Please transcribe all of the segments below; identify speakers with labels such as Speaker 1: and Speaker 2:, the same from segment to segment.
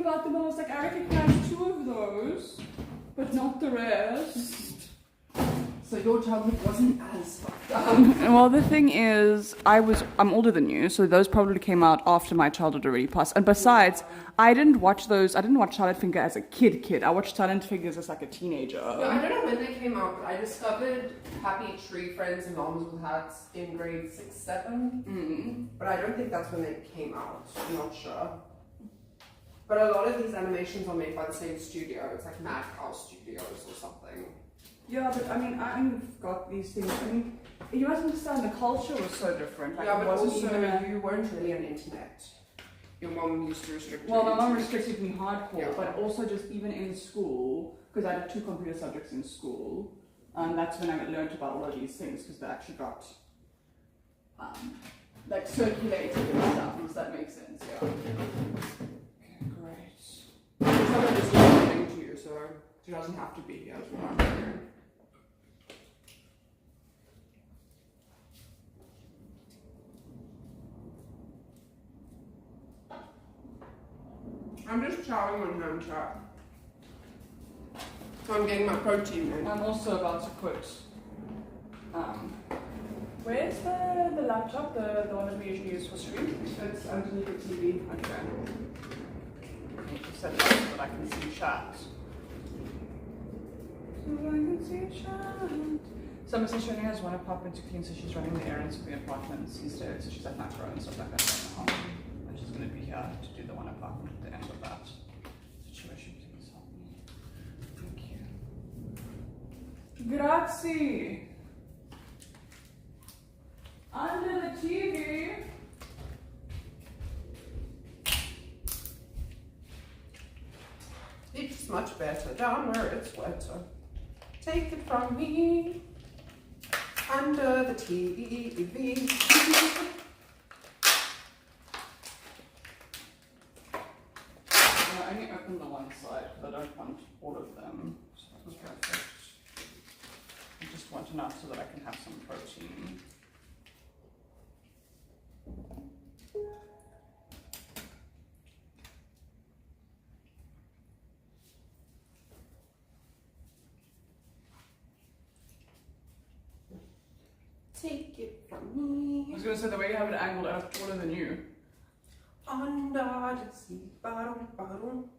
Speaker 1: about them, I was like, I recognize 2 of those, but not the rest.
Speaker 2: So your childhood wasn't as fucked up.
Speaker 1: Well, the thing is, I'm older than you, so those probably came out after my childhood already passed. And besides, I didn't watch Silent Finger as a kid. I watched Silent Fingers as like a teenager.
Speaker 2: No, I don't know when they came out, but I discovered Happy Tree Friends and Llamas with Hats in grade 6, 7.
Speaker 1: Mm.
Speaker 2: But I don't think that's when they came out. I'm not sure. But a lot of these animations are made by the same studio. It's like Madhouse Studios or something.
Speaker 1: Yeah, but I mean, I've got these things. I mean, you must understand the culture was so different. Like,
Speaker 2: Yeah, but
Speaker 1: it wasn't
Speaker 2: also
Speaker 1: even
Speaker 2: you weren't really on internet. Your mom used to restrict you.
Speaker 1: Well, my mom restricted me hardcore,
Speaker 2: Yeah.
Speaker 1: but also just even in school, because I had 2 computer subjects in school, and that's when I learned about all of these things, because they actually got like circulated and stuff. Does that make sense? Yeah.
Speaker 2: Okay, great. It's not a disturbing thing to you, so it doesn't have to be as well. I'm here. I'm just chowing on ham chat. So I'm getting my protein in.
Speaker 1: I'm also about to put. Where's the laptop? The one that we usually use for stream?
Speaker 2: It's underneath the TV.
Speaker 1: Okay. I need to set it up so that I can see chat. So I can see chat. Summer says she only has 1 apartment to clean, so she's running the errands for the apartments instead. So she's at macro and stuff like that right now. And she's going to be here to do the 1 apartment at the end of that situation. Please help me. Thank you. Grazie. Under the TV.
Speaker 2: It's much better down where it's wetter. Take it from me. Under the TV.
Speaker 1: I only open the one side, but I don't want all of them. So that's perfect. I just want enough so that I can have some protein.
Speaker 2: Take it from me.
Speaker 1: I was going to say, the way you have it angled, I look taller than you.
Speaker 2: Under the sea, bottom.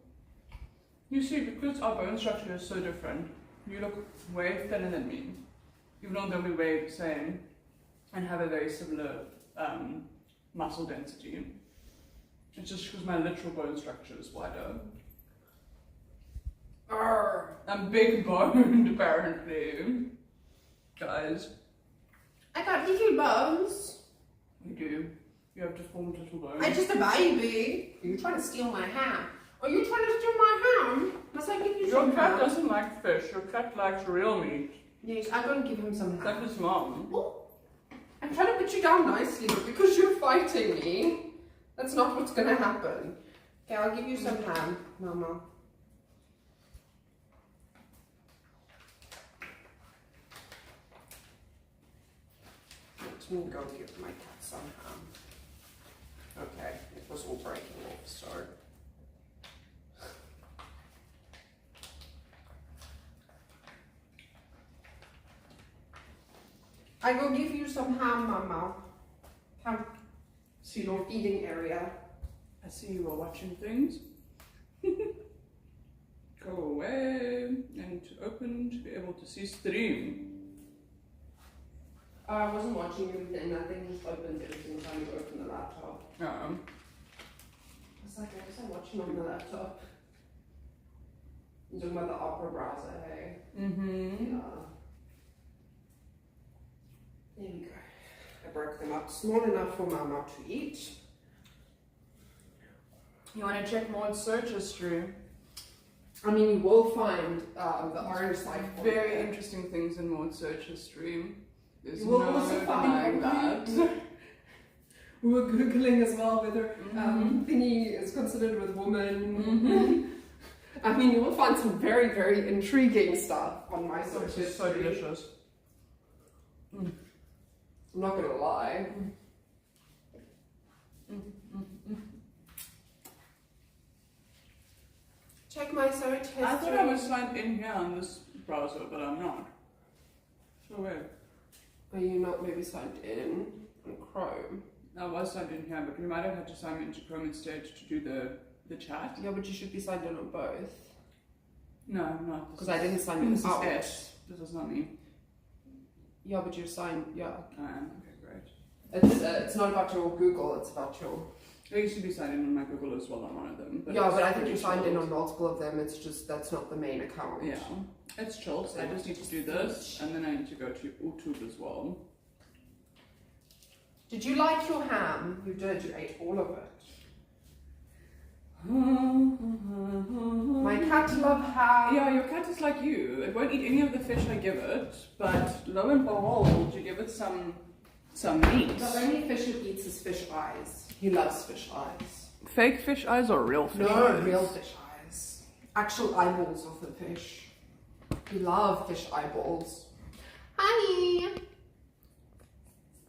Speaker 1: You see, because our bone structure is so different, you look way thinner than me. Even though we weigh the same and have a very similar muscle density. It's just because my literal bone structure is wider. I'm big boned, apparently. Guys.
Speaker 2: I got little bones.
Speaker 1: You do. You have deformed little bones.
Speaker 2: I'm just a baby. Are you trying to steal my ham? Are you trying to steal my ham? Must I give you
Speaker 1: Your
Speaker 2: some
Speaker 1: cat
Speaker 2: ham?
Speaker 1: doesn't like fish. Your cat likes real meat.
Speaker 2: Yes, I'm going to give him some
Speaker 1: Like
Speaker 2: ham.
Speaker 1: his mom.
Speaker 2: Oh, I'm trying to put you down nicely, but because you're fighting me, that's not what's going to happen. Okay, I'll give you some ham, Mama. Let me go give my cat some ham. Okay, it was all breaking off, so. I will give you some ham, Mama. Ham. See your eating area.
Speaker 1: I see you are watching things. Go away. I need to open to be able to see stream.
Speaker 2: I wasn't watching anything. I think just opened every time you open the laptop. It's like, I guess I'm watching on the laptop. You're talking about the Opera browser, hey?
Speaker 1: Mm-hmm.
Speaker 2: Yeah. There we go. I broke them up small enough for Mama to eat.
Speaker 1: You want to check Maud's search history?
Speaker 2: I mean, you will find the orange site.
Speaker 1: Very interesting things in Maud's search history. There's
Speaker 2: You will
Speaker 1: no
Speaker 2: also
Speaker 1: denying
Speaker 2: find
Speaker 1: that.
Speaker 2: We were Googling as well whether thingy is considered with woman. I mean, you will find some very, very intriguing stuff on my search
Speaker 1: This is so
Speaker 2: history.
Speaker 1: delicious.
Speaker 2: I'm not gonna lie. Check my search history.
Speaker 1: I thought I was signed in here on this browser, but I'm not. So weird.
Speaker 2: Are you not maybe signed in on Chrome?
Speaker 1: I was signed in here, but we might have had to sign into Chrome instead to do the chat.
Speaker 2: Yeah, but you should be signed in on both.
Speaker 1: No, I'm not.
Speaker 2: Because I didn't sign in out.
Speaker 1: This is not me.
Speaker 2: Yeah, but you signed, yeah.
Speaker 1: I am. Okay, great.
Speaker 2: It's not about your Google, it's about your...
Speaker 1: I used to be signed in on my Google as well on one of them.
Speaker 2: Yeah, but I think you signed in on multiple of them, it's just, that's not the main account.
Speaker 1: Yeah, it's chilled. So I just need to do this, and then I need to go to YouTube as well.
Speaker 2: Did you like your ham? You did, you ate all of it. My cat love ham.
Speaker 1: Yeah, your cat is like you. It won't eat any of the fish I give it, but lo and behold, you give it some meat.
Speaker 2: The only fish it eats is fish eyes. He loves fish eyes.
Speaker 1: Fake fish eyes or real fish eyes?
Speaker 2: No, real fish eyes. Actual eyeballs of the fish. He loves fish eyeballs. Honey!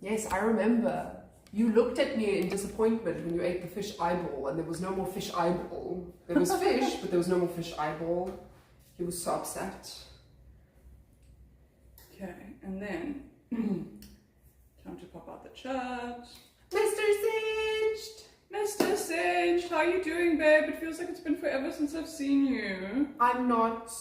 Speaker 2: Yes, I remember. You looked at me in disappointment when you ate the fish eyeball and there was no more fish eyeball. There was fish, but there was no more fish eyeball. He was so upset.
Speaker 1: Okay, and then time to pop out the chat.
Speaker 2: Mr. Singed!
Speaker 1: Mr. Sage, how are you doing, babe? It feels like it's been forever since I've seen you.
Speaker 2: I'm not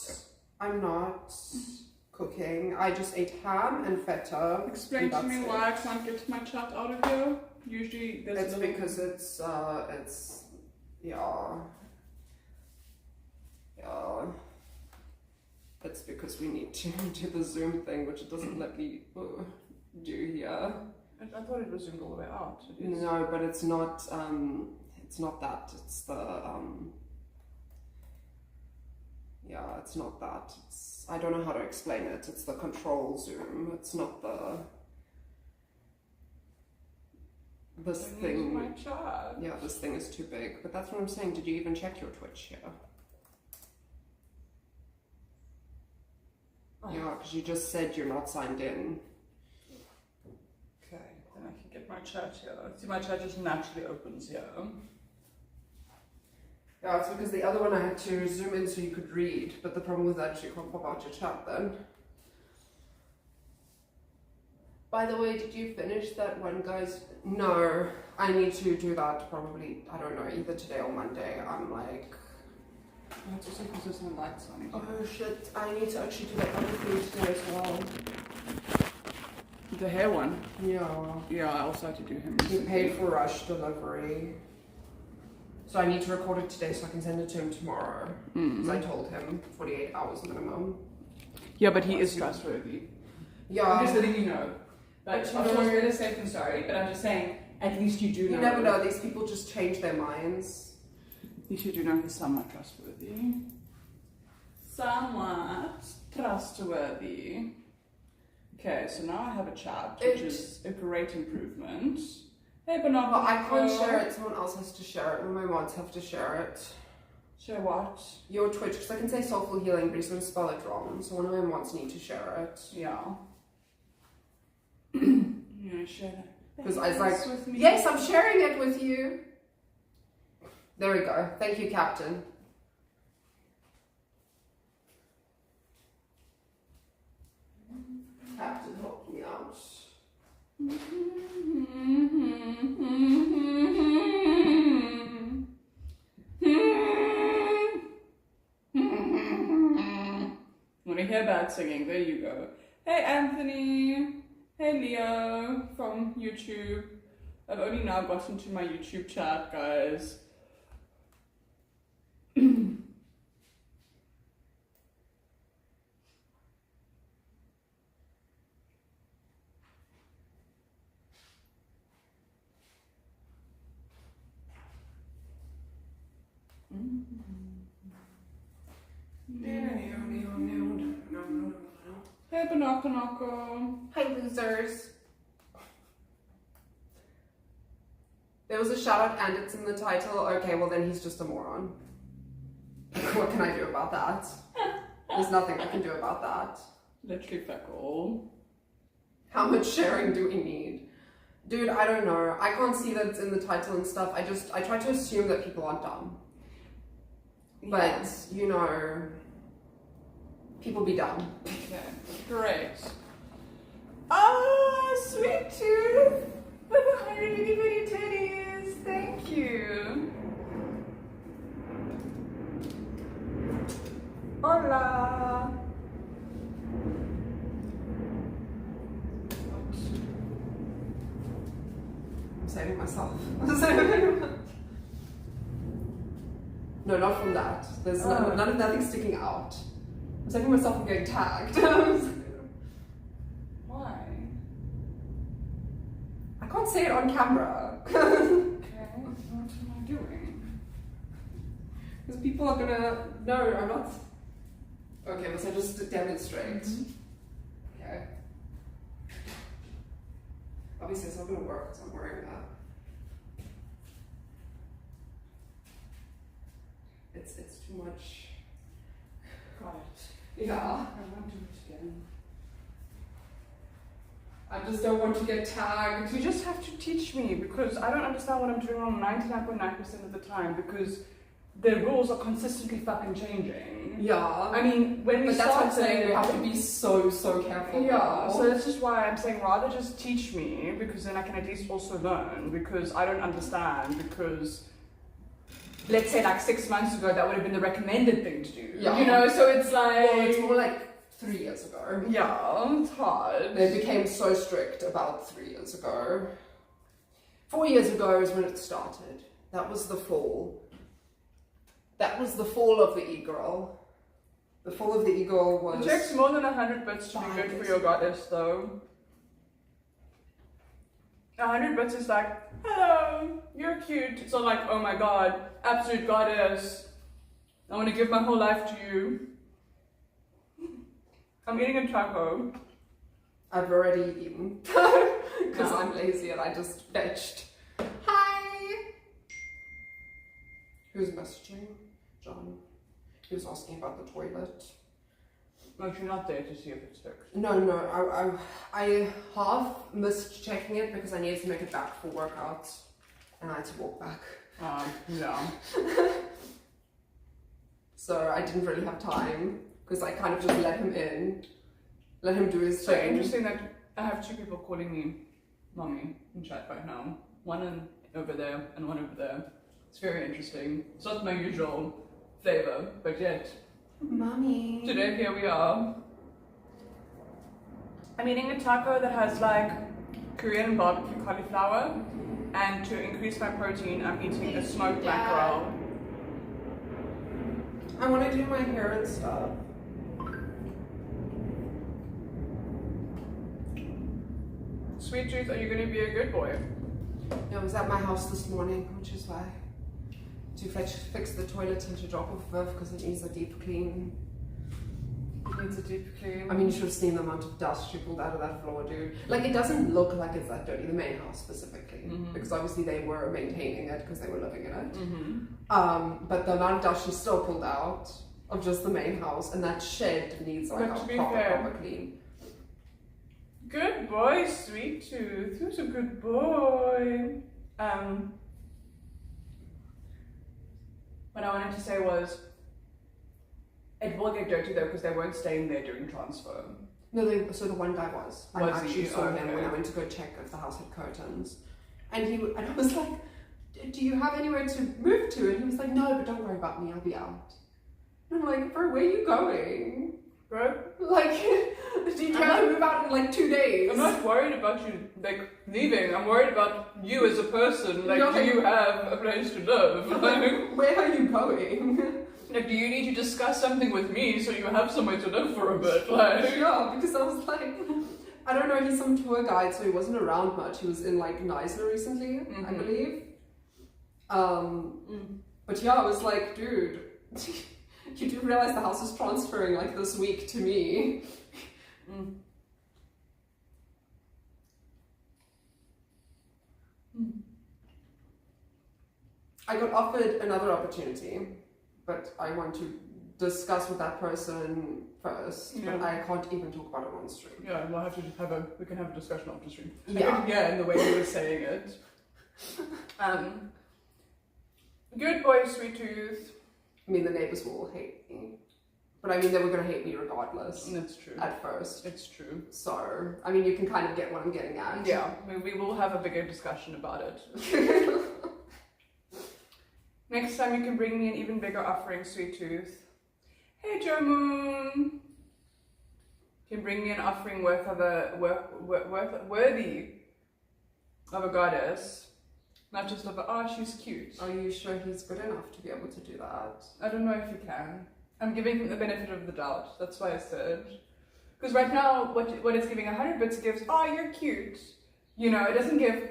Speaker 2: cooking. I just ate ham and feta.
Speaker 1: Explain to me why I can't get my chat out of here. Usually there's
Speaker 2: it's because it's yeah. It's because we need to do the Zoom thing, which it doesn't let me do here.
Speaker 1: I thought it was zoomed all the way out.
Speaker 2: No, but it's not. It's not that. It's the yeah. It's not that. It's, I don't know how to explain it. It's the control zoom. It's not the this thing.
Speaker 1: My chat.
Speaker 2: Yeah, this thing is too big. But that's what I'm saying. Did you even check your Twitch here? Oh. Yeah, because you just said you're not signed in.
Speaker 1: Okay, then I can get my chat here. See, my chat just naturally opens here.
Speaker 2: Yeah, it's because the other one I had to zoom in so you could read, but the problem with that is you can't pop out your chat then. By the way, did you finish that one, guys? No, I need to do that probably, I don't know, either today or Monday. I'm like...
Speaker 1: It's also because there's no lights on it.
Speaker 2: Oh shit, I need to actually do that other thing today as well.
Speaker 1: The hair one?
Speaker 2: Yeah.
Speaker 1: Yeah, I also had to do him.
Speaker 2: He paid for rush delivery. So I need to record it today so I can send it to him tomorrow. Because I told him 48 hours minimum.
Speaker 1: Yeah, but he is trustworthy.
Speaker 2: Yeah.
Speaker 1: I'm just letting you know. But of course, better safe than sorry. But I'm just saying, at least you do know.
Speaker 2: You never know. These people just change their minds.
Speaker 1: At least you do know he's somewhat trustworthy. Somewhat trustworthy. Okay, so now I have a chat, which is a great improvement. Hey, but not.
Speaker 2: Well, I can't share it. Someone else has to share it. My mods have to share it.
Speaker 1: Share what?
Speaker 2: Your Twitch, because I can say soulful healing, but he's going to spell it wrong. So one of my mods need to share it.
Speaker 1: Yeah. Yeah, share that.
Speaker 2: Because I was like, yes, I'm sharing it with you. There we go. Thank you, Captain. Captain helped me out.
Speaker 1: Want to hear bad singing? There you go. Hey Anthony. Hey Leo from YouTube. I've only now gotten to my YouTube chat, guys. Hey Banako.
Speaker 2: Hi losers. There was a shout out and it's in the title. Okay, well then he's just a moron. What can I do about that? There's nothing I can do about that.
Speaker 1: Literally fuck all.
Speaker 2: How much sharing do we need? Dude, I don't know. I can't see that it's in the title and stuff. I try to assume that people aren't dumb. But, you know, people be dumb.
Speaker 1: Okay, great. Oh, sweet tooth with 100 itty bitty titties. Thank you. Hola.
Speaker 2: I'm saving myself. No, not from that. There's nothing sticking out. I'm saving myself from getting tagged.
Speaker 1: Why?
Speaker 2: I can't say it on camera.
Speaker 1: Okay, what am I doing?
Speaker 2: Because people are gonna... No, I'm not... Okay, must I just demonstrate?
Speaker 1: Mm-hmm.
Speaker 2: Okay. Obviously it's not gonna work because I'm wearing that. It's too much.
Speaker 1: Got it.
Speaker 2: Yeah.
Speaker 1: I won't do it again.
Speaker 2: I just don't want to get tagged.
Speaker 1: You just have to teach me because I don't understand what I'm doing wrong 99.9% of the time because the rules are consistently fucking changing.
Speaker 2: Yeah.
Speaker 1: I mean, when we
Speaker 2: But that's what I'm
Speaker 1: started,
Speaker 2: saying, we have to be so careful.
Speaker 1: yeah,
Speaker 2: now.
Speaker 1: so that's just why I'm saying rather just teach me because then I can at least also learn because I don't understand because let's say like 6 months ago that would have been the recommended thing to do.
Speaker 2: Yeah.
Speaker 1: You know, so it's like...
Speaker 2: Well, it's more like 3 years ago.
Speaker 1: Yeah, it's hard.
Speaker 2: They became so strict about 3 years ago. 4 years ago is when it started. That was the fall. That was the fall of the e-girl. The fall of the e-girl was...
Speaker 1: It takes more than 100 bits to be good for your goddess though. 100 bits is like, hello, you're cute. It's not like, oh my god, absolute goddess. I want to give my whole life to you. I'm eating a taco.
Speaker 2: I've already eaten. Because
Speaker 1: No.
Speaker 2: I'm lazy and I just fetched. Hi! Who's messaging? John. He was asking about the toilet.
Speaker 1: No, she's not there to see if it's fixed.
Speaker 2: No, I half missed checking it because I needed to make it back for workouts. And I had to walk back.
Speaker 1: Yeah.
Speaker 2: So I didn't really have time. Because I kind of just let him in. Let him do his
Speaker 1: So
Speaker 2: thing.
Speaker 1: interesting that I have 2 people calling me mommy in chat right now. One over there and one over there. It's very interesting. It's not my usual flavor, but yet
Speaker 2: Mommy.
Speaker 1: today here we are. I'm eating a taco that has like Korean barbecue cauliflower, and to increase my protein, I'm eating a smoked mackerel.
Speaker 2: I want to do my hair and stuff.
Speaker 1: Sweet Tooth, are you going to be a good boy?
Speaker 2: I was at my house this morning, which is why. To fix the toilet and to drop off Viv because it needs a deep clean.
Speaker 1: It needs a deep clean.
Speaker 2: I mean, you should have seen the amount of dust she pulled out of that floor, dude. Like, it doesn't look like it's that dirty, the main house specifically. Because obviously they were maintaining it because they were living in it. But the amount of dust she still pulled out of just the main house, and that shed needs like
Speaker 1: But
Speaker 2: a
Speaker 1: to be
Speaker 2: proper,
Speaker 1: fair,
Speaker 2: proper clean.
Speaker 1: Good boy, Sweet Tooth. Who's a good boy? What I wanted to say was, it will get dirty though because they weren't staying there during transfer.
Speaker 2: No, so the one guy was. I
Speaker 1: Was
Speaker 2: actually
Speaker 1: he?
Speaker 2: saw him
Speaker 1: Okay.
Speaker 2: when I went to go check if the house had curtains. And I was like, do you have anywhere to move to? And he was like, no, but don't worry about me, I'll be out. And I'm like, bro, where are you going?
Speaker 1: Bro,
Speaker 2: Like, do you have to move out in like 2 days?
Speaker 1: I'm not worried about you like leaving. I'm worried about you as a person. Like,
Speaker 2: You're
Speaker 1: do
Speaker 2: like-
Speaker 1: you have a place to live? Like,
Speaker 2: Where are you going?
Speaker 1: like, do you need to discuss something with me so you have somewhere to live for a bit? Like,
Speaker 2: Yeah, because I was like, I don't know, he's some tour guide, so he wasn't around much. He was in like Neisner recently, I believe. But yeah, I was like, dude, you do realize the house is transferring like this week to me. I got offered another opportunity, but I want to discuss with that person first.
Speaker 1: Yeah.
Speaker 2: But I can't even talk about it on stream.
Speaker 1: yeah, we'll have to just we can have a discussion off the stream.
Speaker 2: Yeah.
Speaker 1: Yeah, in the way you were saying it. Good boy, Sweet Tooth.
Speaker 2: I mean, the neighbors will all hate me. But I mean, they were going to hate me regardless.
Speaker 1: That's true.
Speaker 2: At first.
Speaker 1: It's true.
Speaker 2: So, I mean, you can kind of get what I'm getting at.
Speaker 1: Yeah, I mean, we will have a bigger discussion about it. Next time you can bring me an even bigger offering, Sweet Tooth. Hey, Joe Moon. You can bring me an offering worthy of a goddess. Not just of a, oh, she's cute.
Speaker 2: Are you sure he's good enough to be able to do that?
Speaker 1: I don't know if you can. I'm giving him the benefit of the doubt. That's why I said. Because right now, what it's giving 100 bits gives, oh, you're cute. You know, it doesn't give,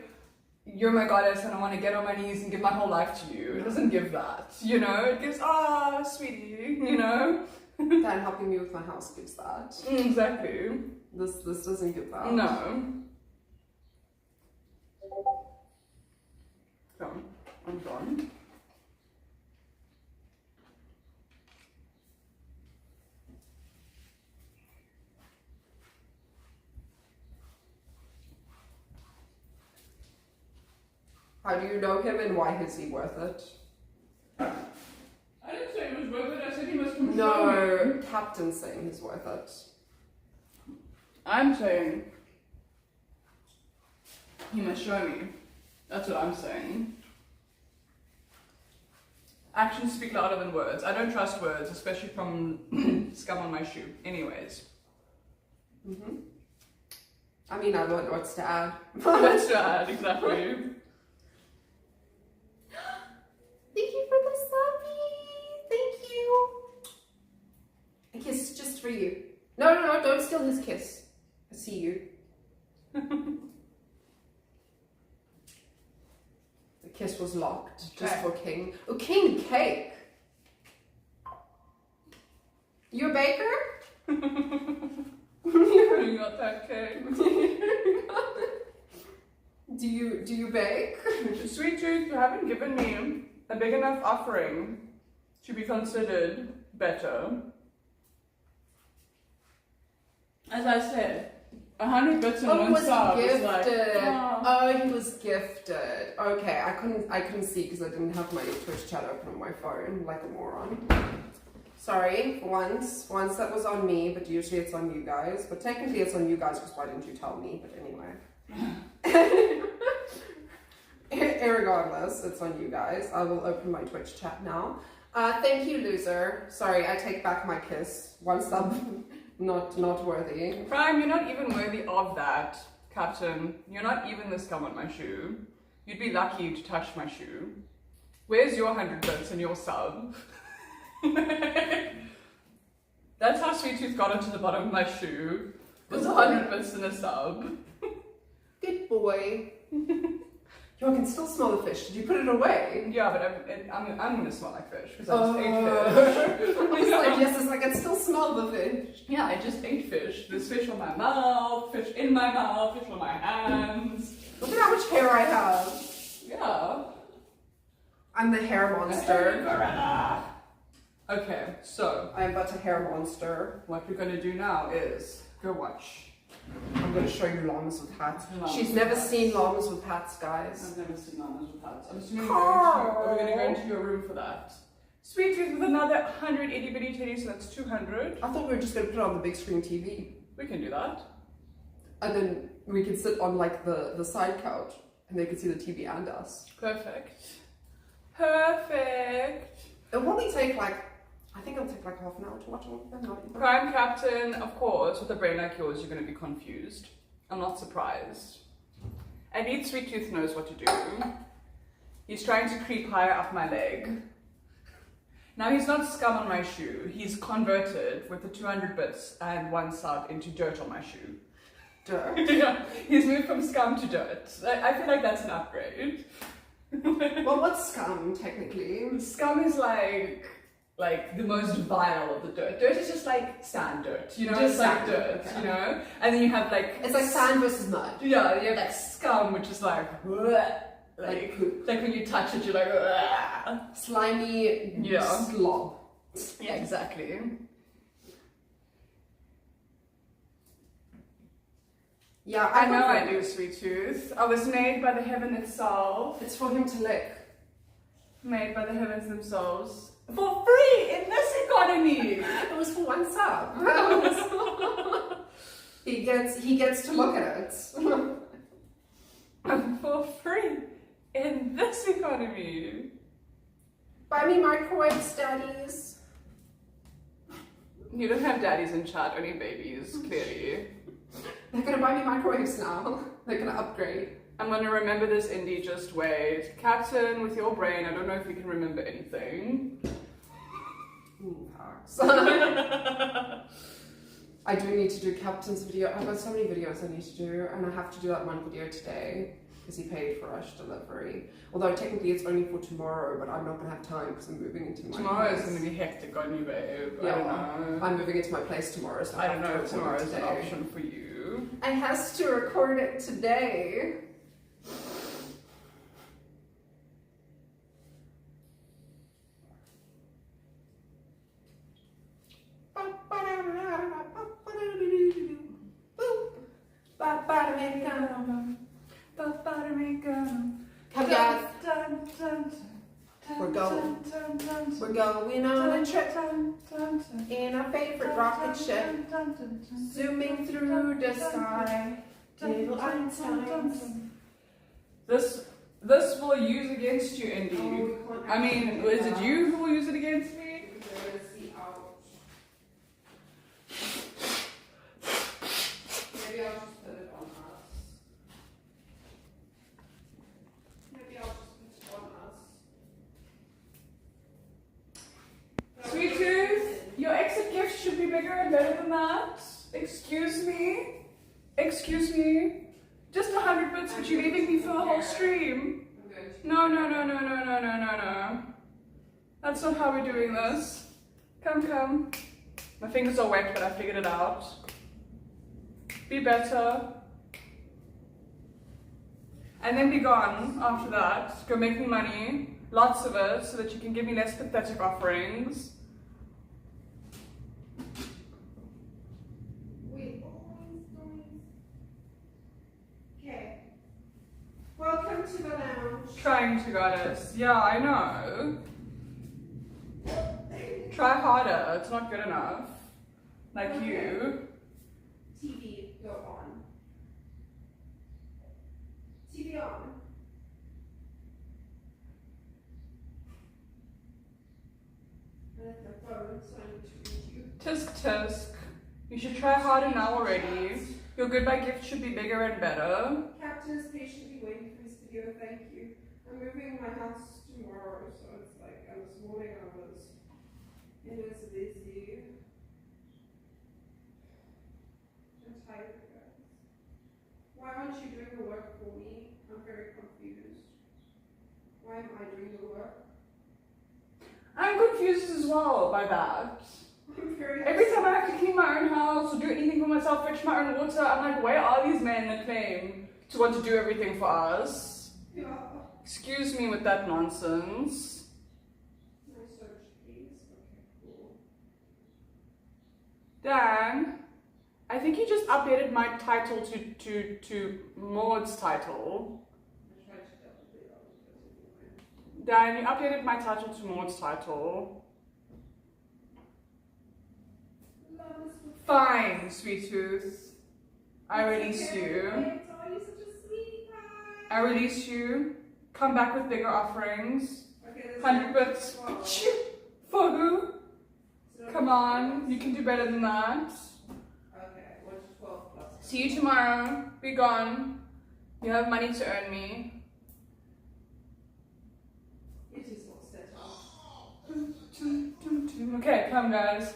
Speaker 1: you're my goddess and I want to get on my knees and give my whole life to you. It doesn't give that. You know, it gives, ah, sweetie, you know.
Speaker 2: Dan helping me with my house gives that.
Speaker 1: Exactly.
Speaker 2: This doesn't give that.
Speaker 1: No. So, I'm done.
Speaker 2: How do you know him and why is he worth it?
Speaker 1: I didn't say he was worth it, I said he must come show me.
Speaker 2: No, Captain's saying he's worth it.
Speaker 1: I'm saying he must show me. That's what I'm saying. Actions speak louder than words. I don't trust words, especially from scum on my shoe. Anyways.
Speaker 2: Mm-hmm. I mean, I don't know what's to add.
Speaker 1: What's to add, exactly.
Speaker 2: Thank you for the subby. Thank you. A kiss just for you. No, don't steal his kiss. I see you. The kiss was locked just for King. Oh, King cake. You a baker?
Speaker 1: You got that cake.
Speaker 2: Do you bake?
Speaker 1: Sweet Tooth, you haven't given me a big enough offering to be considered better. As I said, 100 bits in one sub is like,
Speaker 2: oh, he was gifted. Okay, I couldn't see because I didn't have my Twitch chat open on my phone like a moron. Sorry, once that was on me, but usually it's on you guys. But technically it's on you guys because why didn't you tell me? But anyway. Irregardless, it's on you guys. I will open my Twitch chat now. Thank you, loser. Sorry, I take back my kiss. One sub, not worthy.
Speaker 1: Prime, you're not even worthy of that, Captain. You're not even the scum on my shoe. You'd be lucky to touch my shoe. Where's your 100 bits and your sub? That's how Sweet Tooth got into the bottom of my shoe. There's 100 bits and a sub.
Speaker 2: Good boy. Yo, I can still smell the fish. Did you put it away?
Speaker 1: Yeah, but I'm gonna smell like fish because I just ate fish.
Speaker 2: I was like, yes, I can still smell the fish.
Speaker 1: Yeah, I just ate fish. There's fish on my mouth, fish in my mouth, fish on my hands.
Speaker 2: Look at how much hair I have.
Speaker 1: Yeah.
Speaker 2: I'm the hair monster.
Speaker 1: Okay, so
Speaker 2: I'm but a hair monster.
Speaker 1: what we're gonna do now is go watch.
Speaker 2: I'm going to show you llamas with hats.
Speaker 1: Llamas
Speaker 2: She's
Speaker 1: with
Speaker 2: never
Speaker 1: hats.
Speaker 2: seen llamas with hats, guys.
Speaker 1: I've never seen llamas with hats. I'm assuming
Speaker 2: Carl.
Speaker 1: we're gonna go into your room for that. Sweet Tooth with another 100 itty bitty titties, so that's 200.
Speaker 2: I thought we were just going to put it on the big screen TV.
Speaker 1: We can do that.
Speaker 2: And then we could sit on like the side couch and they could see the TV and us.
Speaker 1: Perfect. Perfect.
Speaker 2: It'll probably take like, I think it'll take like half an hour to watch all of them. Not even.
Speaker 1: Prime Captain, of course, with a brain like yours, you're going to be confused. I'm not surprised. And each Sweet Tooth knows what to do. He's trying to creep higher up my leg. Now he's not scum on my shoe. He's converted with the 200 bits and 1 sub into dirt on my shoe.
Speaker 2: Dirt.
Speaker 1: Yeah, he's moved from scum to dirt. I feel like that's an upgrade.
Speaker 2: Well, what's scum technically?
Speaker 1: Scum is like the most vile of the dirt. Dirt is just like sand dirt, you know?
Speaker 2: Just
Speaker 1: it's like
Speaker 2: sand,
Speaker 1: dirt,
Speaker 2: okay.
Speaker 1: you know? And then you have like...
Speaker 2: It's like sand versus mud.
Speaker 1: Yeah, you have like scum, which is like... bleh,
Speaker 2: Like poop.
Speaker 1: like when you touch it, you're like... bleh.
Speaker 2: Slimy
Speaker 1: Yeah.
Speaker 2: slob.
Speaker 1: Yeah, exactly.
Speaker 2: Yeah,
Speaker 1: I know I do, Sweet Tooth. I was made by the heaven itself.
Speaker 2: It's for him to lick.
Speaker 1: Made by the heavens themselves. For free! tiny.
Speaker 2: It was for one sub. He gets to look at it.
Speaker 1: For free in this economy.
Speaker 2: Buy me microwaves, daddies.
Speaker 1: You don't have daddies in chat, only babies, clearly.
Speaker 2: They're gonna buy me microwaves now. They're gonna upgrade.
Speaker 1: I'm gonna remember this, Indy, just wait. Captain, with your brain, I don't know if you can remember anything.
Speaker 2: Ooh, hugs. I do need to do Captain's video. I've got so many videos I need to do, and I have to do that one video today because he paid for rush delivery. Although technically it's only for tomorrow, but I'm not gonna have time because I'm moving into my
Speaker 1: Tomorrow
Speaker 2: place.
Speaker 1: is gonna be hectic on you, babe.
Speaker 2: Yeah,
Speaker 1: I don't know.
Speaker 2: I'm moving into my place tomorrow, so
Speaker 1: I don't know
Speaker 2: have
Speaker 1: if
Speaker 2: to
Speaker 1: tomorrow
Speaker 2: record
Speaker 1: is an
Speaker 2: today.
Speaker 1: option for you.
Speaker 2: I has to record it today. Come guys, we're going on a trip in our favorite rocket ship, zooming through the sky. Little Einsteins.
Speaker 1: This will use against you, Indy. I mean, is it you who will use it against me?
Speaker 2: Maybe I'll just put it on us. Maybe I'll just put it on us.
Speaker 1: Sweet Tooth, your exit gift should be bigger and better than that. Excuse me? Excuse me? Just 100 bits, but you're leaving me for the whole stream. No. That's not how we're doing this. Come. My fingers are wet, but I figured it out. Be better. And then be gone after that. Go make me money. Lots of it, so that you can give me less pathetic offerings.
Speaker 2: Okay. Welcome to the lounge.
Speaker 1: Trying to, goddess. Yeah, I know. Try harder. It's not good enough. Like
Speaker 2: Okay.
Speaker 1: you.
Speaker 2: TV, go on. TV on. I left my phone, so I need to read you.
Speaker 1: Tisk. You should try harder now already. Your goodbye gift should be bigger and better.
Speaker 2: Captain is patiently waiting for this video. Thank you. I'm moving my house tomorrow, so it's like, and this morning it was busy. I'm tired, guys. Why aren't you doing the work for me? I'm very confused. Why am I doing the work?
Speaker 1: I'm confused as well by that.
Speaker 2: I'm very
Speaker 1: Every time I have to clean my own house or do anything for myself, fetch my own water, I'm like, where are these men that claim to want to do everything for us?
Speaker 2: Yeah.
Speaker 1: Excuse me with that nonsense.
Speaker 2: Can I search, please? Okay, cool.
Speaker 1: Dan, I think you just updated my title to Maud's title.
Speaker 2: I tried to double it out, but
Speaker 1: Dan, you updated my title to Maud's title.
Speaker 2: anyway.
Speaker 1: Fine, Sweet Tooth. I release you. I release you. Come back with bigger offerings. 100 bits. For who? Come on, you can do better than that.
Speaker 2: Okay, what's 12 plus?
Speaker 1: See you tomorrow. Be gone. You have money to earn me.
Speaker 2: It is not set up.
Speaker 1: Okay, come guys.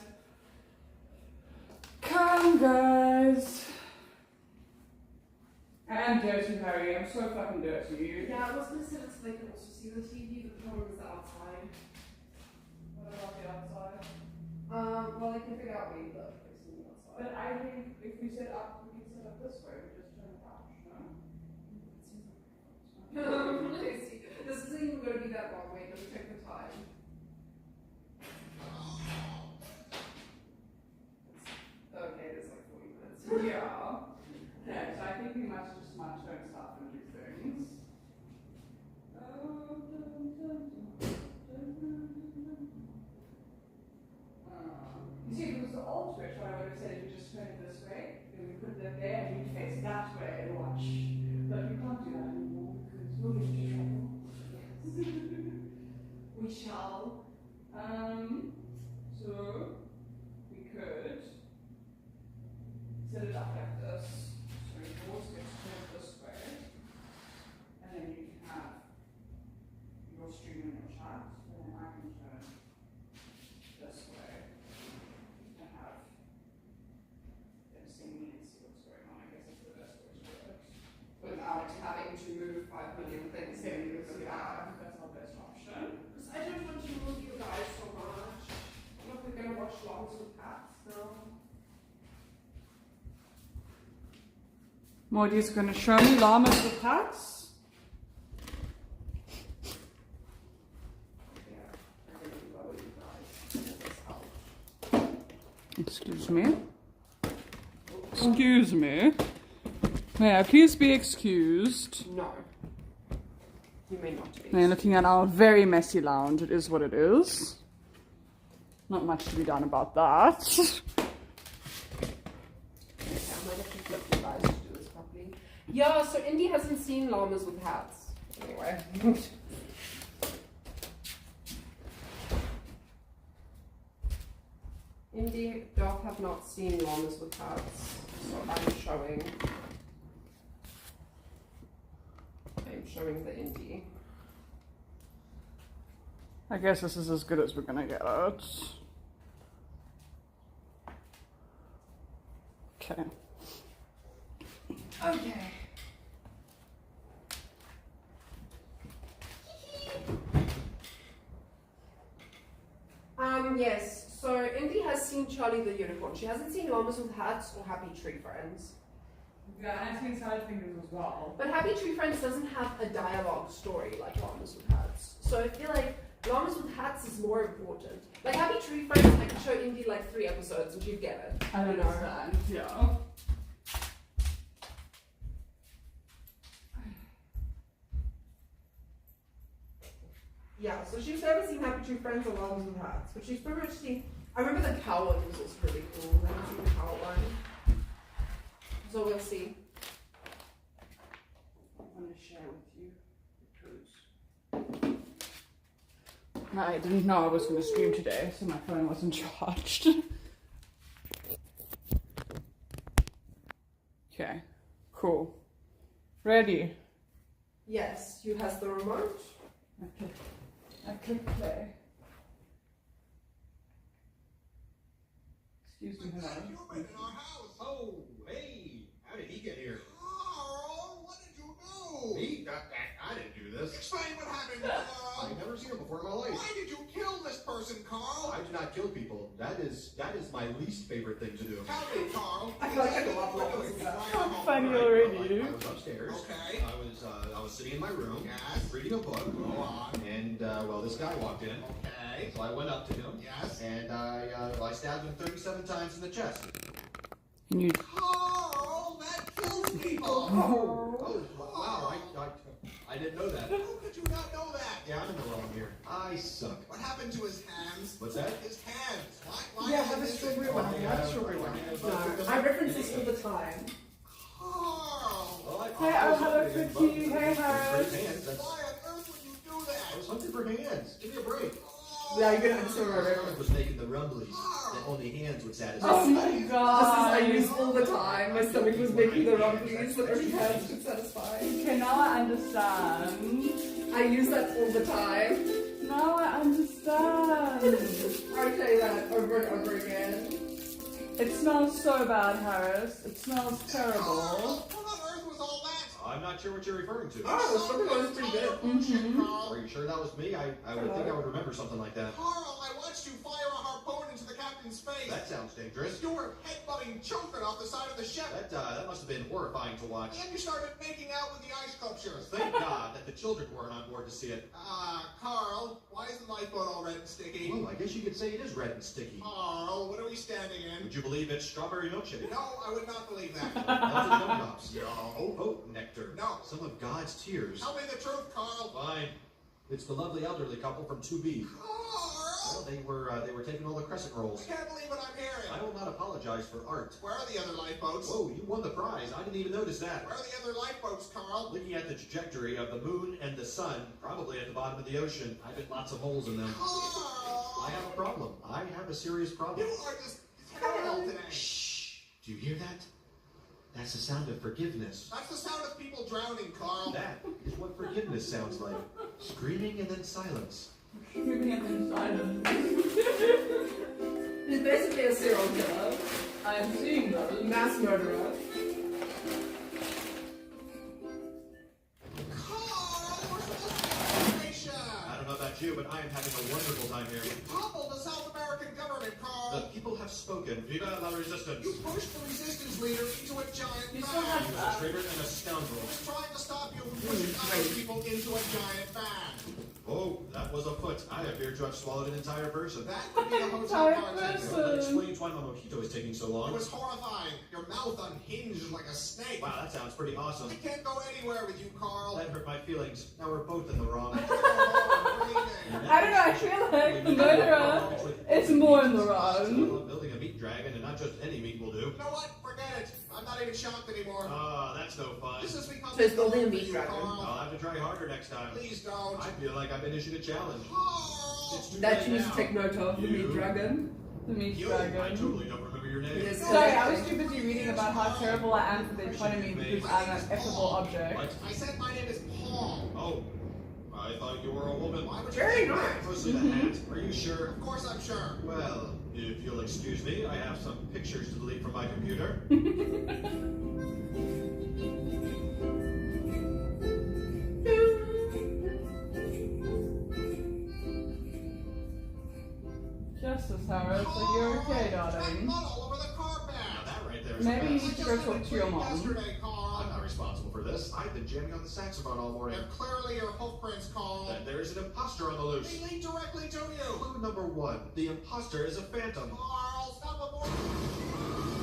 Speaker 1: Come guys. I am dirty, Harry. I'm so fucking dirty.
Speaker 2: Yeah, I was gonna set it so they can also see the TV. The problem is outside.
Speaker 1: What about the outside?
Speaker 2: Well, they can figure out where you live. It's on the outside.
Speaker 1: But I think if we set up, we can set up this way. We just turn it out, no?
Speaker 2: Let's see. This isn't even going to be that long. Wait, let's check the time. Okay, it's like 40 minutes.
Speaker 1: Yeah. Yeah, so I think we must just turn stuff and do things. switch, what I would have said is you just turn it this way, then we put that there, and you face that way and watch. But we can't do that anymore because we'll get into trouble. We shall. So we could set it up like this. So your horse gets turned this way, and then you can have your string and your chart, and then I can turn this way and have them see me and see what's going on. I guess that's the best way to do it.
Speaker 2: Without having to move 5 million things.
Speaker 1: That's our best option.
Speaker 2: Because I don't want to move you guys so much. Look, we're going to watch Llamas with Cats now.
Speaker 1: Morty's going to show me llamas with hats.
Speaker 2: Yeah, I'm going to lower you guys.
Speaker 1: Excuse me. Excuse me. May I please be excused?
Speaker 2: No. You may not be.
Speaker 1: We're looking at our very messy lounge. It is what it is. Not much to be done about that.
Speaker 2: Okay, I might have to flip you guys to do this properly. Yeah, so Indy hasn't seen llamas with hats. Anyway. Indy, Doc have not seen llamas with hats. So I'm showing the Indy.
Speaker 1: I guess this is as good as we're gonna get it. Okay.
Speaker 2: Okay. Yes, so Indy has seen Charlie the Unicorn. She hasn't seen Llamas with Hats or Happy Tree Friends.
Speaker 1: Yeah, and I've seen side fingers as well.
Speaker 2: But Happy Tree Friends doesn't have a dialogue story like Llamas with Hats. So I feel like Llamas with Hats is more important. Like Happy Tree Friends, I could show Indy like 3 episodes and she'd get it.
Speaker 1: I don't understand. Yeah.
Speaker 2: Yeah, so she's never seen Happy Tree Friends or Llamas with Hats, but she's pretty much seen. I remember the cow one was also really cool. I haven't seen the cow one. So we'll see.
Speaker 1: I want to share with you because I didn't know I was going to stream today, so my phone wasn't charged. Okay, cool. Ready?
Speaker 2: Yes, you has the remote.
Speaker 1: I click play. Excuse me, hello.
Speaker 3: Human in our house.
Speaker 4: Oh, hey, how did he get here?
Speaker 3: Carl, what did you do?
Speaker 4: Me? I didn't do this.
Speaker 3: Explain what happened, Carl.
Speaker 4: I've never seen him before in my life.
Speaker 3: Why did you kill this person, Carl?
Speaker 4: I do not kill people. That is my least favorite thing to do.
Speaker 3: Tell me, Carl.
Speaker 2: I feel like I go up a lot with that.
Speaker 1: How funny already.
Speaker 4: I was upstairs.
Speaker 3: Okay.
Speaker 4: I was sitting in my room,
Speaker 3: Yes.
Speaker 4: reading a book.
Speaker 3: Go on.
Speaker 4: And well, this guy walked in.
Speaker 3: Okay.
Speaker 4: So I went up to him.
Speaker 3: Yes.
Speaker 4: And I stabbed him 37 times in the chest.
Speaker 1: And you
Speaker 3: Carl, that kills people.
Speaker 4: Oh, wow! I didn't know that.
Speaker 3: How could you not know that?
Speaker 4: Yeah, I'm in the wrong here. I suck.
Speaker 3: What happened to his hands?
Speaker 4: What's that?
Speaker 3: His hands. Why
Speaker 2: Yeah,
Speaker 3: is
Speaker 2: have a
Speaker 3: this-
Speaker 2: strawberry one. Have a strawberry one. No, I reference this all the time.
Speaker 3: Carl.
Speaker 4: Well,
Speaker 1: Hey, oh, hello, Cookie. Hey, Harris.
Speaker 4: Great hands. That's,
Speaker 3: Why on earth would you do
Speaker 4: I
Speaker 3: that?
Speaker 4: was hunting for hands. Give me a break.
Speaker 2: Yeah, you're gonna answer
Speaker 4: I
Speaker 2: her.
Speaker 4: was making the rumblies that only hands would satisfy.
Speaker 1: Oh my
Speaker 2: This is
Speaker 1: god.
Speaker 2: I use all the time. My stomach was making the rumblies that only hands could satisfy.
Speaker 1: Okay, now I understand.
Speaker 2: I use that all the time.
Speaker 1: Now I understand.
Speaker 2: I say that over and over again.
Speaker 1: It smells so bad, Harris. It smells terrible.
Speaker 3: What on earth was all that?
Speaker 4: I'm not sure what you're referring to.
Speaker 2: Oh, something was pretty good.
Speaker 1: Mhm.
Speaker 4: Are you sure that was me? I would think I would remember something like that.
Speaker 3: Carl, I watched you fire a harpoon into the captain's face.
Speaker 4: That sounds dangerous.
Speaker 3: You were headbutting children off the side of the ship.
Speaker 4: That must have been horrifying to watch.
Speaker 3: And you started making out with the ice sculptures.
Speaker 4: Thank God that the children weren't on board to see it.
Speaker 3: Carl, why is the lifeboat all red and sticky?
Speaker 4: Well, I guess you could say it is red and sticky.
Speaker 3: Carl, what are we standing in?
Speaker 4: Would you believe it's strawberry milkshake?
Speaker 3: No, I would not believe that.
Speaker 4: Melted gumdrops.
Speaker 3: No.
Speaker 4: Oh, nectar.
Speaker 3: No.
Speaker 4: Some of God's tears.
Speaker 3: Tell me the truth, Carl.
Speaker 4: Fine. It's the lovely elderly couple from 2B.
Speaker 3: Carl!
Speaker 4: Well, they were taking all the crescent rolls.
Speaker 3: I can't believe what I'm hearing.
Speaker 4: I will not apologize for art.
Speaker 3: Where are the other lifeboats?
Speaker 4: Whoa, you won the prize. I didn't even notice that.
Speaker 3: Where are the other lifeboats, Carl?
Speaker 4: Looking at the trajectory of the moon and the sun, probably at the bottom of the ocean, I bet lots of holes in them.
Speaker 3: Carl!
Speaker 4: I have a problem. I have a serious problem.
Speaker 3: You are just terrible today.
Speaker 4: Shh! Do you hear that? That's the sound of forgiveness.
Speaker 3: That's the sound of people drowning, Carl.
Speaker 4: That is what forgiveness sounds like. Screaming and then silence.
Speaker 1: Screaming at them silence.
Speaker 2: He's basically a serial killer,
Speaker 1: I'm seeing those.
Speaker 2: mass murderer.
Speaker 3: Carl, we're supposed to be on vacation.
Speaker 4: I don't know about you, but I am having a wonderful time here.
Speaker 3: You toppled the South American government,
Speaker 4: The
Speaker 3: Carl.
Speaker 4: people have spoken. Viva la resistance.
Speaker 3: You pushed the resistance leader into a giant
Speaker 1: You still
Speaker 3: van.
Speaker 1: have
Speaker 4: He was a traitor and a scoundrel.
Speaker 3: He was trying to stop you from pushing other people into a giant van.
Speaker 4: Oh, that was a foot. I appear to have swallowed an entire person.
Speaker 3: That could be the hotel
Speaker 1: Entire
Speaker 3: bartender.
Speaker 1: person.
Speaker 4: Well, that explains why my mojito is taking so
Speaker 3: It
Speaker 4: long.
Speaker 3: was horrifying. Your mouth unhinged like a snake.
Speaker 4: Wow, that sounds pretty awesome.
Speaker 3: I can't go anywhere with you, Carl.
Speaker 4: That hurt my feelings. Now we're both in the wrong.
Speaker 3: I want to go home breathing.
Speaker 1: I don't know, I feel like the murderer is more in the wrong.
Speaker 4: Building a meat dragon, and not just any meat will do.
Speaker 3: You know what? Forget it. I'm not even shocked anymore.
Speaker 4: Ah, that's no fun.
Speaker 3: This has become
Speaker 2: So it's
Speaker 3: norm
Speaker 2: building a
Speaker 3: for
Speaker 2: meat
Speaker 3: you,
Speaker 2: dragon.
Speaker 3: Carl.
Speaker 4: I'll have to try harder next time.
Speaker 3: Please don't.
Speaker 4: I feel like I've been issued a challenge.
Speaker 3: Carl!
Speaker 4: It's too
Speaker 2: That
Speaker 4: late
Speaker 2: you need to
Speaker 4: now.
Speaker 2: take note of, the
Speaker 4: You-
Speaker 2: meat dragon.
Speaker 1: The meat
Speaker 4: You, I
Speaker 1: dragon.
Speaker 4: totally don't remember your name.
Speaker 2: Yes.
Speaker 1: Sorry, I was too busy reading about how terrible I am for the economy because I'm an effable object.
Speaker 4: What?
Speaker 3: I said my name is Paul.
Speaker 4: Oh, I thought you were a woman.
Speaker 3: Why would you
Speaker 2: Very
Speaker 3: think
Speaker 2: nice.
Speaker 3: that?
Speaker 4: Mostly the hat. Are you sure?
Speaker 3: Of course I'm sure.
Speaker 4: Well, if you'll excuse me, I have some pictures to delete from my computer.
Speaker 1: Justice, Harris, are you okay,
Speaker 3: Carl,
Speaker 1: darling?
Speaker 3: mud all over the carpet.
Speaker 4: Now that right there is
Speaker 1: Maybe
Speaker 4: a
Speaker 1: you
Speaker 4: mess.
Speaker 1: need to go talk to your mom.
Speaker 3: Yesterday, Carl.
Speaker 4: I'm not responsible for this. I've been jamming on the saxophone all morning.
Speaker 3: They're clearly your hoof prints, Carl.
Speaker 4: That there is an imposter on the loose.
Speaker 3: They lead directly to you.
Speaker 4: Clue number one: the imposter is a phantom.
Speaker 3: Carl, stop before.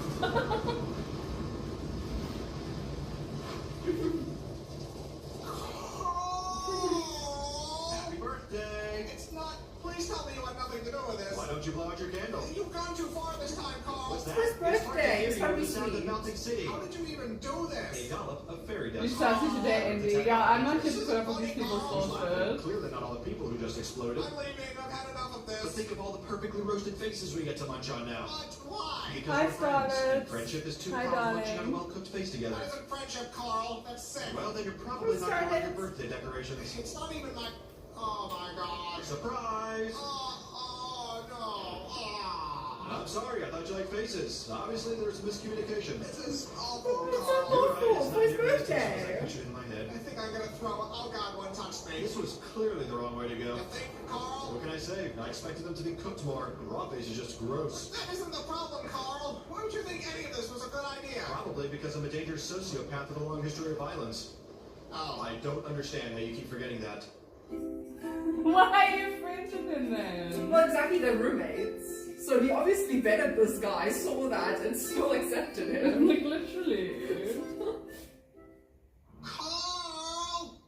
Speaker 3: Carl!
Speaker 4: Happy birthday!
Speaker 3: It's not. Please tell me you had nothing to do with this.
Speaker 4: Why don't you blow out your candle?
Speaker 3: You've gone too far this time, Carl.
Speaker 4: What's that?
Speaker 2: his
Speaker 4: It's hard to
Speaker 2: birthday.
Speaker 4: hear
Speaker 2: It's
Speaker 4: you
Speaker 2: how
Speaker 4: with
Speaker 2: we
Speaker 4: the sound of
Speaker 2: see.
Speaker 4: melting city.
Speaker 3: How did you even do
Speaker 4: A
Speaker 3: this?
Speaker 4: dollop of fairy
Speaker 1: You
Speaker 4: dust.
Speaker 1: started today, Indy. Yeah, I'm not here to put up with these people's bullshit.
Speaker 4: Clearly not all the people who just exploded.
Speaker 3: I'm leaving. I've had enough of
Speaker 4: But
Speaker 3: this.
Speaker 4: think of all the perfectly roasted faces we get to munch on now.
Speaker 3: But why?
Speaker 4: Because
Speaker 1: Hi,
Speaker 4: we're friends,
Speaker 1: Scarlett.
Speaker 4: and friendship is two
Speaker 1: Hi,
Speaker 4: cows munching on a
Speaker 1: darling.
Speaker 4: well-cooked face together.
Speaker 3: That isn't friendship, Carl. That's sick.
Speaker 4: Well, then you're probably
Speaker 2: Who's
Speaker 4: not going your
Speaker 2: Scarlett?
Speaker 4: birthday decorations.
Speaker 3: It's not even like. Oh my god.
Speaker 4: Surprise!
Speaker 3: Oh no.
Speaker 4: I'm sorry, I thought you liked faces. Obviously, there's miscommunication.
Speaker 3: This is awful,
Speaker 2: It's
Speaker 3: Carl.
Speaker 2: so
Speaker 4: You're right, it's
Speaker 2: awful.
Speaker 4: not
Speaker 2: For his
Speaker 4: nearly as tasty as I
Speaker 2: birthday.
Speaker 4: pictured in my head.
Speaker 3: I think I'm gonna throw it. Oh god, one touched me.
Speaker 4: This was clearly the wrong way to go.
Speaker 3: You think, Carl?
Speaker 4: What can I say? I expected them to be cooked more. The raw face is just gross.
Speaker 3: That isn't the problem, Carl. Why would you think any of this was a good idea?
Speaker 4: Probably because I'm a dangerous sociopath with a long history of violence.
Speaker 3: Oh,
Speaker 4: I don't understand how you keep forgetting that.
Speaker 1: Why are you friends with him then?
Speaker 2: Well, exactly, they're roommates. So he obviously vetted this guy, saw that, and still accepted him.
Speaker 1: Like, literally.
Speaker 3: Carl!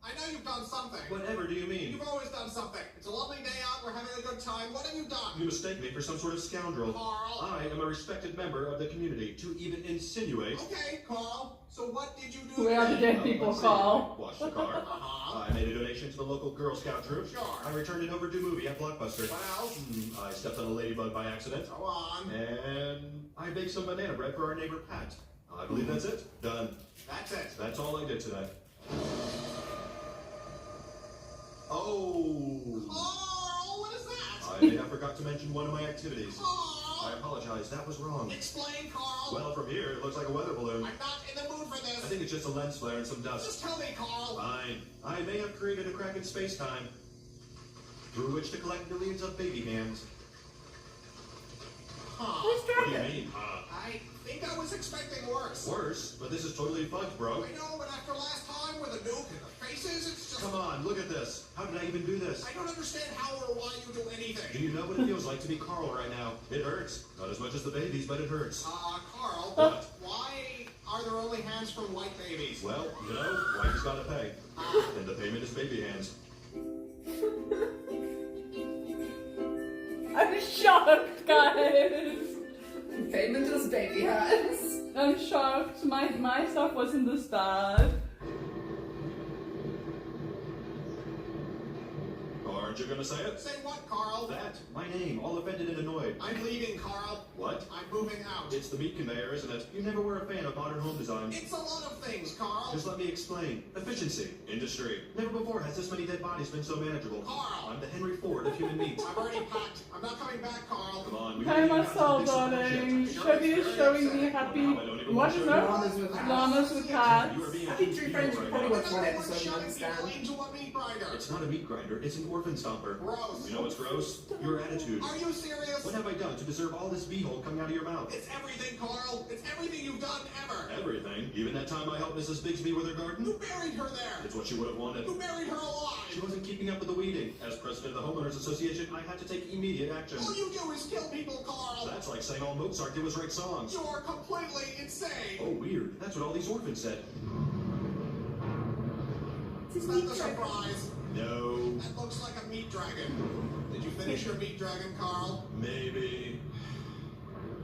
Speaker 3: I know you've done something.
Speaker 4: Whatever do you mean?
Speaker 3: You've always done something. It's a lovely day out. We're having a good time. What have you done?
Speaker 4: You mistake me for some sort of scoundrel.
Speaker 3: Carl.
Speaker 4: I am a respected member of the community. To even insinuate...
Speaker 3: Okay, Carl. So what did you do?
Speaker 1: We are the
Speaker 3: today?
Speaker 1: dead people,
Speaker 4: let's see.
Speaker 1: Carl.
Speaker 4: Wash the car.
Speaker 3: Uh-huh.
Speaker 4: I made a donation to the local Girl Scout troop.
Speaker 3: Sure.
Speaker 4: I returned an overdue movie at Blockbuster.
Speaker 3: Well,
Speaker 4: I stepped on a ladybug by accident.
Speaker 3: go on.
Speaker 4: And I baked some banana bread for our neighbor Pat. I believe that's it. Done.
Speaker 3: That's it.
Speaker 4: That's all I did today. Oh.
Speaker 3: Carl, what is that?
Speaker 4: I may have forgot to mention one of my activities. I
Speaker 3: Carl!
Speaker 4: apologize, that was wrong.
Speaker 3: Explain, Carl.
Speaker 4: Well, from here, it looks like a weather balloon.
Speaker 3: I'm not in the mood for
Speaker 4: I
Speaker 3: this.
Speaker 4: think it's just a lens flare and some dust.
Speaker 3: Just tell me, Carl.
Speaker 4: Fine. I may have created a crack in space-time through which to collect millions of baby hands.
Speaker 3: Huh.
Speaker 2: Who's
Speaker 4: What do you
Speaker 2: dragon?
Speaker 4: mean, huh?
Speaker 3: I think I was expecting worse.
Speaker 4: Worse, but this is totally bugged, bro.
Speaker 3: I know, but after last time with the nuke and the faces, it's just...
Speaker 4: Come on, look at this. How did I even do this?
Speaker 3: I don't understand how or why you do
Speaker 4: Do
Speaker 3: anything.
Speaker 4: you know what it feels like to be Carl right now? It hurts. Not as much as the babies, but it hurts.
Speaker 3: Carl,
Speaker 4: What?
Speaker 3: why are there only hands for white babies?
Speaker 4: Well, you know, wifey's gotta pay. And the payment is baby hands.
Speaker 1: I'm shocked, guys.
Speaker 2: Payment is baby hats.
Speaker 1: I'm shocked. My stuff wasn't this bad.
Speaker 4: Aren't you gonna say it?
Speaker 3: Say what, Carl?
Speaker 4: That, my name, all offended and annoyed.
Speaker 3: I'm leaving, Carl.
Speaker 4: What?
Speaker 3: I'm moving out.
Speaker 4: It's the meat conveyor, isn't it? You never were a fan of modern home design.
Speaker 3: It's a lot of things, Carl.
Speaker 4: Just let me explain. Efficiency, industry. Never before has this many dead bodies been so manageable.
Speaker 3: Carl.
Speaker 4: I'm the Henry Ford of human meat.
Speaker 3: I've already packed. I'm not coming back, Carl.
Speaker 4: Come on, we
Speaker 1: Hi,
Speaker 4: haven't even
Speaker 1: Marcel,
Speaker 4: gotten to the big
Speaker 1: darling.
Speaker 4: shit.
Speaker 1: Chevy is showing me happy. What is that?
Speaker 2: Llamas with hats.
Speaker 1: Llamas with hats.
Speaker 4: You are being
Speaker 2: Happy Tree Friends, you
Speaker 4: right
Speaker 2: probably
Speaker 4: now.
Speaker 2: watched one
Speaker 3: Another
Speaker 2: episode and
Speaker 3: shoving
Speaker 2: understand.
Speaker 3: people into a meat grinder.
Speaker 4: It's not a meat grinder, it's an orphan stomper.
Speaker 3: Gross.
Speaker 4: You know what's gross? Your attitude.
Speaker 3: Are you serious?
Speaker 4: What have I done to deserve all this beehole coming out of your mouth?
Speaker 3: It's everything, Carl. It's everything you've done ever.
Speaker 4: Everything. Even that time I helped Mrs. Bigsby with her garden?
Speaker 3: Who buried her there?
Speaker 4: It's what she would have wanted.
Speaker 3: Who buried her
Speaker 4: She
Speaker 3: alive?
Speaker 4: wasn't keeping up with the weeding. As president of the Homeowners Association, I had to take immediate action.
Speaker 3: All you do is kill people, Carl.
Speaker 4: That's like saying all Mozart did was write songs.
Speaker 3: You're completely insane.
Speaker 4: Oh, weird. That's what all these orphans said.
Speaker 3: Is that the surprise?
Speaker 4: No,
Speaker 3: That looks like a meat dragon. Did you finish your meat dragon, Carl?
Speaker 4: maybe.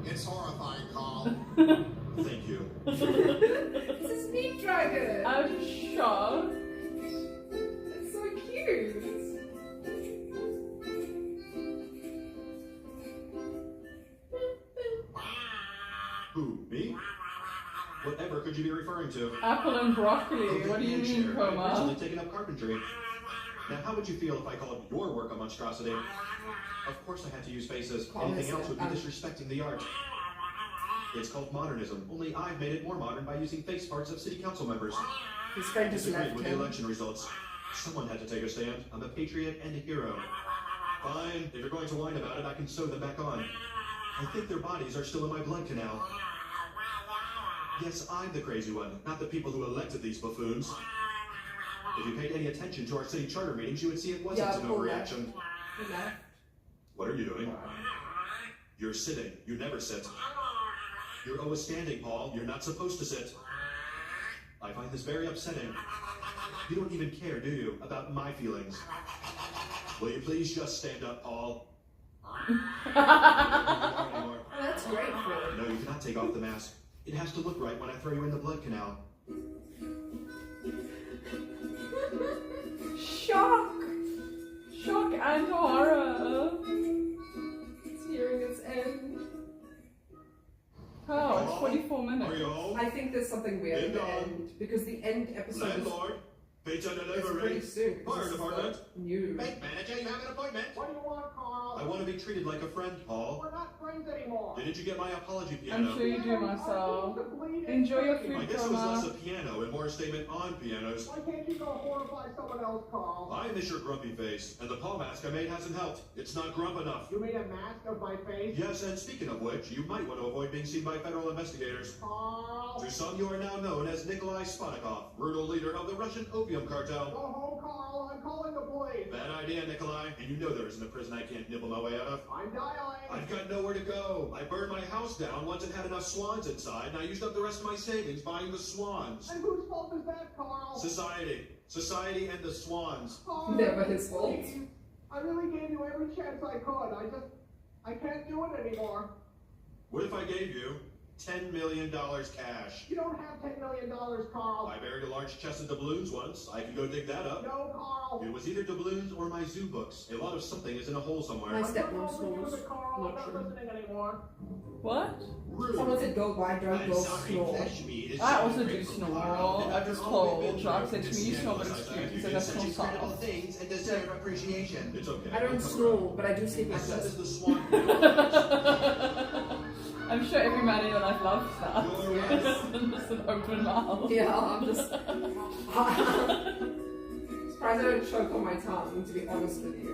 Speaker 3: It's horrifying, Carl.
Speaker 4: Thank you.
Speaker 2: This is Meat Dragon.
Speaker 1: I'm shocked.
Speaker 2: It's so cute.
Speaker 4: Who, me? Whatever could you be referring to?
Speaker 1: Apple and broccoli.
Speaker 4: Oh,
Speaker 1: What do you
Speaker 4: the
Speaker 1: mean,
Speaker 4: chair. I've
Speaker 1: Coma?
Speaker 4: recently taken up carpentry. Now, how would you feel if I called your work a monstrosity? Of course I had to use faces. Anything else would be disrespecting the art. It's called modernism, only I've made it more modern by using face parts of city council members.
Speaker 2: His friend just
Speaker 4: Disagreed
Speaker 2: left
Speaker 4: with the
Speaker 2: him.
Speaker 4: election results. Someone had to take a stand. I'm a patriot and a hero. Fine, if you're going to whine about it, I can sew them back on. I think their bodies are still in my blood canal. Yes, I'm the crazy one, not the people who elected these buffoons. If you paid any attention to our city charter meetings, you would see it wasn't
Speaker 2: Yeah,
Speaker 4: an
Speaker 2: pull
Speaker 4: overreaction.
Speaker 2: He left.
Speaker 4: What are you doing? You're sitting. You never sit. You're always standing, Paul. You're not supposed to sit. I find this very upsetting. You don't even care, do you, about my feelings? Will you please just stand up, Paul?
Speaker 2: Oh, that's great for him.
Speaker 4: No, you cannot take off the mask. It has to look right when I throw you in the blood canal.
Speaker 1: Shock! Shock and horror!
Speaker 2: It's nearing its end.
Speaker 1: Oh, it's 44
Speaker 4: Are
Speaker 1: minutes.
Speaker 4: you home?
Speaker 2: I think there's something weird at the
Speaker 4: End on.
Speaker 2: end because the end episode is
Speaker 4: Landlord? Pizza
Speaker 2: it's
Speaker 4: delivery?
Speaker 2: pretty soon. because
Speaker 4: Fire
Speaker 2: this is
Speaker 4: department?
Speaker 2: New.
Speaker 3: Bank manager, you have an appointment?
Speaker 5: What do you want, Carl?
Speaker 4: I want to be treated like a friend, Paul.
Speaker 5: We're not friends anymore.
Speaker 4: Didn't you get my apology
Speaker 1: I'm
Speaker 4: piano?
Speaker 1: sure you do, Marcel. Enjoy your
Speaker 4: I
Speaker 1: food,
Speaker 4: guess it was less
Speaker 1: Coma.
Speaker 4: a piano and more a statement on pianos.
Speaker 5: Why can't you go horrify someone else, Carl?
Speaker 4: I miss your grumpy face, and the paw mask I made hasn't helped. It's not grump enough.
Speaker 5: You made a mask of my face?
Speaker 4: Yes, and speaking of which, you might want to avoid being seen by federal investigators.
Speaker 5: Carl!
Speaker 4: To some, you are now known as Nikolai Sponikov, brutal leader of the Russian opium
Speaker 5: Go
Speaker 4: cartel.
Speaker 5: home, Carl. I'm calling the police.
Speaker 4: Bad idea, Nikolai. And you know there isn't a prison I can't nibble my way out of.
Speaker 5: I'm dialing.
Speaker 4: I've got nowhere to go. I burned my house down once it had enough swans inside, and I used up the rest of my savings buying the swans.
Speaker 5: And whose fault is that, Carl?
Speaker 4: Society. Society and the swans.
Speaker 5: Carl,
Speaker 2: Never his fault.
Speaker 5: please. I really gave you every chance I could. I can't do it anymore.
Speaker 4: What if I gave you $10 million cash?
Speaker 5: You don't have $10 million, Carl.
Speaker 4: I buried a large chest of doubloons once. I can go dig that up.
Speaker 5: No, Carl.
Speaker 4: It was either doubloons or my zoo books. A lot of something is in a hole somewhere.
Speaker 2: My
Speaker 5: I'm
Speaker 2: stepmom
Speaker 5: not over
Speaker 2: snores.
Speaker 5: it, Carl. I'm
Speaker 2: Not
Speaker 5: not
Speaker 2: true.
Speaker 5: listening anymore.
Speaker 1: What?
Speaker 4: Rude.
Speaker 2: Someone said go wide, don't
Speaker 4: I'm
Speaker 2: go
Speaker 4: sorry,
Speaker 2: snore.
Speaker 4: flesh meat is
Speaker 1: I
Speaker 4: so
Speaker 1: also do
Speaker 4: grateful,
Speaker 1: snore.
Speaker 4: Carl.
Speaker 1: I just
Speaker 4: After all
Speaker 1: told
Speaker 4: we've been
Speaker 1: Jacques
Speaker 4: through,
Speaker 1: said to me, you
Speaker 4: it's
Speaker 1: snore, but
Speaker 4: scandalous.
Speaker 1: it's cute. He
Speaker 4: You
Speaker 1: said
Speaker 4: did
Speaker 1: that's
Speaker 4: such
Speaker 1: not
Speaker 4: incredible
Speaker 1: soft.
Speaker 4: things and deserve appreciation. It's okay.
Speaker 2: I don't snore, but I do sleep
Speaker 4: I
Speaker 2: like
Speaker 4: said
Speaker 2: this.
Speaker 4: as the swan.
Speaker 1: I'm sure every man in your life loves that.
Speaker 4: You're
Speaker 1: Just an open mouth.
Speaker 2: Yeah, I'm just. Surprised I don't choke on my tongue, to be honest with you.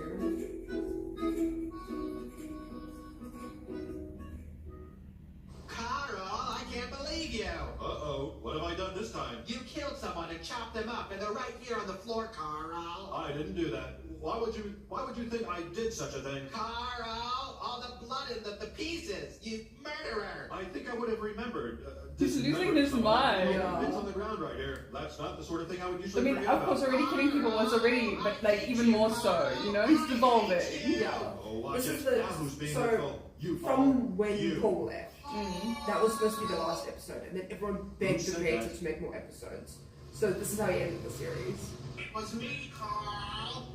Speaker 3: Carl, I can't believe you.
Speaker 4: Uh-oh, what have I done this time?
Speaker 3: You killed someone and chopped them up, and they're right here on the floor, Carl.
Speaker 4: I didn't do that. Why would you think I did such a thing?
Speaker 3: Carl, all the blood in the pieces. You murdered Murderer!
Speaker 4: I think I would have remembered.
Speaker 1: He's losing
Speaker 4: dismembered
Speaker 1: his
Speaker 4: someone.
Speaker 1: mind.
Speaker 2: Yeah.
Speaker 4: Bits on the ground right here. That's not the sort of thing I would
Speaker 1: I
Speaker 4: usually
Speaker 1: mean,
Speaker 4: forget
Speaker 1: of course,
Speaker 4: about.
Speaker 1: already killing people was already, but like even more so. You know, he's devolving.
Speaker 2: Yeah.
Speaker 4: Oh, watch
Speaker 2: This
Speaker 4: it.
Speaker 2: is the
Speaker 4: Now who's being
Speaker 2: so
Speaker 4: hurtful? You, Paul.
Speaker 2: from when
Speaker 4: You.
Speaker 2: Paul left. That was supposed to be the last episode, and then everyone begged the
Speaker 4: said
Speaker 2: creator
Speaker 4: that?
Speaker 2: to make more episodes. So this is how he ended the series.
Speaker 3: It was me, Carl.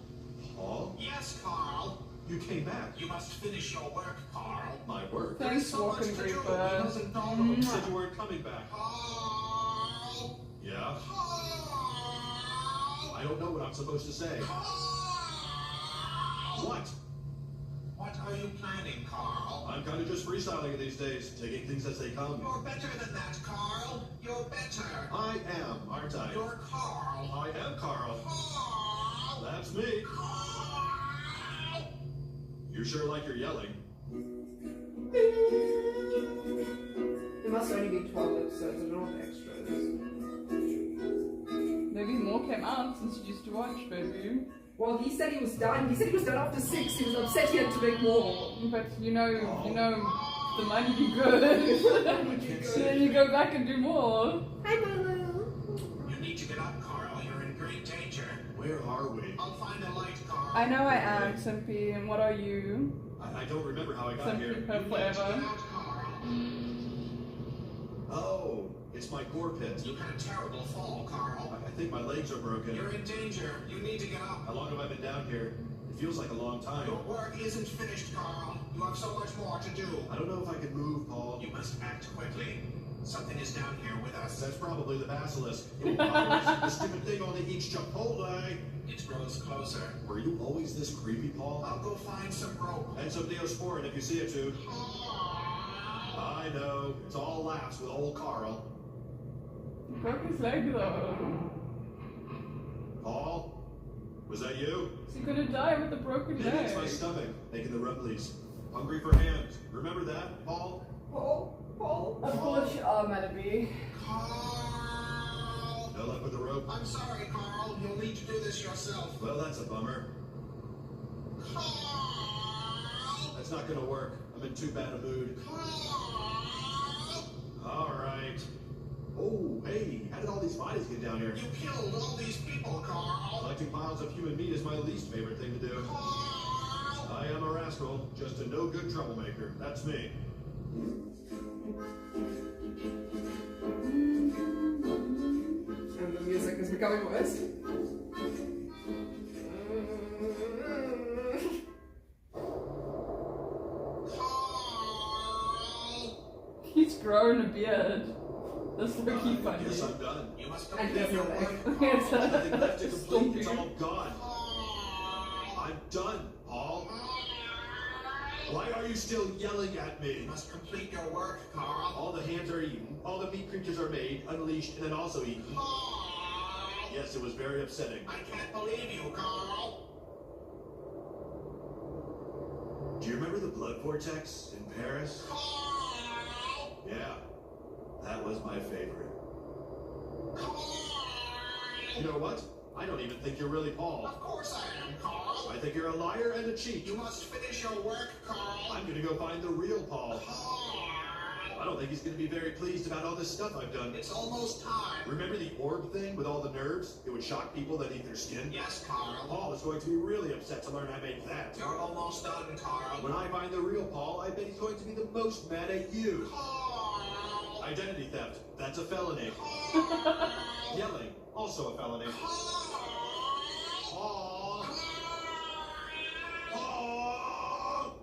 Speaker 4: Paul?
Speaker 3: Yes, Carl.
Speaker 4: You came back.
Speaker 3: You must finish your work, Carl.
Speaker 4: My work.
Speaker 3: There is
Speaker 1: Thanks,
Speaker 3: so much
Speaker 1: Walking
Speaker 3: to do. He
Speaker 1: Reaper.
Speaker 3: doesn't know.
Speaker 4: You said you weren't coming back.
Speaker 3: Carl.
Speaker 4: Yeah?
Speaker 3: Carl.
Speaker 4: I don't know what I'm supposed to say.
Speaker 3: Carl.
Speaker 4: What?
Speaker 3: What are you planning, Carl?
Speaker 4: I'm kind of just freestyling these days, taking things as they come.
Speaker 3: You're better than that, Carl. You're better.
Speaker 4: I am, aren't I?
Speaker 3: You're Carl.
Speaker 4: I am Carl.
Speaker 3: Carl.
Speaker 4: That's me.
Speaker 3: Carl.
Speaker 4: You sure like your yelling.
Speaker 2: There must only be 12 episodes. I don't know what the extra is.
Speaker 1: Maybe more came out since you used to watch, baby.
Speaker 2: Well, he said he was done. He said he was done after 6. He was upset he had to make more.
Speaker 1: But you know, the money be good. So then you go back and do more.
Speaker 2: Hi, Mama.
Speaker 3: You need to get up, Carl. You're in great danger.
Speaker 4: Where are we?
Speaker 3: I'll find a light, Carl.
Speaker 1: I know I am, Simpy, and what are you?
Speaker 4: I don't remember how I got
Speaker 1: Simpy
Speaker 4: here.
Speaker 1: for
Speaker 3: Get
Speaker 1: forever.
Speaker 3: out, Carl.
Speaker 4: Oh, it's my gore pit.
Speaker 3: You had a terrible fall, Carl.
Speaker 4: I think my legs are broken.
Speaker 3: You're in danger. You need to get up.
Speaker 4: How long have I been down here? It feels like a long time.
Speaker 3: Your work isn't finished, Carl. You have so much more to do.
Speaker 4: I don't know if I can move, Paul.
Speaker 3: You must act quickly. Something is down here with us.
Speaker 4: That's probably the basilisk. It the stupid thing only eats Chipotle.
Speaker 3: It grows closer.
Speaker 4: Were you always this creepy, Paul?
Speaker 3: I'll go find some rope.
Speaker 4: And some Neosporin if you see it too. I know. It's all laughs with old Carl.
Speaker 1: Broke his leg though.
Speaker 4: Paul? Was that you?
Speaker 1: So you're gonna die with a broken
Speaker 4: Maybe it's my
Speaker 1: leg.
Speaker 4: stomach, making the rumblies. Hungry for hands. Remember that, Paul?
Speaker 2: Paul.
Speaker 1: Of course you are, Malaby.
Speaker 3: Carl!
Speaker 4: No luck with the rope?
Speaker 3: I'm sorry, Carl. You'll need to do this yourself.
Speaker 4: Well, that's a bummer.
Speaker 3: Carl!
Speaker 4: That's not gonna work. I'm in too bad a mood.
Speaker 3: Carl!
Speaker 4: Alright. Oh, hey, how did all these bodies get down here?
Speaker 3: You killed all these people, Carl.
Speaker 4: Collecting piles of human meat is my least favorite thing to do.
Speaker 3: Carl!
Speaker 4: I am a rascal, just a no-good troublemaker. That's me.
Speaker 2: And the music is becoming worse.
Speaker 3: Carl!
Speaker 1: He's grown a beard. That's low-key funny.
Speaker 4: Guess I'm done.
Speaker 3: You must
Speaker 2: And
Speaker 3: complete your
Speaker 2: there's no
Speaker 3: work.
Speaker 1: It's
Speaker 4: Nothing left to
Speaker 1: a
Speaker 4: complete. It's
Speaker 1: stompy.
Speaker 4: all gone.
Speaker 3: Carl!
Speaker 4: I'm done, Paul. Why are you still yelling at
Speaker 3: You
Speaker 4: me?
Speaker 3: must complete your work, Carl.
Speaker 4: All the hands are eaten, all the meat creatures are made, unleashed, and then also eaten.
Speaker 3: Carl!
Speaker 4: Yes, it was very upsetting.
Speaker 3: I can't believe you, Carl.
Speaker 4: Do you remember the blood vortex in Paris?
Speaker 3: Carl!
Speaker 4: Yeah, that was my favorite.
Speaker 3: Carl!
Speaker 4: You know what? I don't even think you're really Paul.
Speaker 3: Of course I am, Carl.
Speaker 4: I think you're a liar and a cheat.
Speaker 3: You must finish your work, Carl.
Speaker 4: I'm gonna go find the real Paul.
Speaker 3: Carl!
Speaker 4: I don't think he's gonna be very pleased about all this stuff I've done.
Speaker 3: It's almost time.
Speaker 4: Remember the orb thing with all the nerves? It would shock people that eat their skin?
Speaker 3: Yes, Carl.
Speaker 4: Paul is going to be really upset to learn I made that.
Speaker 3: You're almost done, Carl.
Speaker 4: When I find the real Paul, I bet he's going to be the most mad at you.
Speaker 3: Carl!
Speaker 4: Identity theft, that's a felony.
Speaker 3: Carl!
Speaker 4: Yelling, also a felony.
Speaker 3: Carl!
Speaker 4: Paul! Paul!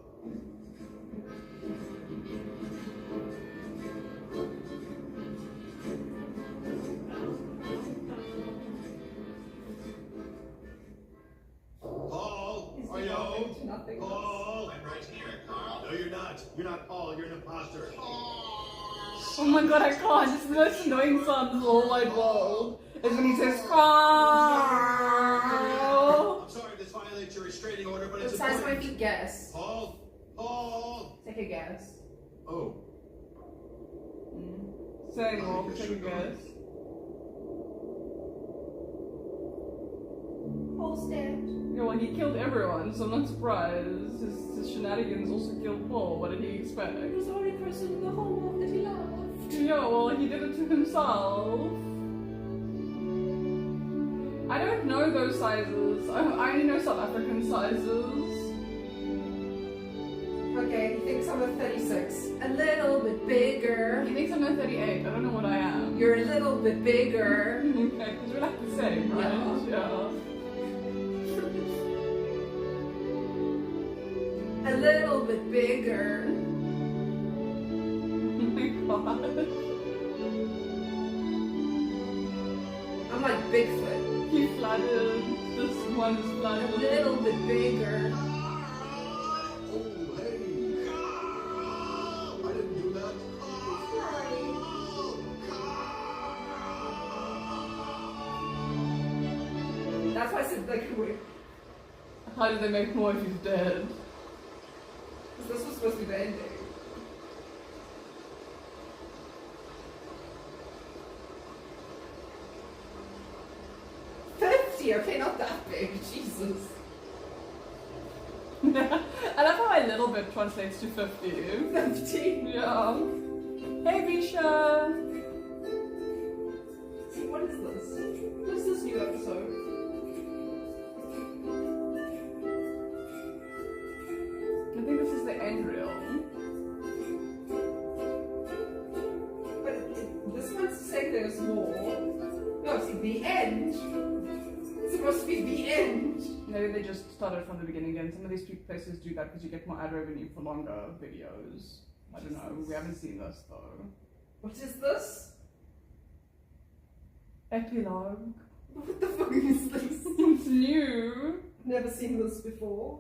Speaker 4: Paul,
Speaker 2: He's
Speaker 4: are you
Speaker 2: devolving
Speaker 4: home?
Speaker 2: to nothing.
Speaker 4: Paul!
Speaker 3: I'm right here, Carl.
Speaker 4: No, you're not. You're not Paul. You're an imposter.
Speaker 1: Oh my god, I can't. It's the most annoying sound in the whole wide world. Is when he says, Carl.
Speaker 4: I'm sorry, this violates your restraining order, but
Speaker 2: What
Speaker 4: it's
Speaker 2: size
Speaker 4: important.
Speaker 2: might be guess?
Speaker 4: Paul! Paul!
Speaker 2: Take a guess.
Speaker 4: Oh,
Speaker 1: Say more, take a guess.
Speaker 2: Paul's dead.
Speaker 1: Yeah, well, he killed everyone, so I'm not surprised. His shenanigans also killed Paul. What did he expect?
Speaker 2: He was the only person in the whole world that he loved.
Speaker 1: Yeah, well, he did it to himself. I don't know those sizes. I only know South African sizes.
Speaker 2: Okay, he thinks I'm a 36. A little bit bigger.
Speaker 1: He thinks I'm a 38. I don't know what I am.
Speaker 2: You're a little bit bigger.
Speaker 1: Okay, because we're like the same, right? Yeah.
Speaker 2: A little bit bigger.
Speaker 1: Oh my god.
Speaker 2: I'm like Bigfoot.
Speaker 1: He flooded. This one is
Speaker 2: A
Speaker 1: flooded.
Speaker 2: little bit bigger.
Speaker 4: Oh, hey! I didn't do that.
Speaker 2: That's why I said like wait.
Speaker 1: How did they make more if he's dead?
Speaker 2: Because this was supposed to be the ending. Okay, not that big. Jesus.
Speaker 1: I love how a little bit translates to 50.
Speaker 2: 50.
Speaker 1: Yeah. Hey, Bisha!
Speaker 2: See, what is this? What is this new episode?
Speaker 1: I think this is the end reel.
Speaker 2: But this one's saying there's more. No, see, the end. It's supposed to be the end.
Speaker 1: Maybe they just started from the beginning again. Some of these places do that because you get more ad revenue for longer videos. I don't know. We haven't seen this though.
Speaker 2: What is this?
Speaker 1: Epilogue.
Speaker 2: What the fuck is this?
Speaker 1: It's new.
Speaker 2: Never seen this before.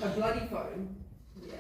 Speaker 2: A bloody phone. Yes.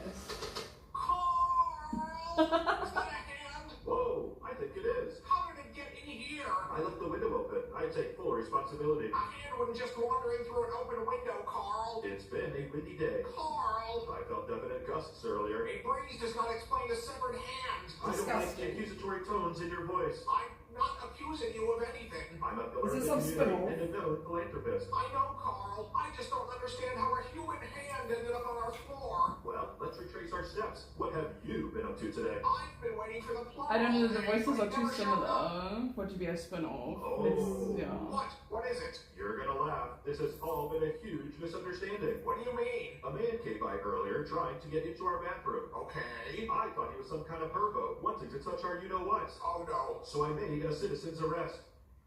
Speaker 3: Carl! Is that a hand?
Speaker 4: Whoa, I think it is.
Speaker 3: How did it get in here?
Speaker 4: I left the window open. I take full responsibility.
Speaker 3: A hand wasn't just wandering through an open window, Carl.
Speaker 4: It's been a windy day.
Speaker 3: Carl!
Speaker 4: I felt definite gusts earlier.
Speaker 3: A breeze does not explain a severed hand.
Speaker 4: I don't like the
Speaker 2: Disgusting.
Speaker 4: accusatory tones in your voice.
Speaker 3: I'm not accusing you of anything.
Speaker 4: I'm a pillar of
Speaker 2: Is
Speaker 4: the
Speaker 2: this some
Speaker 4: community
Speaker 2: spin-off?
Speaker 4: and a known philanthropist.
Speaker 3: I know, Carl. I just don't understand how a human hand ended up on our floor.
Speaker 4: Well, let's retrace our steps. What have you been up to today?
Speaker 3: I've been waiting for the plot.
Speaker 1: I don't know. The voices
Speaker 3: but
Speaker 1: are
Speaker 3: it
Speaker 1: too
Speaker 3: never showed up.
Speaker 1: similar for it to be a spin-off.
Speaker 4: Oh.
Speaker 1: It's, yeah.
Speaker 3: What? What is it?
Speaker 4: You're gonna laugh. This has all been a huge misunderstanding.
Speaker 3: What do you mean?
Speaker 4: A man came by earlier trying to get into our bathroom.
Speaker 3: Okay.
Speaker 4: I thought he was some kind of pervo, wanting to touch our you-know-what.
Speaker 3: Oh no.
Speaker 4: So I made a citizen's arrest,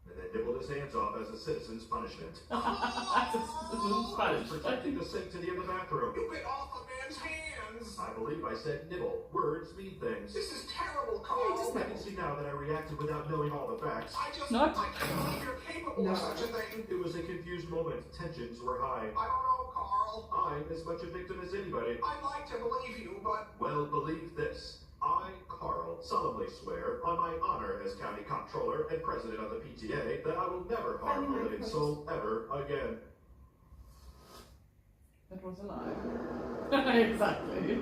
Speaker 4: and then nibbled his hands off as a citizen's punishment.
Speaker 1: This is
Speaker 4: I was
Speaker 1: Spanish.
Speaker 4: protecting the sink to the end of the bathroom.
Speaker 3: You bit off a man's hands.
Speaker 4: I believe I said nibble. Words mean things.
Speaker 3: This is terrible,
Speaker 2: Hey,
Speaker 3: Carl.
Speaker 2: just
Speaker 4: I can see now that I reacted without knowing all the facts.
Speaker 3: I just
Speaker 1: Not-
Speaker 3: I can't believe you're capable
Speaker 2: No.
Speaker 3: of such a thing.
Speaker 4: It was a confused moment. Tensions were high.
Speaker 3: I don't know, Carl.
Speaker 4: I'm as much a victim as anybody.
Speaker 3: I'd like to believe you, but
Speaker 4: Well, believe this. I, Carl, solemnly swear on my honor as county comptroller and president of the PTA that I will never harm a living soul ever again.
Speaker 1: That was a lie. Exactly.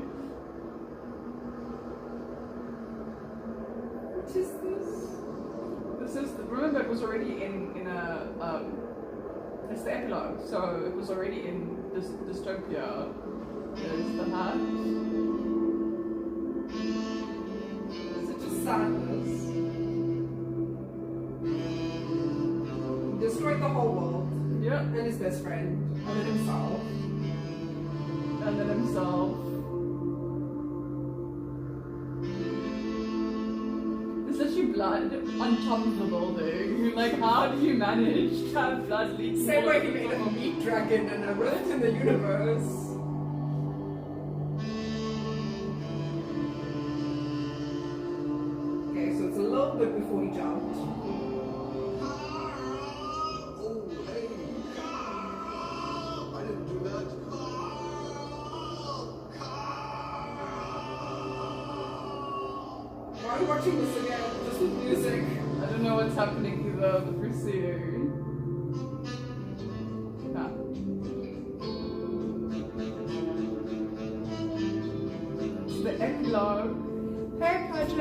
Speaker 2: What is this?
Speaker 1: This is remember it was already in a it's the epilogue, so it was already in this dystopia. There's the hat.
Speaker 2: Is it just sadness? He destroyed the whole world.
Speaker 1: Yeah,
Speaker 2: And his best friend. And then himself.
Speaker 1: and then himself. There's literally blood on top of the building. Like, how do you manage to have blood leaking?
Speaker 2: Same
Speaker 1: all
Speaker 2: way
Speaker 1: over
Speaker 2: he
Speaker 1: the
Speaker 2: made a
Speaker 1: top?
Speaker 2: meat dragon and a rift in the universe. Okay, so it's a little bit before he jumped.
Speaker 4: Oh, hey! I didn't do that.
Speaker 2: Why are we watching this again? Just with music.
Speaker 1: I don't know what's happening either, but we're seeing. Ah. It's the epilogue. Hey, Patrick.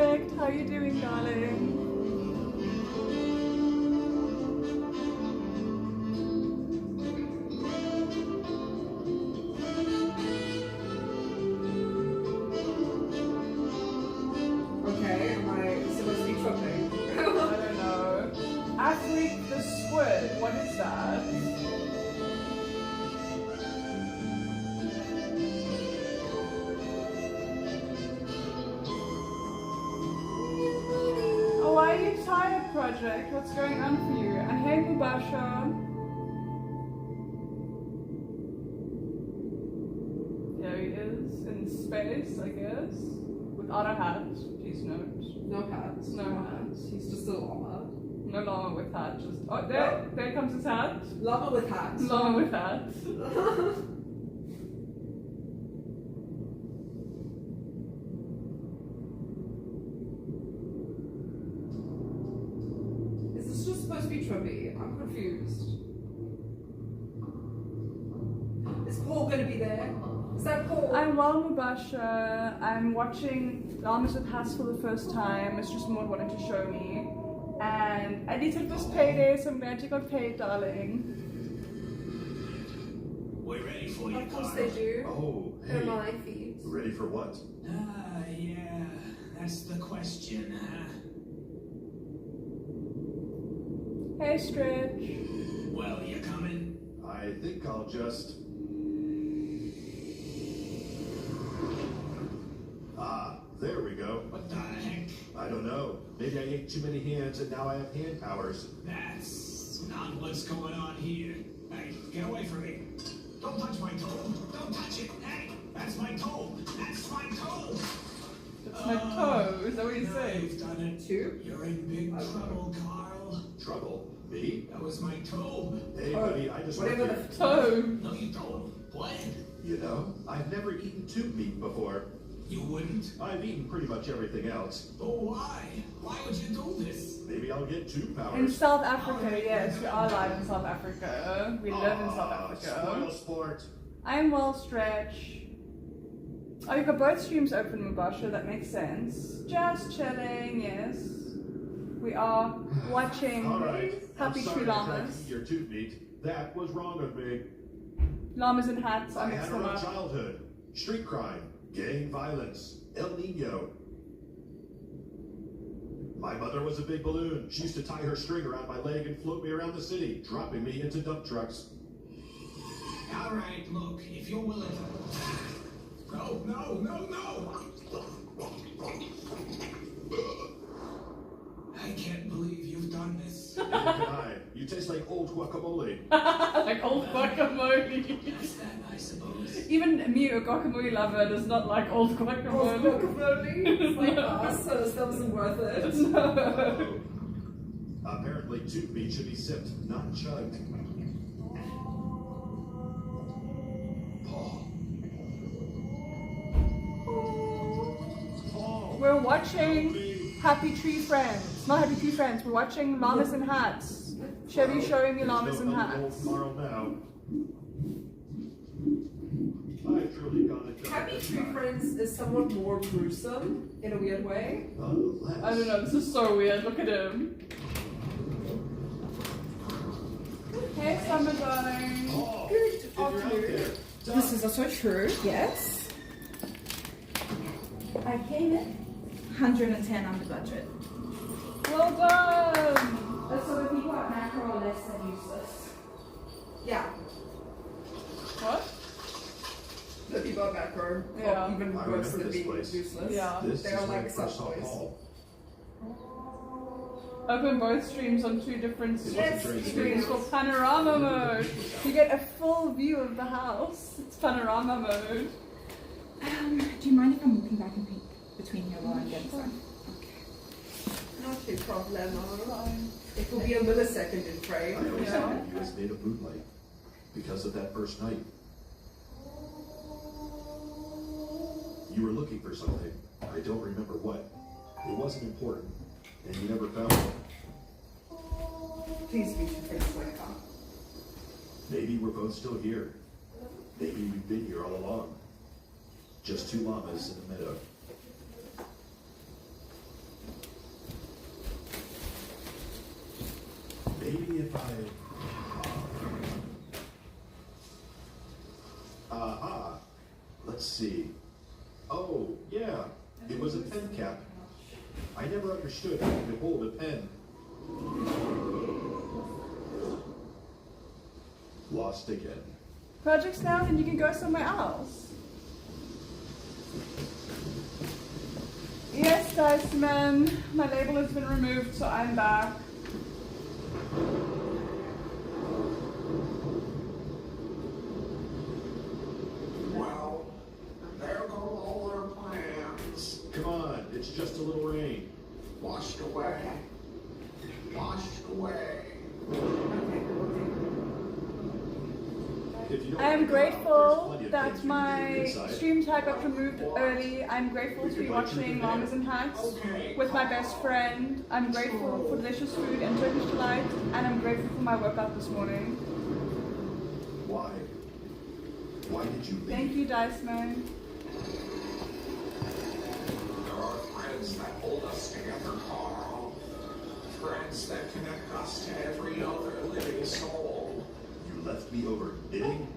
Speaker 1: a squid. What is that? Oh, why are you tired, Project? What's going on for you? And hey, Mubasha. There he is, in space, I guess. Without a hat, please note.
Speaker 2: No hats.
Speaker 1: No hats.
Speaker 2: He's just a llama.
Speaker 1: No llama with hat, just... Oh, there comes his hat.
Speaker 2: Llama with hats.
Speaker 1: Llama with hat.
Speaker 2: Is this just supposed to be trippy? I'm confused. Is Paul gonna be there? Is that Paul?
Speaker 1: I'm well, Mubasha. I'm watching Llamas with Hats for the first time. It's just Maud wanted to show me. And I needed this payday, so I'm glad you got paid, darling.
Speaker 6: We're ready for you,
Speaker 2: Of course
Speaker 6: Carl.
Speaker 2: they do.
Speaker 4: Oh,
Speaker 2: They're
Speaker 4: hey.
Speaker 2: my feet.
Speaker 4: Ready for what?
Speaker 6: Yeah, that's the question, huh?
Speaker 1: Hey, Stretch.
Speaker 6: Well, you coming?
Speaker 4: I think I'll just... Ah, there we go.
Speaker 6: What the heck?
Speaker 4: I don't know. Maybe I ate too many hands and now I have hand powers.
Speaker 6: That's not what's going on here. Hey, get away from me. Don't touch my toe. Don't touch it. Hey, that's my toe. That's my toe.
Speaker 1: It's my toe, is that what you
Speaker 6: Now
Speaker 1: say?
Speaker 6: you've done it.
Speaker 2: Two?
Speaker 6: You're in big trouble, Carl.
Speaker 4: Trouble? Me?
Speaker 6: That was my toe.
Speaker 4: Hey,
Speaker 2: Oh,
Speaker 4: buddy, I just
Speaker 2: whatever
Speaker 4: want
Speaker 2: the
Speaker 1: Toe.
Speaker 6: No, you don't. What?
Speaker 4: You know, I've never eaten tube meat before.
Speaker 6: You wouldn't?
Speaker 4: I've eaten pretty much everything else.
Speaker 6: But why? Why would you do this?
Speaker 4: Maybe I'll get tube
Speaker 1: In
Speaker 4: powers.
Speaker 1: South Africa, yes, we are live in South Africa. We live in South Africa.
Speaker 4: Spoil sport.
Speaker 1: I'm well, Stretch. Oh, you've got both streams open, Mubasha, that makes sense. Just chilling, yes. We are watching
Speaker 4: All right.
Speaker 1: Happy
Speaker 4: I'm
Speaker 1: Tree
Speaker 4: sorry I tried
Speaker 1: Llamas.
Speaker 4: to eat your tube meat. That was wrong of me.
Speaker 1: Llamas in hats, I
Speaker 4: I
Speaker 1: mixed
Speaker 4: had a
Speaker 1: them
Speaker 4: rough
Speaker 1: up.
Speaker 4: childhood. Street crime, gang violence, El Nino. My mother was a big balloon. She used to tie her string around my leg and float me around the city, dropping me into dump trucks.
Speaker 6: All right, look, if you're willing to... No. I can't believe you've done this.
Speaker 4: Neither can I. You taste like old guacamole.
Speaker 1: Like old guacamole.
Speaker 6: That's that, I suppose.
Speaker 1: Even me, a guacamole lover, does not like old guacamole.
Speaker 2: It's like us, so it still wasn't worth it.
Speaker 4: Uh-oh. Apparently, tube meat should be sipped, not chugged. Paul.
Speaker 1: We're watching Happy Tree Friends. Not Happy Tree Friends, we're watching Llamas in Hats. Chevy showing me
Speaker 4: There's
Speaker 1: llamas in
Speaker 4: no coming home
Speaker 1: hats.
Speaker 4: tomorrow now. I truly got it.
Speaker 2: Happy Tree Friends is somewhat more gruesome in a weird way.
Speaker 4: Unless...
Speaker 1: I don't know, this is so weird. Look at him. Hey, Summer darling.
Speaker 4: Oh,
Speaker 2: Good
Speaker 4: if you're out
Speaker 2: afternoon.
Speaker 4: there,
Speaker 2: This is also true, yes.
Speaker 7: I came in 110 under budget.
Speaker 1: Well done.
Speaker 7: So the people at macro are less than useless.
Speaker 2: Yeah,
Speaker 1: What?
Speaker 2: the people at macro
Speaker 1: Yeah.
Speaker 2: are even
Speaker 4: I
Speaker 2: worse
Speaker 4: remember
Speaker 2: than
Speaker 4: this
Speaker 2: being
Speaker 4: place.
Speaker 2: useless.
Speaker 1: Yeah.
Speaker 4: This
Speaker 2: They
Speaker 4: is
Speaker 2: are
Speaker 4: when I
Speaker 2: like
Speaker 4: first saw
Speaker 2: subways.
Speaker 4: Paul.
Speaker 1: Open both streams on two different
Speaker 4: It
Speaker 2: Yes,
Speaker 4: wasn't
Speaker 2: it
Speaker 4: trained
Speaker 1: screens for panorama mode. You get a full view of the house. It's panorama mode.
Speaker 7: Do you mind if I'm walking back and peek between here while I'm getting some?
Speaker 2: Not a problem. It will be a millisecond in
Speaker 4: I
Speaker 2: frame.
Speaker 4: always
Speaker 1: Yeah.
Speaker 4: thought you guys made of moonlight because of that first night. You were looking for something. I don't remember what. It wasn't important, and you never found it.
Speaker 2: Please be your face like that.
Speaker 4: Maybe we're both still here. Maybe we've been here all along. Just two llamas in the meadow. Maybe if I... Aha! Let's see. Oh, yeah. It was a pen cap. I never understood how you could hold a pen. Lost again.
Speaker 1: Projects now, then you can go somewhere else. Yes, Dice Man. My label has been removed, so I'm back.
Speaker 3: Well, there go all our plans.
Speaker 4: Come on, it's just a little rain.
Speaker 3: Washed away. Washed away.
Speaker 4: If you don't
Speaker 1: I am
Speaker 4: wanna go out, there's
Speaker 1: grateful
Speaker 4: plenty of
Speaker 1: that
Speaker 4: things we can do
Speaker 1: my
Speaker 4: inside.
Speaker 1: stream tag got removed early. I'm grateful to be watching Llamas and Hacks with my best friend. I'm grateful for delicious food and Turkish delight, and I'm grateful for my workout this morning.
Speaker 4: Why? Why did you leave?
Speaker 1: Thank you, Dice Man.
Speaker 3: There are threads that hold us together, Carl. Threads that connect us to every other living soul.
Speaker 4: You left me over bidding?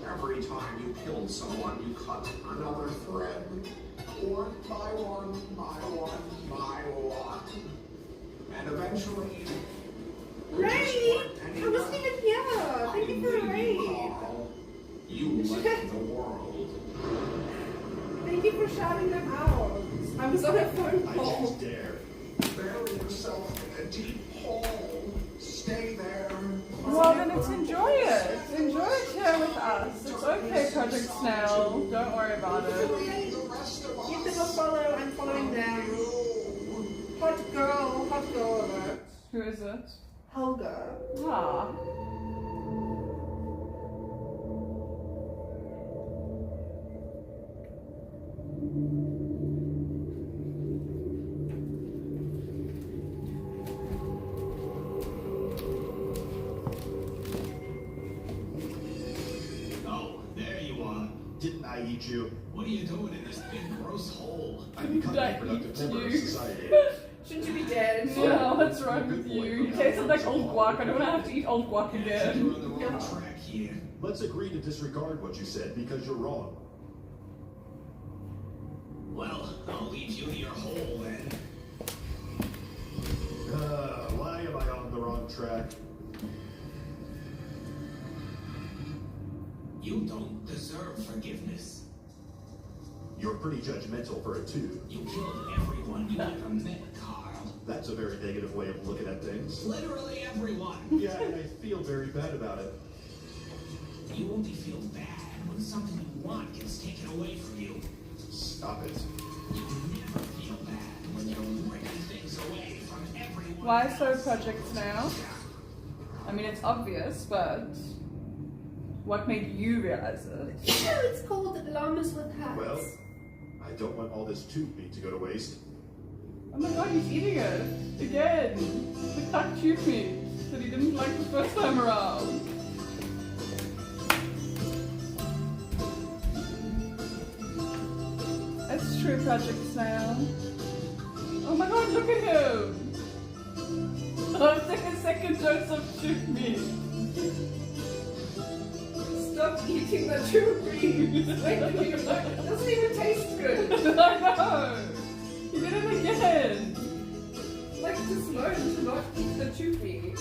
Speaker 3: Every time you killed someone, you cut another thread. One by one, by one, by one. And eventually...
Speaker 2: Raid! I wasn't even here. Thank you for the raid.
Speaker 3: Carl, you left the world.
Speaker 2: Thank you for shouting them out. I was on a phone
Speaker 4: I
Speaker 2: call.
Speaker 4: just dare.
Speaker 3: Bury yourself in a deep hole. Stay there.
Speaker 1: Well, then it's enjoy it. Enjoy it here with us. It's okay, Project Snail. Don't worry about it.
Speaker 3: The rest of us.
Speaker 2: Give them a follow. I'm following them. Hot girl alert.
Speaker 1: Who is it?
Speaker 2: Helga.
Speaker 1: Ah.
Speaker 6: Oh, there you are.
Speaker 4: Didn't I eat you?
Speaker 6: What are you doing in this big gross hole?
Speaker 4: I become
Speaker 1: Did I
Speaker 4: a productive
Speaker 1: eat
Speaker 4: member of
Speaker 1: you?
Speaker 4: society.
Speaker 2: Shouldn't you be dead?
Speaker 1: Yeah, what's wrong with you? You tasted like old guac. I don't want to have to eat old guac
Speaker 6: You're
Speaker 1: again.
Speaker 6: on the wrong track here.
Speaker 4: Let's agree to disregard what you said because you're wrong.
Speaker 6: Well, I'll leave you to your hole then.
Speaker 4: Why am I on the wrong track?
Speaker 6: You don't deserve forgiveness.
Speaker 4: You're pretty judgmental for a two.
Speaker 6: You killed everyone you ever met, Carl.
Speaker 4: That's a very negative way of looking at things.
Speaker 6: Literally everyone.
Speaker 4: Yeah, and I feel very bad about it.
Speaker 6: You only feel bad when something you want gets taken away from you.
Speaker 4: Stop it.
Speaker 6: You never feel bad when you're ripping things away from everyone.
Speaker 1: Why so,
Speaker 6: else.
Speaker 1: Project Snail? I mean, it's obvious, but what made you realize it?
Speaker 2: It's called Llamas with Hats.
Speaker 4: Well, I don't want all this tooth meat to go to waste.
Speaker 1: Oh my god, he's eating it! Again! The cut tube meat that he didn't like the first time around. It's true, Project Snail. Oh my god, look at him! I'm taking a second dose of tube meat.
Speaker 2: Stop eating the chewing. Wait, it doesn't even taste good.
Speaker 1: I know! He did it again!
Speaker 2: Like, just learn to not eat the chewing.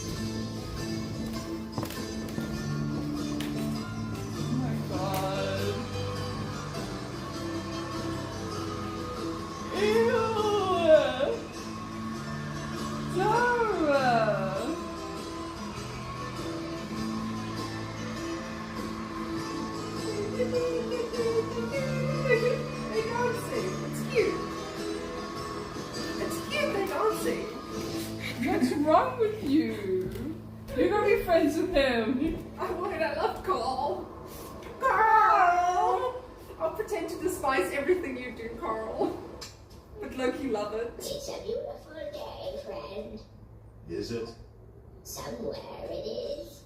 Speaker 1: Oh my god. Ew! No!
Speaker 2: They're dancing. It's cute. It's cute, they're dancing.
Speaker 1: What's wrong with you? You're gonna be friends with him.
Speaker 2: I love Carl. Carl! I'll pretend to despise everything you do, Carl. But Loki love it.
Speaker 8: It's a beautiful day, friend.
Speaker 4: Is it?
Speaker 8: Somewhere it is.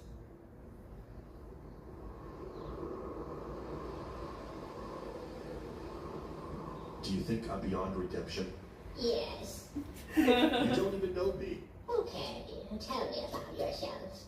Speaker 4: Do you think I'm beyond redemption?
Speaker 8: Yes.
Speaker 4: You don't even know me.
Speaker 8: Okay, tell me about yourself.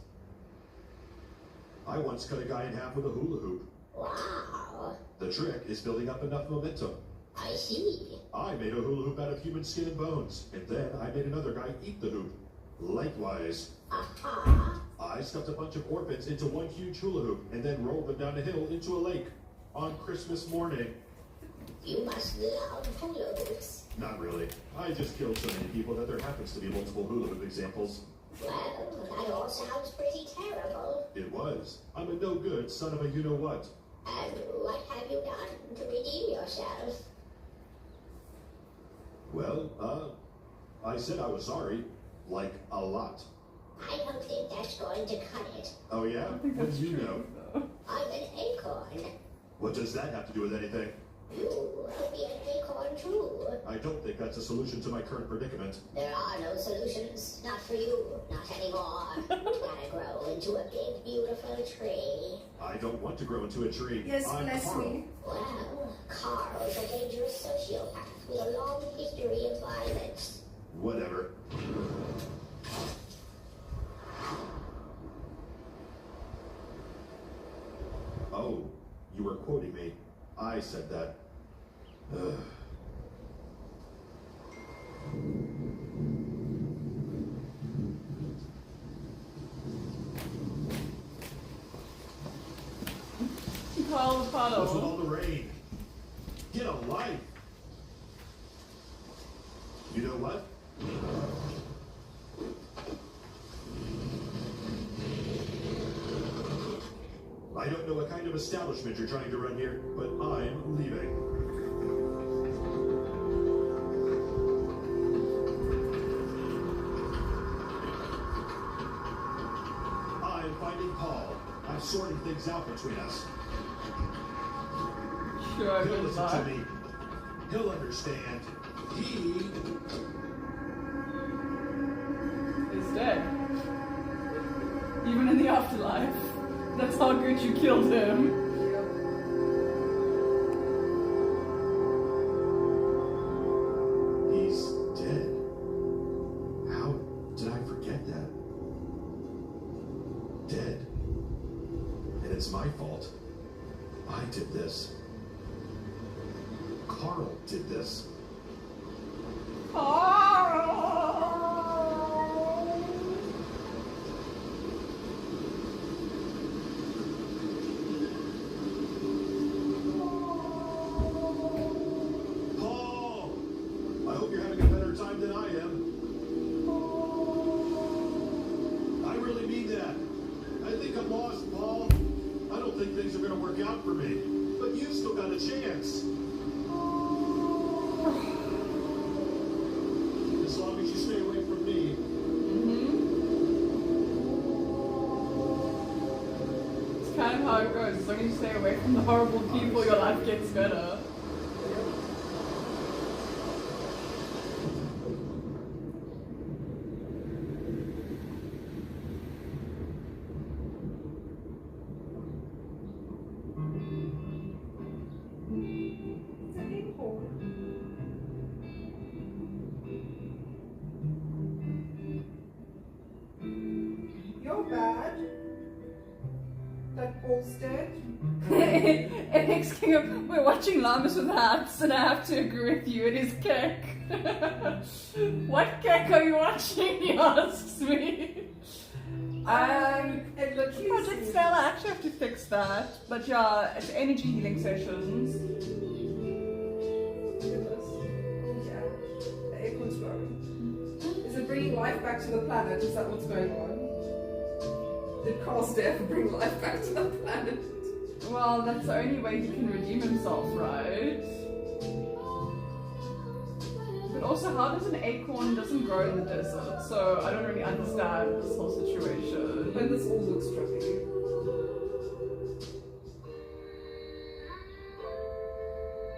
Speaker 4: I once cut a guy in half with a hula hoop.
Speaker 8: Wow.
Speaker 4: The trick is building up enough momentum.
Speaker 8: I see.
Speaker 4: I made a hula hoop out of human skin and bones, and then I made another guy eat the hoop. Likewise,
Speaker 8: Aha.
Speaker 4: I I stuffed a bunch of orphans into one huge hula hoop and then rolled them down a hill into a lake on Christmas morning.
Speaker 8: You must love hula hoops.
Speaker 4: Not really. I just killed so many people that there happens to be multiple hula hoop examples.
Speaker 8: Well, that all sounds pretty terrible.
Speaker 4: It was. I'm a no-good son of a you-know-what.
Speaker 8: And what have you done to redeem yourself?
Speaker 4: Well, I said I was sorry. Like, a lot.
Speaker 8: I don't think that's going to cut it.
Speaker 4: Oh yeah?
Speaker 1: I think
Speaker 4: What
Speaker 1: that's
Speaker 4: do you
Speaker 1: true,
Speaker 4: know?
Speaker 1: though.
Speaker 8: I'm an acorn.
Speaker 4: What does that have to do with anything?
Speaker 8: You could be an acorn too.
Speaker 4: I don't think that's a solution to my current predicament.
Speaker 8: There are no solutions. Not for you. Not anymore. You gotta grow into a big, beautiful tree.
Speaker 4: I don't want to grow into a tree.
Speaker 2: Yes,
Speaker 4: I'm
Speaker 2: bless
Speaker 4: Carl.
Speaker 2: me.
Speaker 8: Well, Carl's a dangerous sociopath with a long history of violence.
Speaker 4: Whatever. Oh, you were quoting me. I said that. Ugh.
Speaker 1: Carl the
Speaker 4: What's with
Speaker 1: puddle.
Speaker 4: all the rain? Get a life. You know what? I don't know what kind of establishment you're trying to run here, but I'm leaving. I'm finding Paul. I'm sorting things out between us.
Speaker 1: Sure,
Speaker 4: He'll
Speaker 1: good
Speaker 4: listen
Speaker 1: luck.
Speaker 4: to me. He'll understand. He
Speaker 1: Is dead. Even in the afterlife. That's how good you killed him.
Speaker 4: He's dead. How did I forget that? Dead. And it's my fault. I did this. Carl did this. Paul! I hope you're having a better time than I am. I really mean that. I think I'm lost, Paul. I don't think things are going to work out for me. But you still got a chance. As long as you stay away from me.
Speaker 1: It's kind of how it goes. As long as you stay away from the horrible people, your life gets better.
Speaker 2: You're bad. That Paul's dead.
Speaker 1: Alex King, we're watching Llamas with hats, and I have to agree with you, it is Keck. What Keck are you watching, he asks me.
Speaker 2: It looks
Speaker 1: Project Stella, I actually have to fix that. But yeah, it's energy healing sessions.
Speaker 2: Yeah, the acorn's growing. Is it bringing life back to the planet? Is that what's going on? Did Carl's death bring life back to the planet?
Speaker 1: Well, that's the only way he can redeem himself, right? But also, how does an acorn doesn't grow in the desert? So I don't really understand this whole situation.
Speaker 2: And this all looks trippy.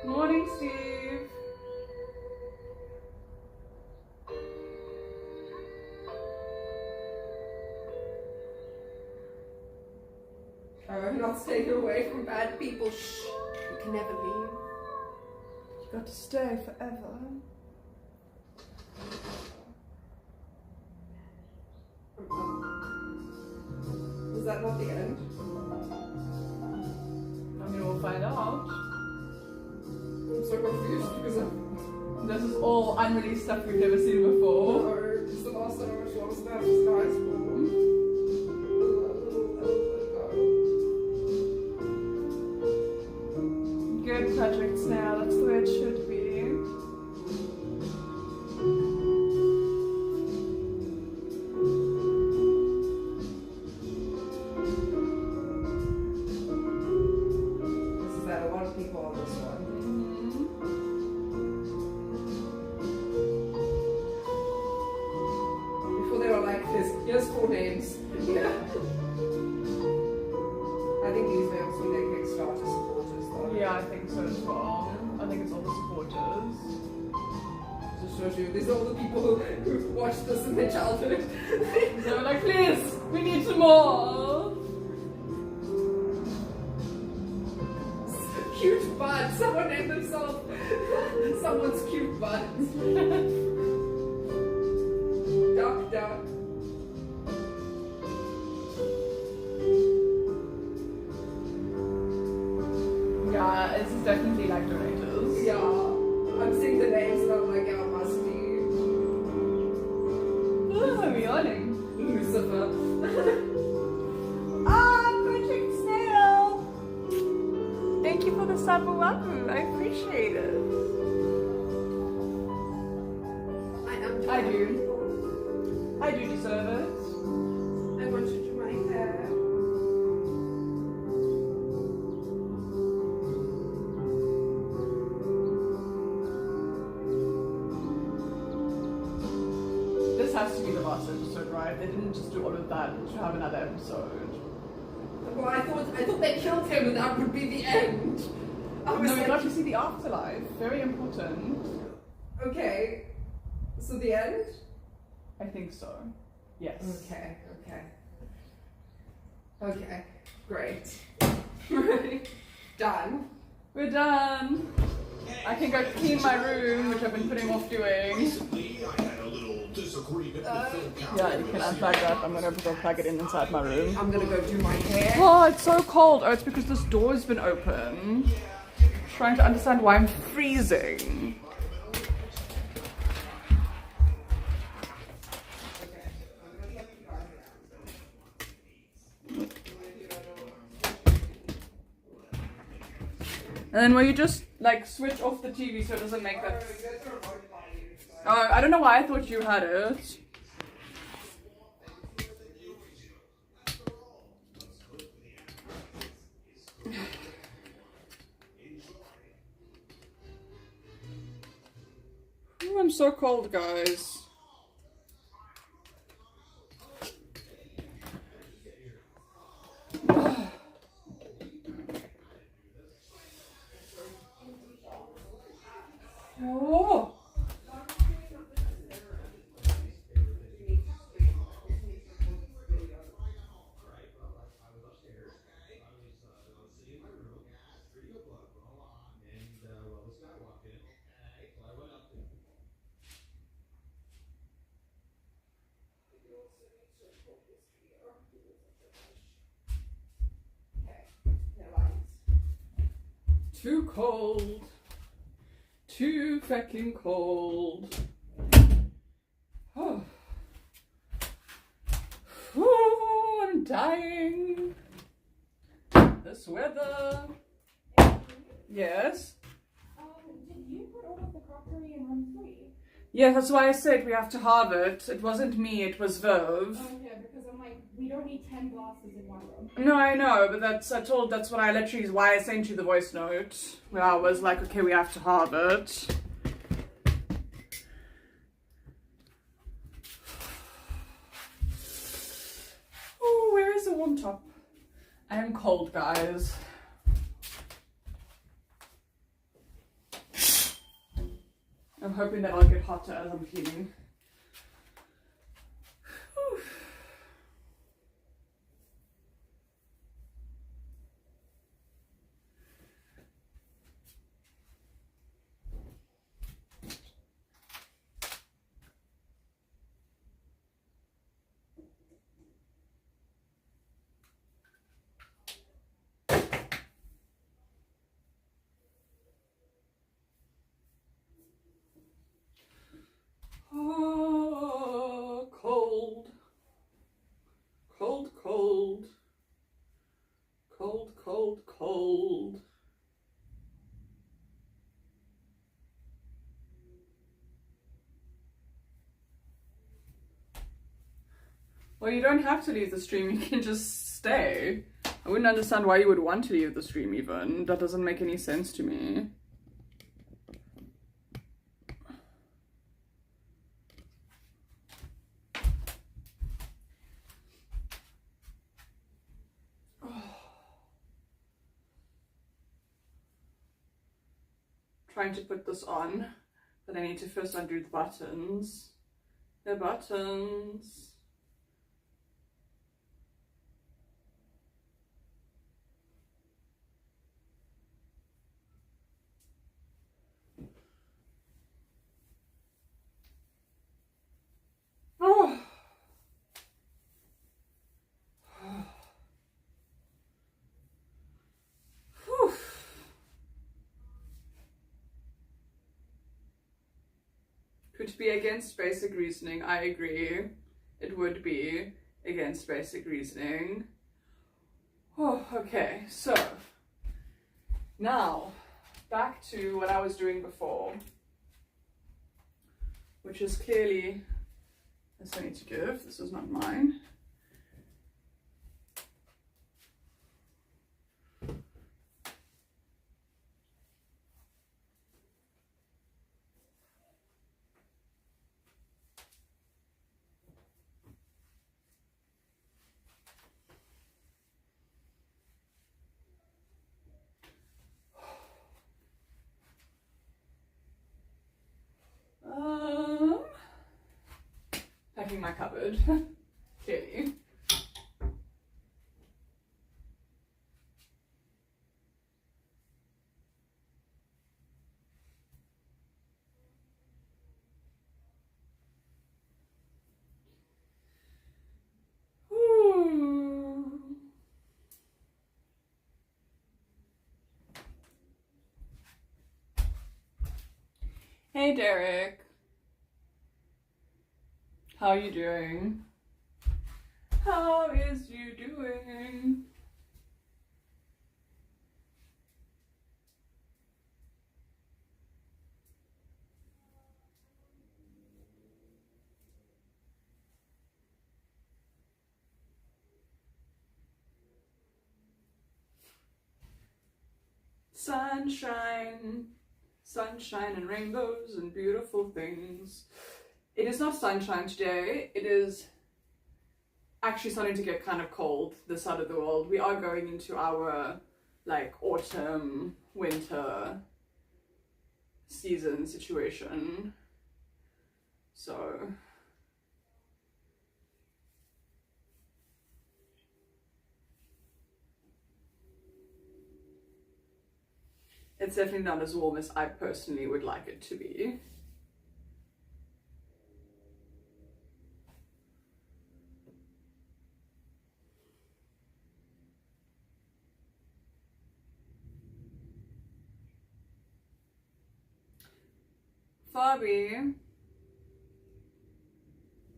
Speaker 1: Morning, Steve.
Speaker 2: I'm not staying away from bad people. Shh. You can never leave.
Speaker 1: You got to stay forever.
Speaker 2: Was that not the end?
Speaker 1: I mean, we'll find out.
Speaker 2: I'm so confused because
Speaker 1: This is all unreleased stuff we've never seen before.
Speaker 2: it's the last time I watched Llamas was in high school. The Here's 4 names. Yeah. I think these may also be their Kickstarter supporters though.
Speaker 1: Yeah, I think so as well. I think it's all the supporters.
Speaker 2: Just shows you, these are all the people who watched this in their childhood.
Speaker 1: They were like, please, we need some more.
Speaker 2: Cute butt. Someone named themselves someone's cute butt. Duck, duck.
Speaker 1: Yeah, it's definitely like donators.
Speaker 2: Yeah. I'm seeing the names and I'm like, yeah, it must be
Speaker 1: Oh, I'm yawning.
Speaker 2: Lucifer.
Speaker 1: Ah, Project Snail! Thank you for the sabuaku. I appreciate it. I do. I do deserve it.
Speaker 2: I want you to do my hair.
Speaker 1: This has to be the last episode, right? They didn't just do all of that to have another episode.
Speaker 2: Well, I thought they killed him and that would be the end. I was
Speaker 1: No, we
Speaker 2: like,
Speaker 1: got to see the afterlife. Very important.
Speaker 2: okay. So the end?
Speaker 1: I think so. Yes.
Speaker 2: Okay. Great. Done.
Speaker 1: We're done. I can go clean my room, which I've been putting off doing.
Speaker 3: Recently, I had a little disagreement with film council.
Speaker 1: Yeah, you can unplug that. I'm gonna go plug it in inside my room.
Speaker 2: I'm gonna go do my hair.
Speaker 1: Oh, it's so cold. Oh, it's because this door's been open. Trying to understand why I'm freezing. And then will you just like switch off the TV so it doesn't make that? Oh, I don't know why I thought you had it. Ooh, I'm so cold, guys. Oh. Too cold. Too fucking cold. Oh. Ooh, I'm dying. This weather. Yes.
Speaker 7: Did you put all of the crockery in room 3?
Speaker 1: Yeah, that's why I said we have to halve it. It wasn't me, it was Verve.
Speaker 7: Oh, yeah, because I'm like, we don't need 10 glasses in one room.
Speaker 1: No, I know, but that's what I literally is why I sent you the voice note. Where I was like, okay, we have to halve it. Oh, where is the warm top? I am cold, guys. I'm hoping that I'll get hotter as I'm cleaning. Whew. Oh, cold. Cold, cold. Cold, cold, cold. Well, you don't have to leave the stream, you can just stay. I wouldn't understand why you would want to leave the stream even. That doesn't make any sense to me. trying to put this on, but I need to first undo the buttons. The buttons. Oh. Whew. Could be against basic reasoning. I agree. It would be against basic reasoning. Oh, okay, so now back to what I was doing before, which is clearly this I need to give. This is not mine. Packing my cupboard, clearly. Ooh. Hey Derek. How are you doing? How is you doing? Sunshine, sunshine and rainbows and beautiful things. It is not sunshine today. It is actually starting to get kind of cold this side of the world. We are going into our like autumn, winter season situation. So it's definitely not as warm as I personally would like it to be. Fabi,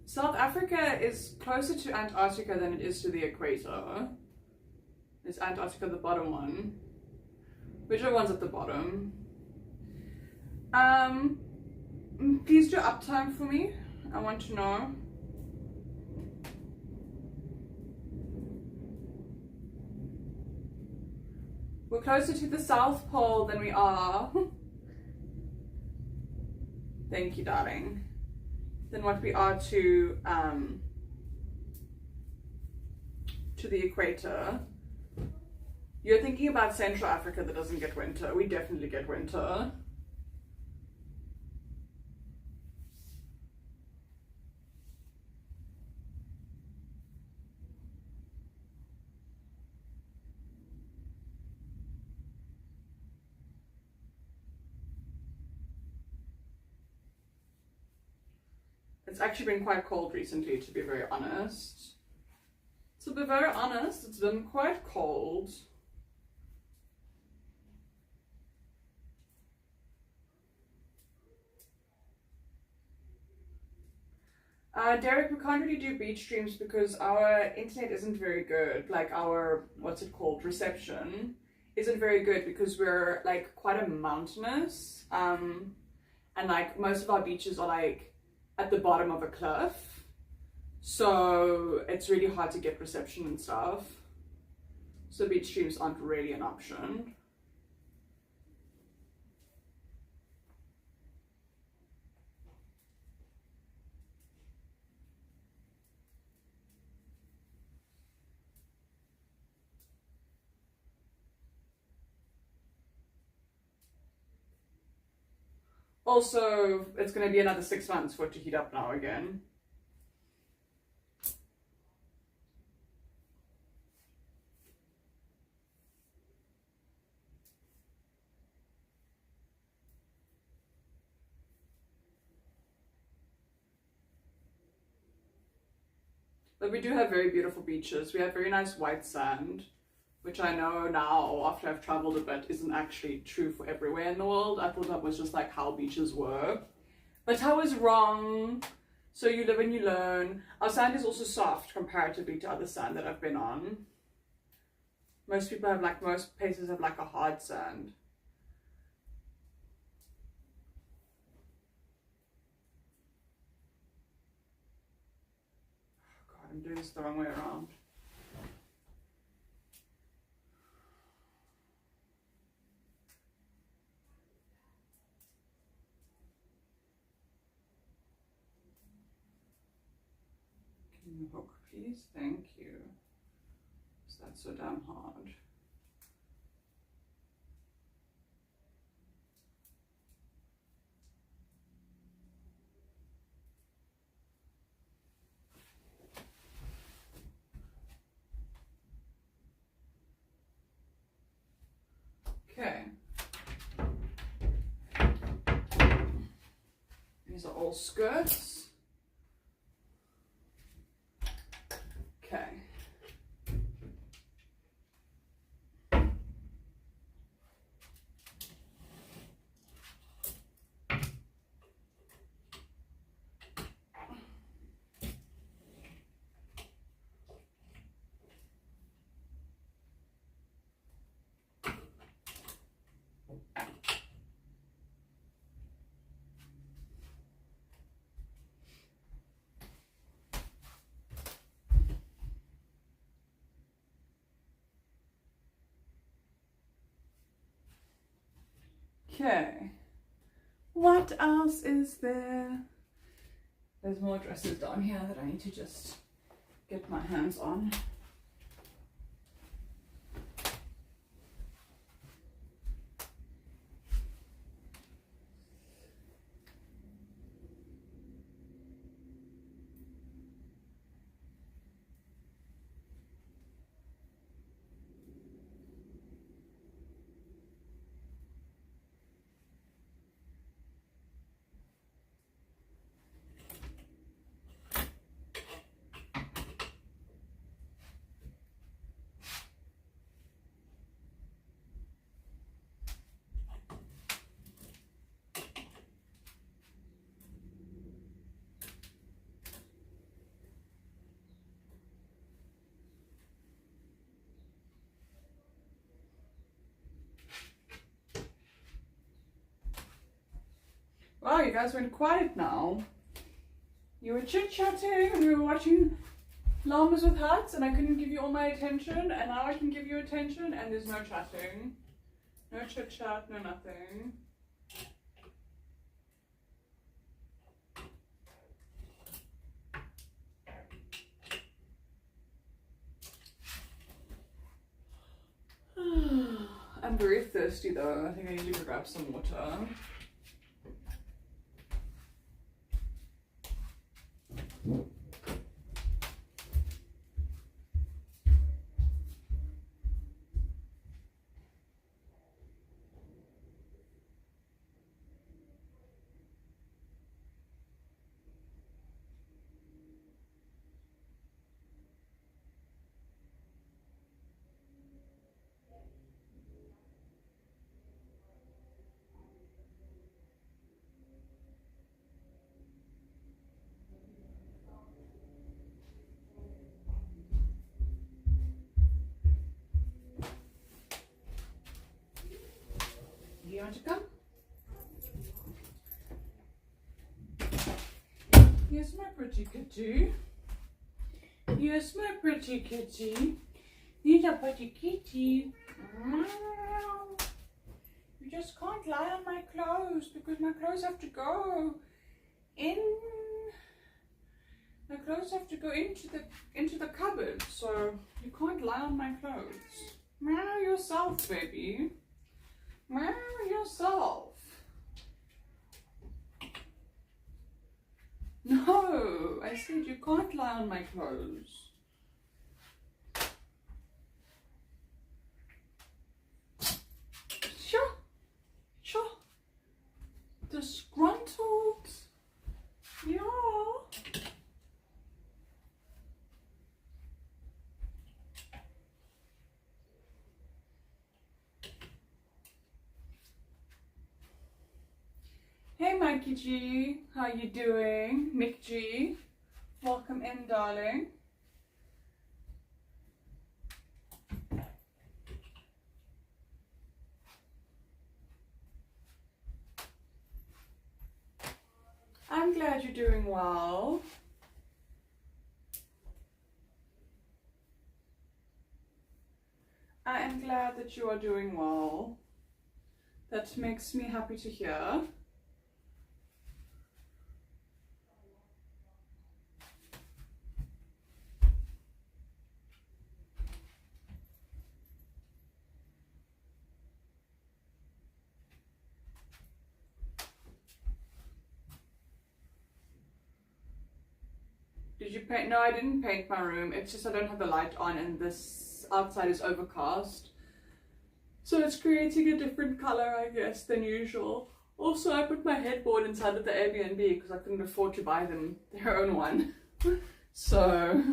Speaker 1: South Africa is closer to Antarctica than it is to the equator. Is Antarctica the bottom one? Whichever one's at the bottom. Please do uptime for me. I want to know. We're closer to the South Pole than we are. Thank you, darling. Than what we are to the equator. You're thinking about Central Africa that doesn't get winter. We definitely get winter. It's actually been quite cold recently, to be very honest. To be very honest, it's been quite cold. Derek, we can't really do beach streams because our internet isn't very good. Like our, what's it called, reception isn't very good because we're like quite a mountainous. And like most of our beaches are like at the bottom of a cliff. So it's really hard to get reception and stuff. So beach streams aren't really an option. Also, it's going to be another 6 months for it to heat up now again. But we do have very beautiful beaches. We have very nice white sand, which I know now, after I've traveled a bit, isn't actually true for everywhere in the world. I thought that was just like how beaches were. But I was wrong. So you live and you learn. Our sand is also soft comparatively to other sand that I've been on. Most people have like, most places have like a hard sand. Oh God, I'm doing this the wrong way around. Hook, please, thank you. Is that so damn hard? Okay. These are all skirts. Okay. Okay, what else is there? There's more dresses down here that I need to just get my hands on. Wow, you guys went quiet now. You were chit-chatting and we were watching Llamas with hats and I couldn't give you all my attention, and now I can give you attention and there's no chatting. No chit-chat, no nothing. I'm very thirsty though. I think I need to grab some water. You want to come? Yes, my pretty kitty. Yes, my pretty kitty. He's a pretty kitty. You just can't lie on my clothes because my clothes have to go in. My clothes have to go into the cupboard, so you can't lie on my clothes. Meow yourself, baby. Meow yourself. No, I said you can't lie on my clothes. Sure. Disgruntled. Yeah. Hey Mikey G, how you doing? Mick G, welcome in, darling. I'm glad you're doing well. I am glad that you are doing well. That makes me happy to hear. Did you paint? No, I didn't paint my room. It's just I don't have the light on and this outside is overcast. So it's creating a different color, I guess, than usual. Also, I put my headboard inside of the Airbnb because I couldn't afford to buy them their own one. So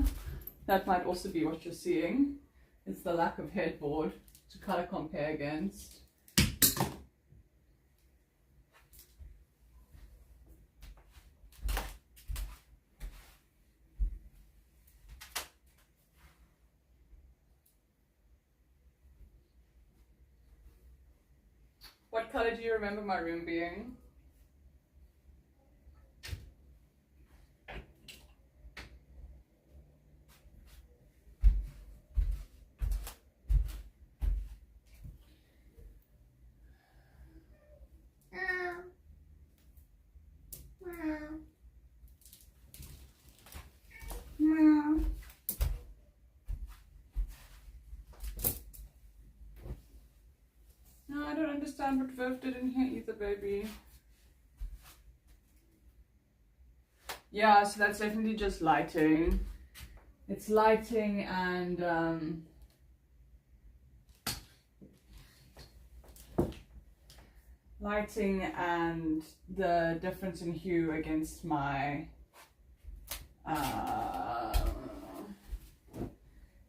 Speaker 1: that might also be what you're seeing. It's the lack of headboard to color compare against. What color do you remember my room being? No, I don't understand what Viv did in here either, baby. Yeah, so that's definitely just lighting. It's lighting and the difference in hue against my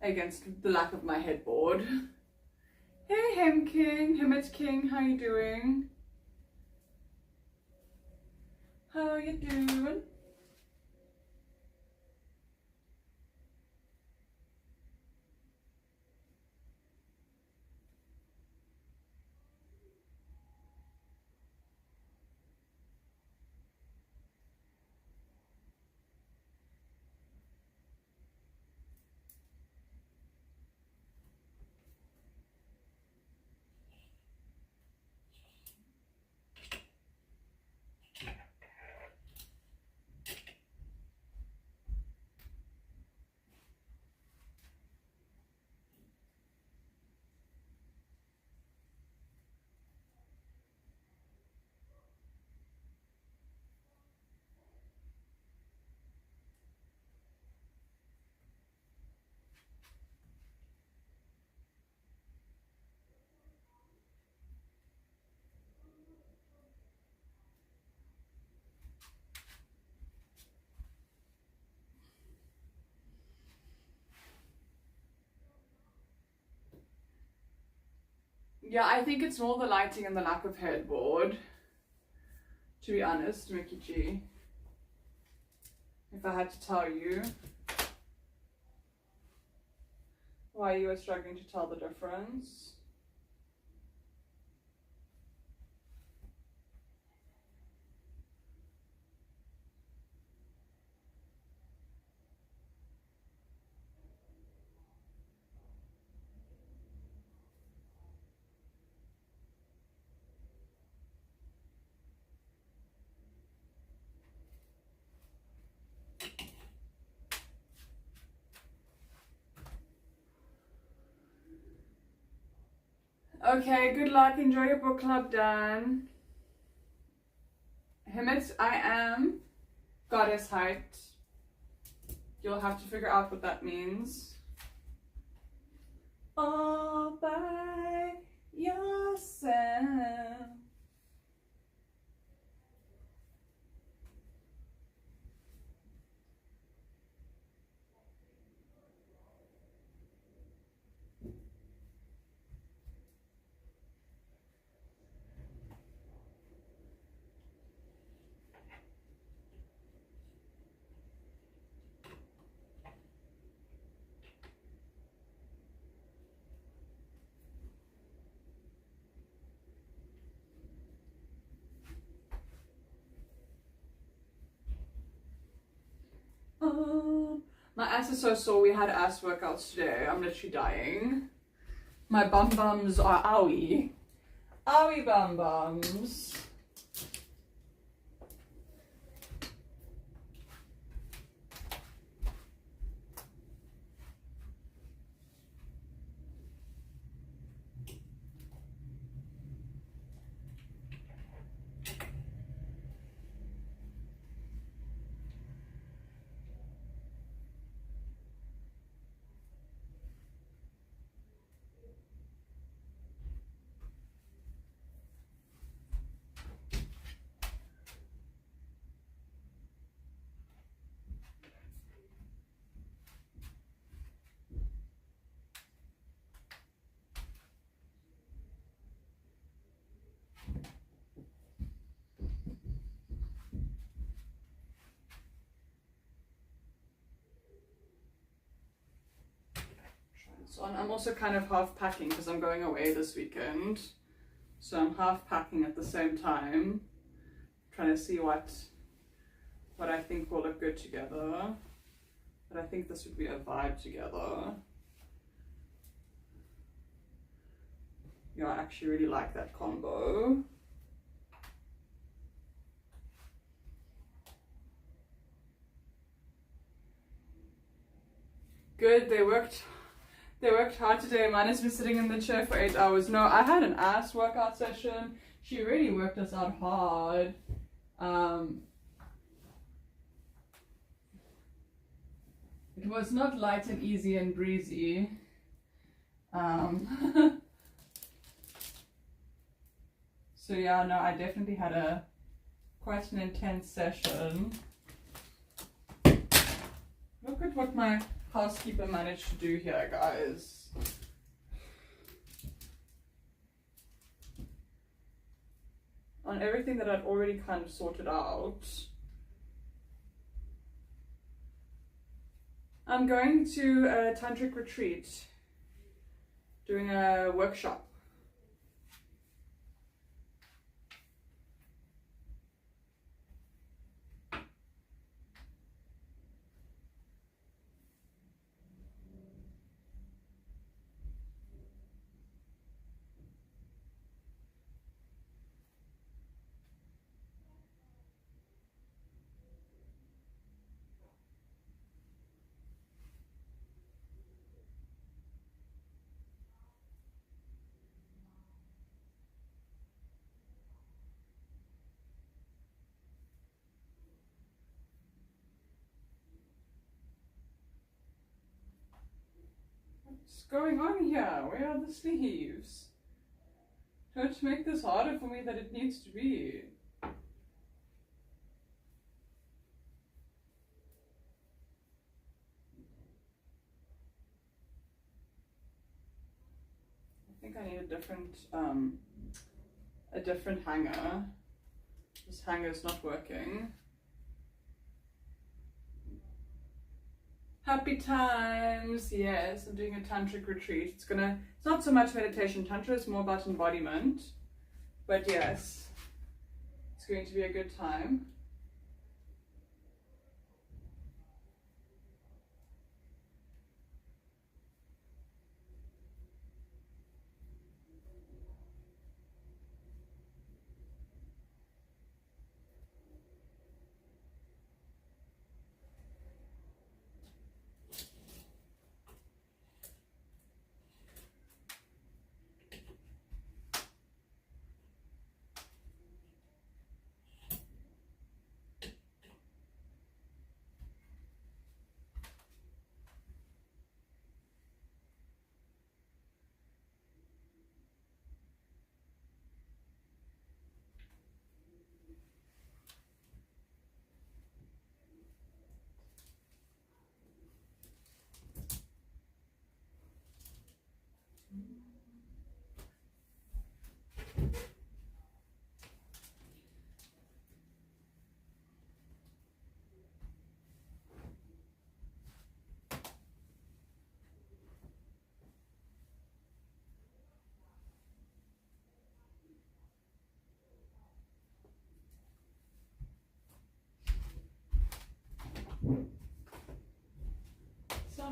Speaker 1: against the lack of my headboard. Hey Hem King, Hemet King, how you doing? How you doing? Yeah, I think it's more the lighting and the lack of headboard, to be honest, Mickey G. If I had to tell you why you were struggling to tell the difference. Okay, good luck. Enjoy your book club, Dan. Hemit, I am Goddess height. You'll have to figure out what that means. All by yourself. My ass is so sore. We had ass workouts today. I'm literally dying. My bum bums are owie. Owie bum bums. So I'm also kind of half packing because I'm going away this weekend. So I'm half packing at the same time, trying to see what I think will look good together. But I think this would be a vibe together. Yeah, I actually really like that combo. Good, they worked hard today. Mine has been sitting in the chair for 8 hours. No, I had an ass workout session. She really worked us out hard. It was not light and easy and breezy. So yeah, no, I definitely had quite an intense session. Look at what my housekeeper managed to do here, guys. On everything that I'd already kind of sorted out. I'm going to a tantric retreat, doing a workshop. What's going on here? Where are the sleeves? Don't make this harder for me than it needs to be. I think I need a different hanger. This hanger is not working. Happy times, yes, I'm doing a tantric retreat. It's not so much meditation, tantra is more about embodiment, but yes, it's going to be a good time.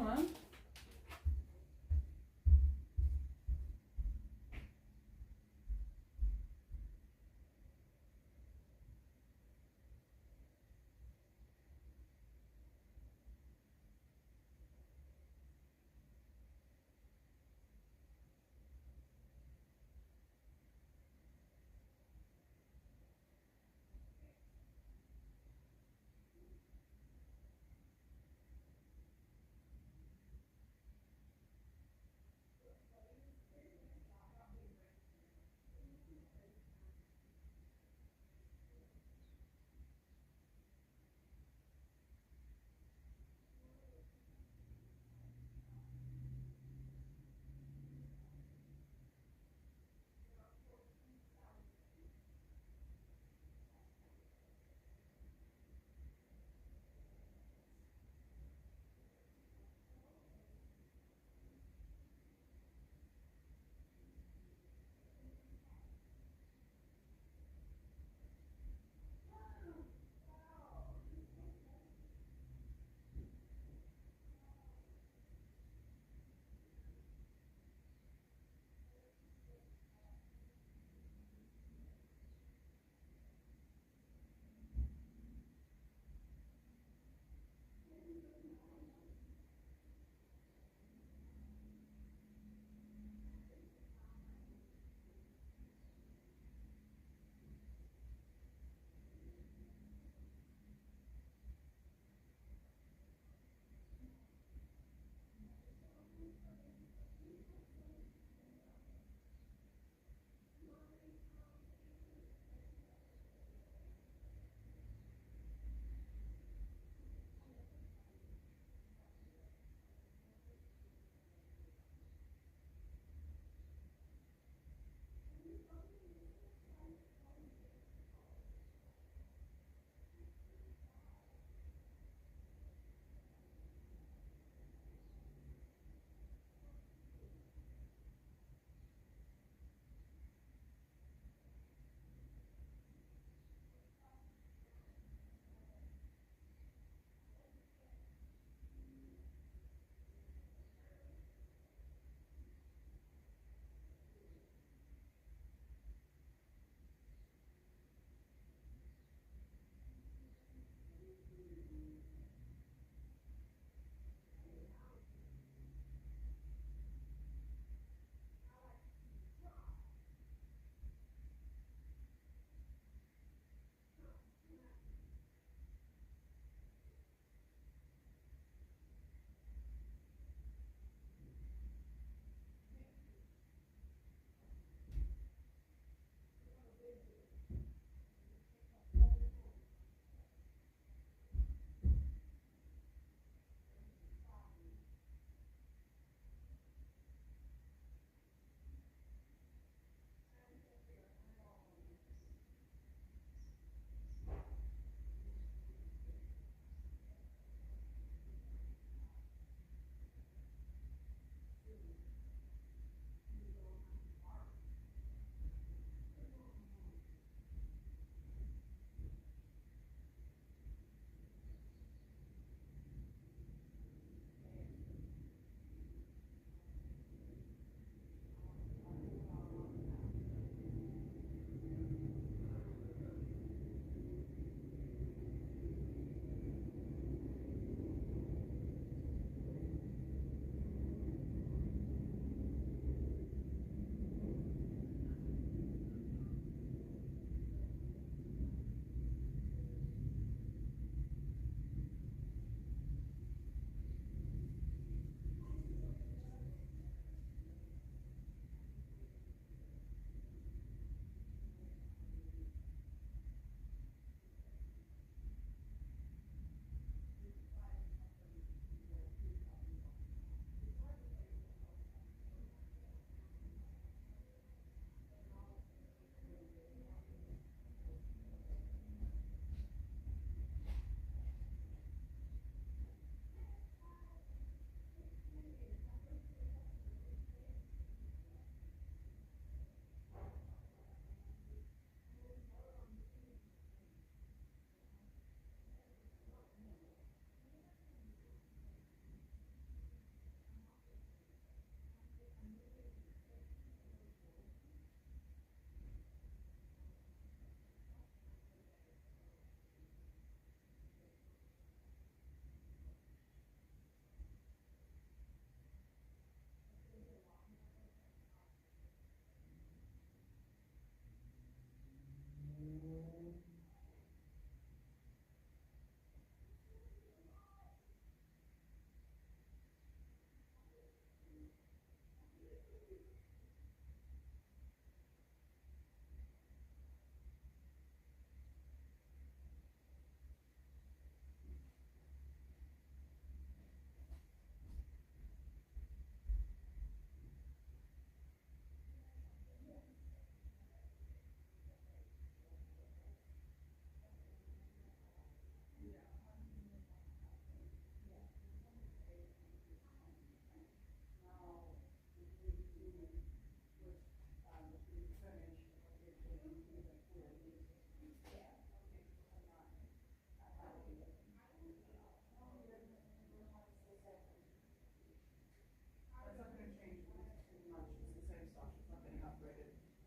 Speaker 1: on, man.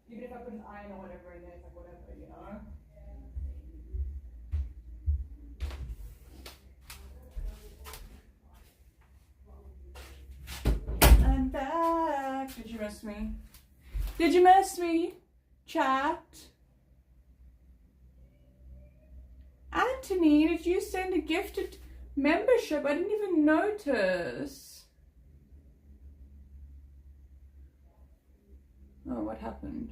Speaker 1: Even if I put an iron or whatever in there, it's like whatever, you know? I'm back. Did you miss me? Did you miss me? Chat? Anthony, did you send a gifted membership? I didn't even notice. Oh, what happened?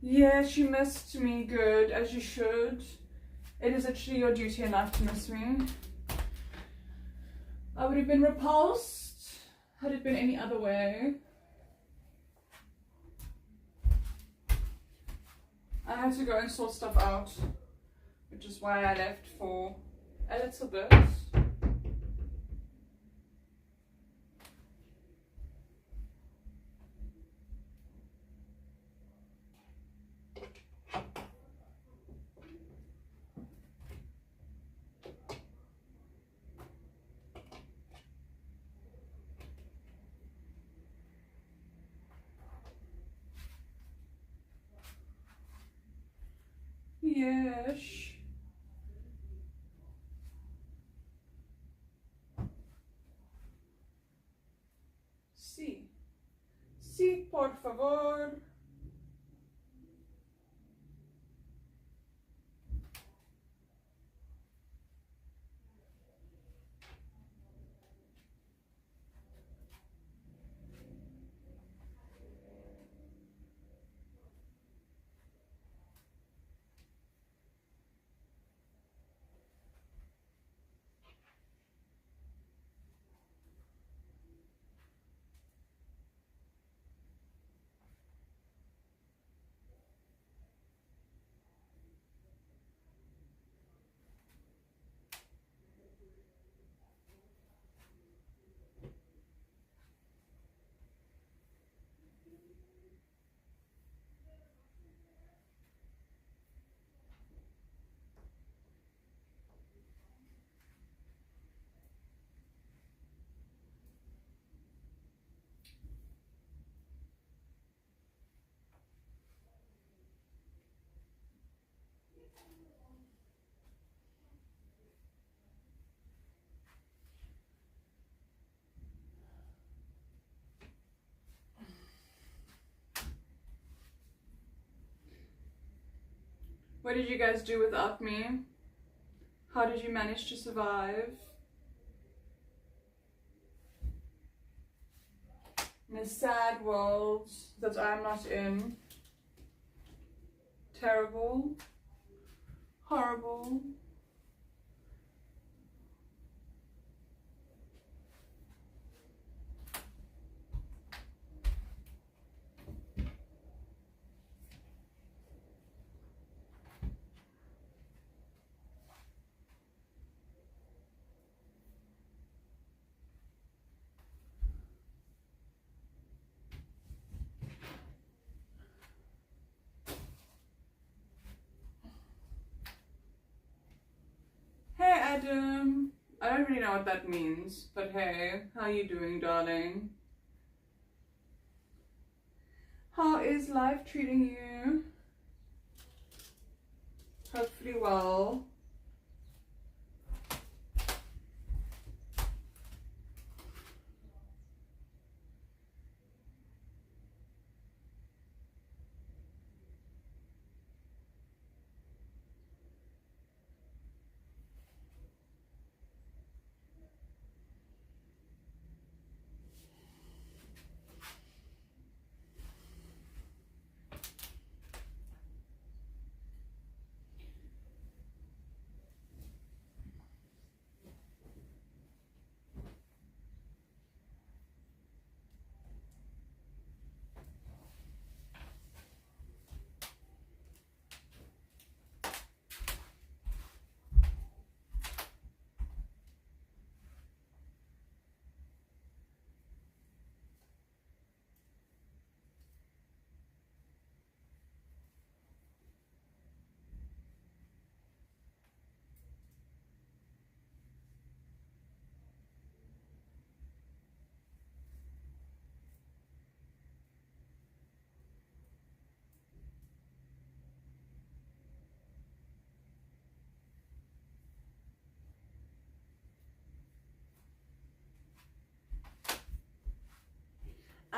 Speaker 1: Yes, you missed me. Good, as you should. It is actually your duty in life to miss me. I would have been repulsed had it been any other way. I had to go and sort stuff out, which is why I left for a little bit. Yes. Sí. Sí, por favor. What did you guys do without me? How did you manage to survive? In a sad world that I'm not in. Terrible. Horrible. Hey Adam, I don't really know what that means, but hey, how you doing, darling? How is life treating you? Hopefully well.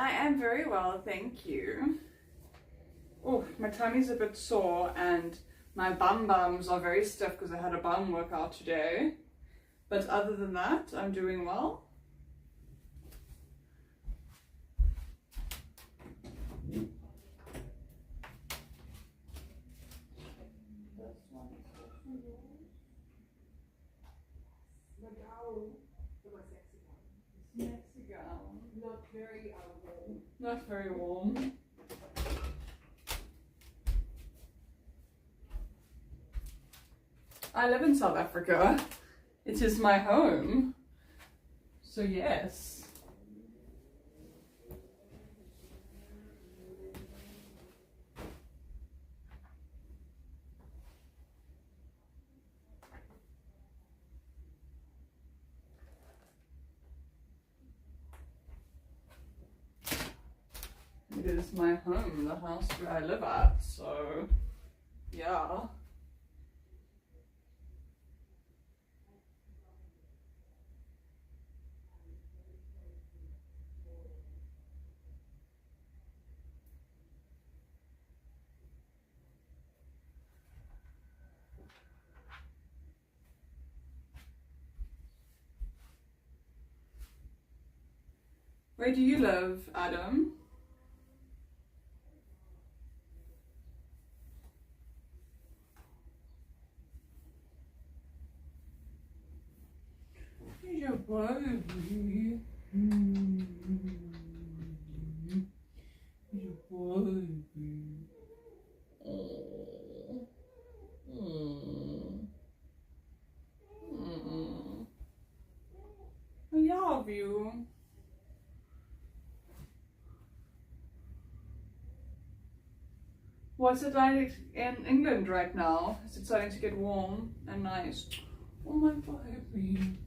Speaker 1: I am very well, thank you. Oh, my tummy's a bit sore and my bums are very stiff because I had a bum workout today. But other than that, I'm doing well. Not very warm. I live in South Africa. It is my home. So yes. It is my home, the house where I live at, so yeah. Where do you live, Adam? Your baby. Your baby. Oh. I love you. What's it like in England right now? Is it starting to get warm and nice? Oh my baby.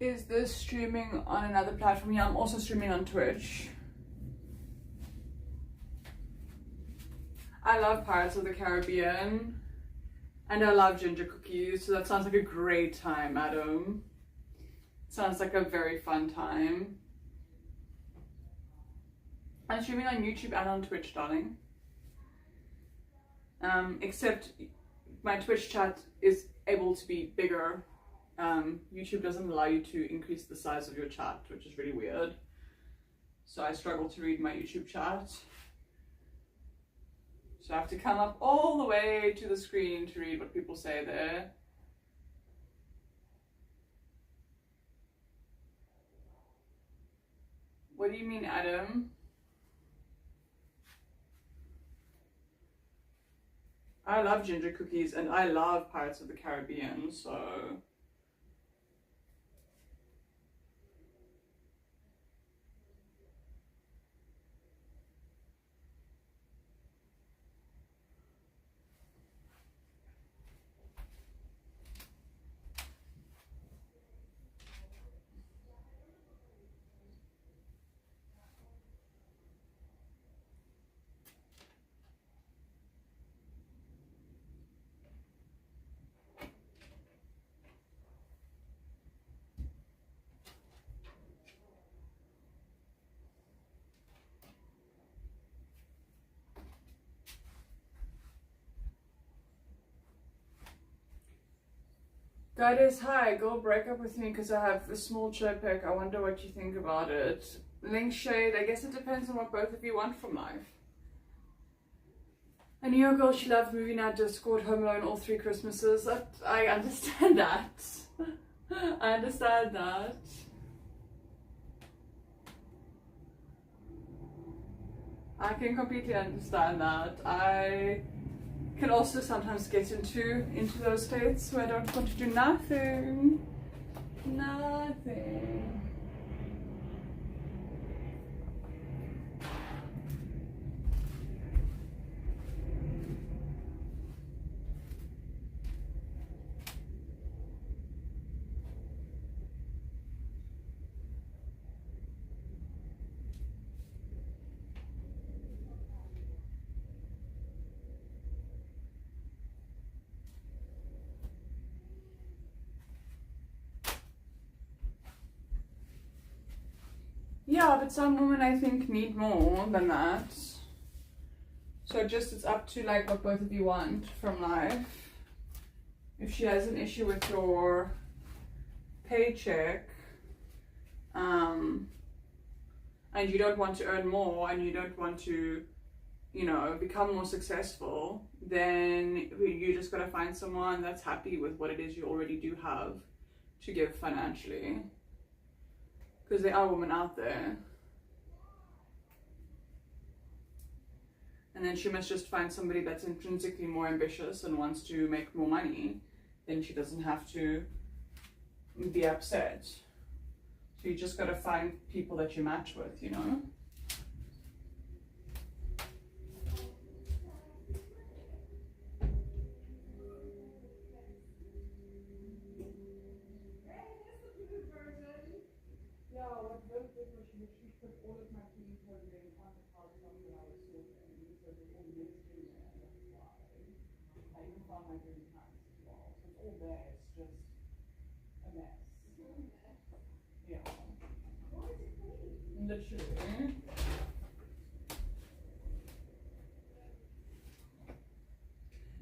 Speaker 1: Is this streaming on another platform? Yeah, I'm also streaming on Twitch. I love Pirates of the Caribbean and I love ginger cookies, so that sounds like a great time, Adam. Sounds like a very fun time. I'm streaming on YouTube and on Twitch, darling. Except my Twitch chat is able to be bigger. YouTube doesn't allow you to increase the size of your chat, which is really weird. So I struggle to read my YouTube chat. So I have to come up all the way to the screen to read what people say there. What do you mean, Adam? I love ginger cookies and I love Pirates of the Caribbean, so... Guys, hi, go break up with me because I have a small chip pick. I wonder what you think about it. Link shade, I guess it depends on what both of you want from life. I knew a girl, she loved movie night, Discord, Home Alone, all 3 Christmases. I understand that. I understand that. I can completely understand that. I can also sometimes get into those states where I don't want to do nothing. Nothing. Yeah, but some women I think need more than that. So just it's up to like what both of you want from life. If she has an issue with your paycheck, and you don't want to earn more and you don't want to, you know, become more successful, then you just gotta find someone that's happy with what it is you already do have to give financially. Because there are women out there. And then she must just find somebody that's intrinsically more ambitious and wants to make more money. Then she doesn't have to be upset. So you just gotta find people that you match with, you know? Literally.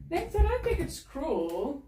Speaker 1: Next, I don't think it's cruel.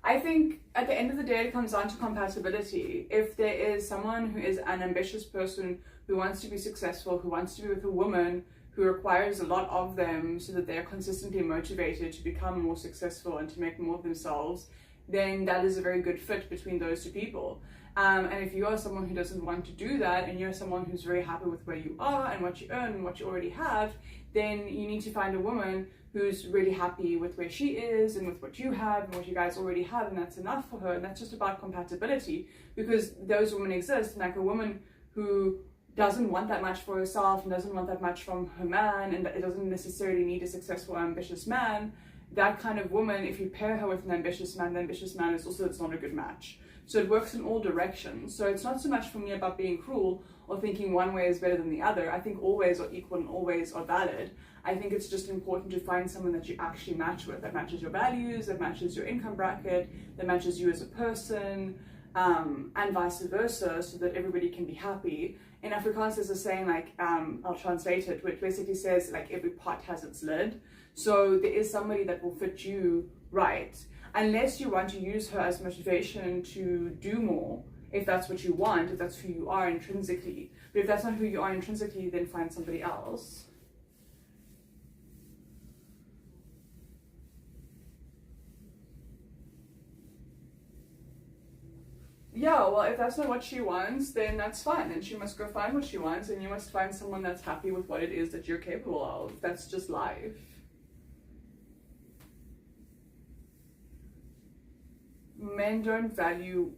Speaker 1: I think at the end of the day it comes down to compatibility. If there is someone who is an ambitious person who wants to be successful, who wants to be with a woman who requires a lot of them so that they're consistently motivated to become more successful and to make more of themselves, then that is a very good fit between those two people. And if you are someone who doesn't want to do that, and you're someone who's very happy with where you are and what you earn and what you already have, then you need to find a woman who's really happy with where she is and with what you have and what you guys already have, and that's enough for her. And that's just about compatibility, because those women exist. Like a woman who doesn't want that much for herself and doesn't want that much from her man, and it doesn't necessarily need a successful, ambitious man, that kind of woman, if you pair her with an ambitious man, the ambitious man is also, it's not a good match. So it works in all directions. So it's not so much for me about being cruel or thinking one way is better than the other. I think all ways are equal and all ways are valid. I think it's just important to find someone that you actually match with, that matches your values, that matches your income bracket, that matches you as a person, and vice versa, so that everybody can be happy. In Afrikaans there's a saying, like, I'll translate it, which basically says, like, every pot has its lid. So there is somebody that will fit you right. Unless you want to use her as motivation to do more, if that's what you want, if that's who you are intrinsically. But if that's not who you are intrinsically, then find somebody else. Yeah, well, if that's not what she wants, then that's fine. Then she must go find what she wants, and you must find someone that's happy with what it is that you're capable of. That's just life. Men don't value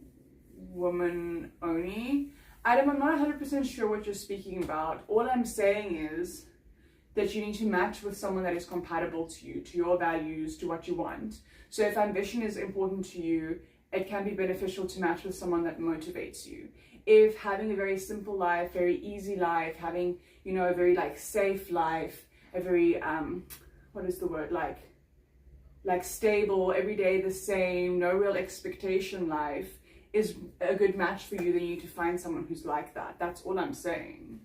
Speaker 1: women only. Adam, I'm not 100% sure what you're speaking about. All I'm saying is that you need to match with someone that is compatible to you, to your values, to what you want. So if ambition is important to you, it can be beneficial to match with someone that motivates you. If having a very simple life, very easy life, having, you know, a very like safe life, a very, what is the word, like stable, every day the same, no real expectation life is a good match for you, then you need to find someone who's like that. That's all I'm saying.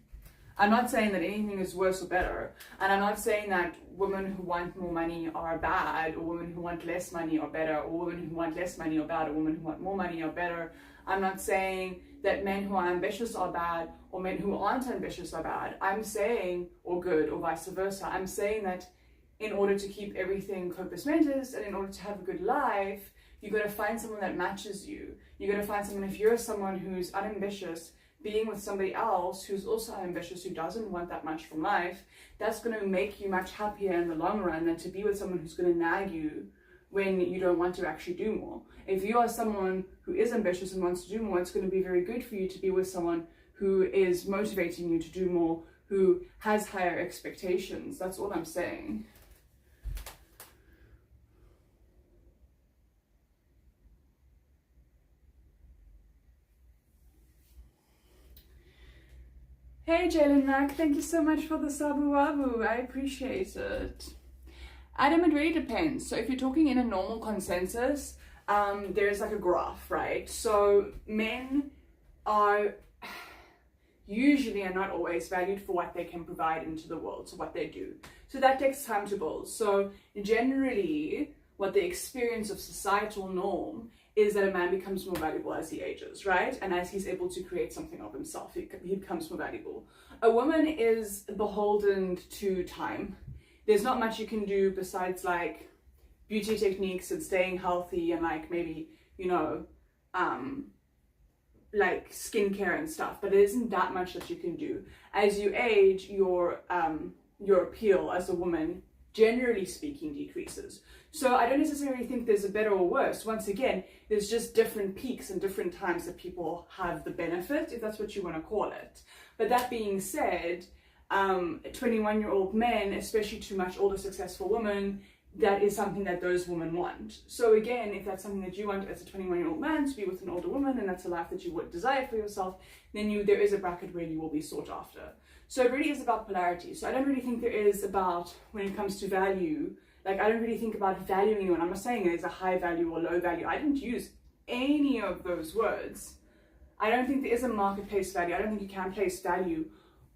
Speaker 1: I'm not saying that anything is worse or better, and I'm not saying that women who want more money are bad, or women who want less money are better, or women who want less money are bad, or women who want more money are better. I'm not saying that men who are ambitious are bad, or men who aren't ambitious are bad. I'm saying, or good, or vice versa. I'm saying that in order to keep everything corpus mentis and in order to have a good life, you got to find someone that matches you. You got to find someone, if you're someone who's unambitious, being with somebody else who's also ambitious, who doesn't want that much from life, that's going to make you much happier in the long run than to be with someone who's going to nag you when you don't want to actually do more. If you are someone who is ambitious and wants to do more, it's going to be very good for you to be with someone who is motivating you to do more, who has higher expectations. That's all I'm saying. Hey Jalen Mac, thank you so much for the sabu wabu. I appreciate it. Adam, it really depends. So if you're talking in a normal consensus, there's like a graph, right? So men are usually and not always valued for what they can provide into the world, so what they do. So that takes time to build. So generally, what the experience of societal norm is that a man becomes more valuable as he ages, right? And as he's able to create something of himself, he becomes more valuable. A woman is beholden to time. There's not much you can do besides like beauty techniques and staying healthy and like maybe, you know, like skincare and stuff, but it isn't that much that you can do. As you age, your appeal as a woman, generally speaking, decreases. So I don't necessarily think there's a better or worse. Once again, there's just different peaks and different times that people have the benefit, if that's what you want to call it. But that being said, 21-year-old men, especially to much older successful women, that is something that those women want. So again, if that's something that you want as a 21-year-old man, to be with an older woman, and that's a life that you would desire for yourself, then there is a bracket where you will be sought after. So it really is about polarity. So I don't really think there is about, when it comes to value, like I don't really think about valuing anyone. I'm not saying there's a high value or low value. I didn't use any of those words. I don't think there is a market-place value. I don't think you can place value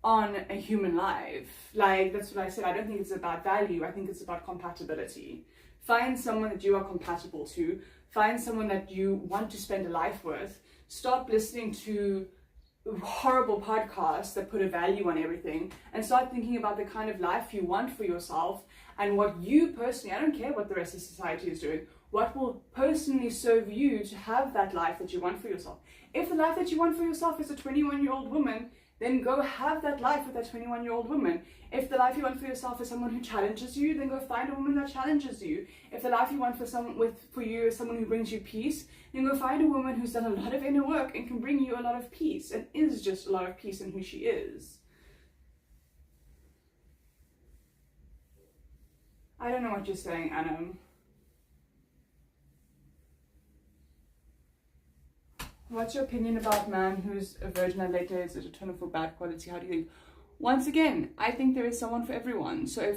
Speaker 1: on a human life. Like, that's what I said. I don't think it's about value. I think it's about compatibility. Find someone that you are compatible to. Find someone that you want to spend a life with. Stop listening to horrible podcasts that put a value on everything, and start thinking about the kind of life you want for yourself and what you personally, I don't care what the rest of society is doing, what will personally serve you to have that life that you want for yourself. If the life that you want for yourself is a 21-year-old woman, then go have that life with that 21-year-old woman. If the life you want for yourself is someone who challenges you, then go find a woman that challenges you. If the life you want for you is someone who brings you peace, then go find a woman who's done a lot of inner work and can bring you a lot of peace and is just a lot of peace in who she is. I don't know what you're saying, Anam. What's your opinion about man who's a virgin at late age is a turn for bad quality? How do you think? Once again, I think there is someone for everyone. So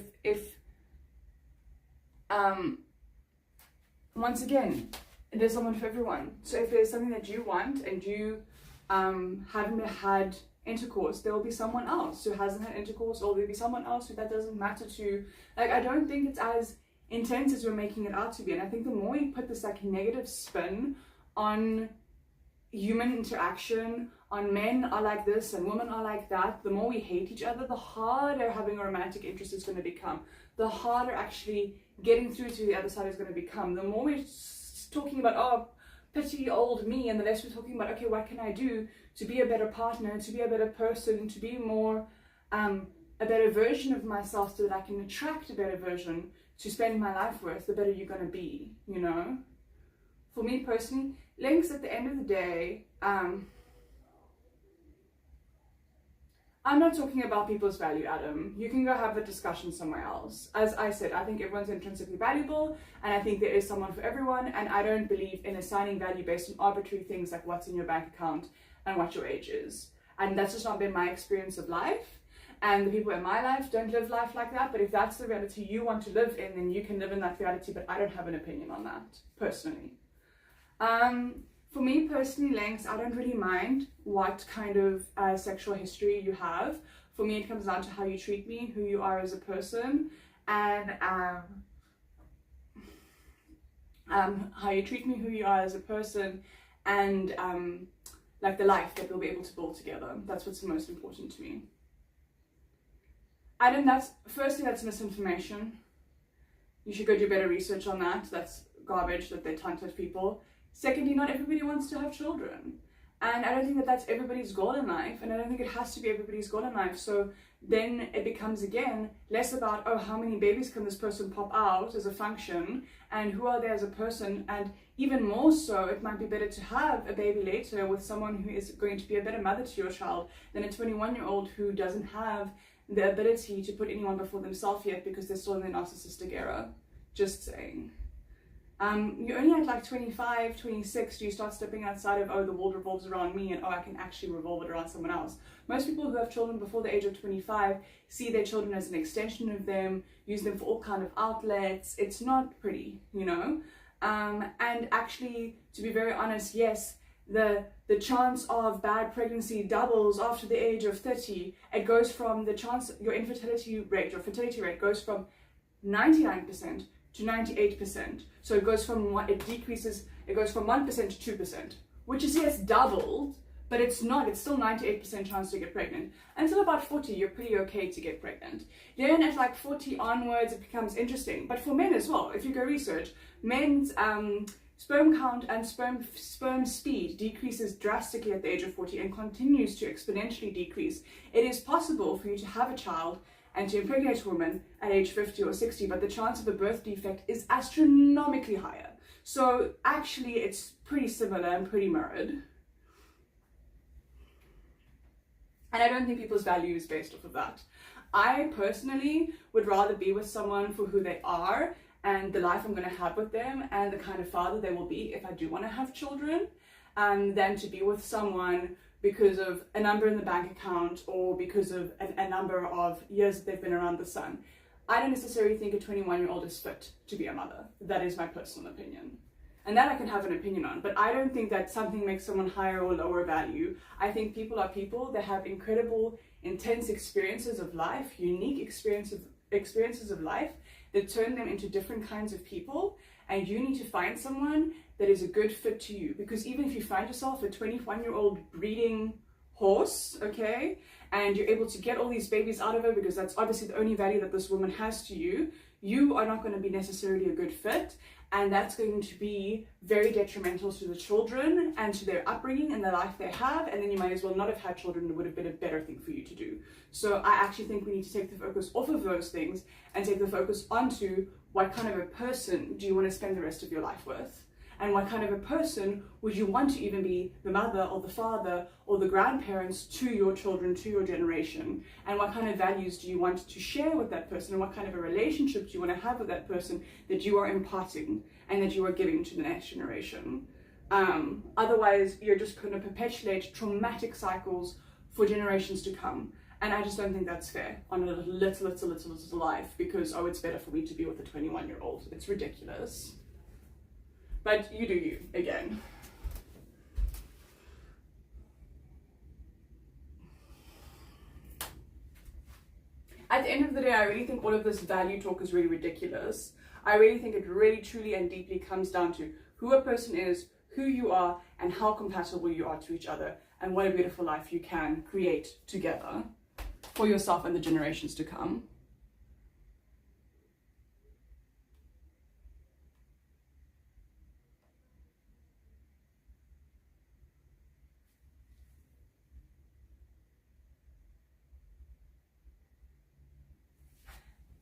Speaker 1: once again, there's someone for everyone. So if there's something that you want and you haven't had intercourse, there will be someone else who hasn't had intercourse, or there'll be someone else who that doesn't matter to. Like, I don't think it's as intense as we're making it out to be. And I think the more we put this like negative spin on human interaction, on men are like this and women are like that, the more we hate each other, the harder having a romantic interest is going to become. The harder actually getting through to the other side is going to become. The more we're talking about, oh, pity old me, and the less we're talking about, okay, what can I do to be a better partner, to be a better person, to be more, a better version of myself so that I can attract a better version to spend my life with, the better you're going to be, you know? For me personally, links at the end of the day, I'm not talking about people's value, Adam. You can go have a discussion somewhere else. As I said, I think everyone's intrinsically valuable, and I think there is someone for everyone, and I don't believe in assigning value based on arbitrary things like what's in your bank account and what your age is. And that's just not been my experience of life, and the people in my life don't live life like that. But if that's the reality you want to live in, then you can live in that reality, but I don't have an opinion on that, personally. For me personally, lengths, I don't really mind what kind of sexual history you have. For me, it comes down to how you treat me, who you are as a person, and how you treat me, who you are as a person, and like the life that we'll be able to build together. That's what's the most important to me. Adam, that's misinformation. You should go do better research on that. That's garbage that they tongue-touch people. Secondly, not everybody wants to have children. And I don't think that that's everybody's goal in life. And I don't think it has to be everybody's goal in life. So then it becomes, again, less about, oh, how many babies can this person pop out as a function? And who are they as a person? And even more so, it might be better to have a baby later with someone who is going to be a better mother to your child than a 21-year-old who doesn't have the ability to put anyone before themselves yet because they're still in their narcissistic era. Just saying. You only at like 25, 26 do you start stepping outside of, oh, the world revolves around me, and oh, I can actually revolve it around someone else. Most people who have children before the age of 25 see their children as an extension of them, use them for all kind of outlets. It's not pretty, you know. And actually, to be very honest, yes, the chance of bad pregnancy doubles after the age of 30. It goes from the chance, your infertility rate, your fertility rate goes from 99% to 98%. So it goes from it goes from 1% to 2%, which is, yes, doubled, but it's not, it's still 98% chance to get pregnant. Until about 40, you're pretty okay to get pregnant. Then at like 40 onwards, it becomes interesting. But for men as well, if you go research, men's sperm count and sperm speed decreases drastically at the age of 40 and continues to exponentially decrease. It is possible for you to have a child and to impregnate a woman at age 50 or 60, but the chance of a birth defect is astronomically higher. So actually, it's pretty similar and pretty mirrored. And I don't think people's value is based off of that. I personally would rather be with someone for who they are and the life I'm going to have with them and the kind of father they will be if I do want to have children, than to be with someone because of a number in the bank account or because of a number of years that they've been around the sun. I don't necessarily think a 21-year-old is fit to be a mother. That is my personal opinion. And that I can have an opinion on, but I don't think that something makes someone higher or lower value. I think people are people. They have incredible, intense experiences of life, unique experiences of life that turn them into different kinds of people. And you need to find someone that is a good fit to you. Because even if you find yourself a 21-year-old breeding horse, okay, and you're able to get all these babies out of her because that's obviously the only value that this woman has to you, you are not going to be necessarily a good fit. And that's going to be very detrimental to the children and to their upbringing and the life they have. And then you might as well not have had children. It would have been a better thing for you to do. So I actually think we need to take the focus off of those things and take the focus onto what kind of a person do you want to spend the rest of your life with? And what kind of a person would you want to even be the mother or the father or the grandparents to your children, to your generation? And what kind of values do you want to share with that person? And what kind of a relationship do you want to have with that person that you are imparting and that you are giving to the next generation? Otherwise, you're just going to perpetuate traumatic cycles for generations to come. And I just don't think that's fair on a little life because, oh, it's better for me to be with a 21-year-old. It's ridiculous. But you do you, again. At the end of the day, I really think all of this value talk is really ridiculous. I really think it really, truly, and deeply comes down to who a person is, who you are, and how compatible you are to each other, and what a beautiful life you can create together for yourself and the generations to come.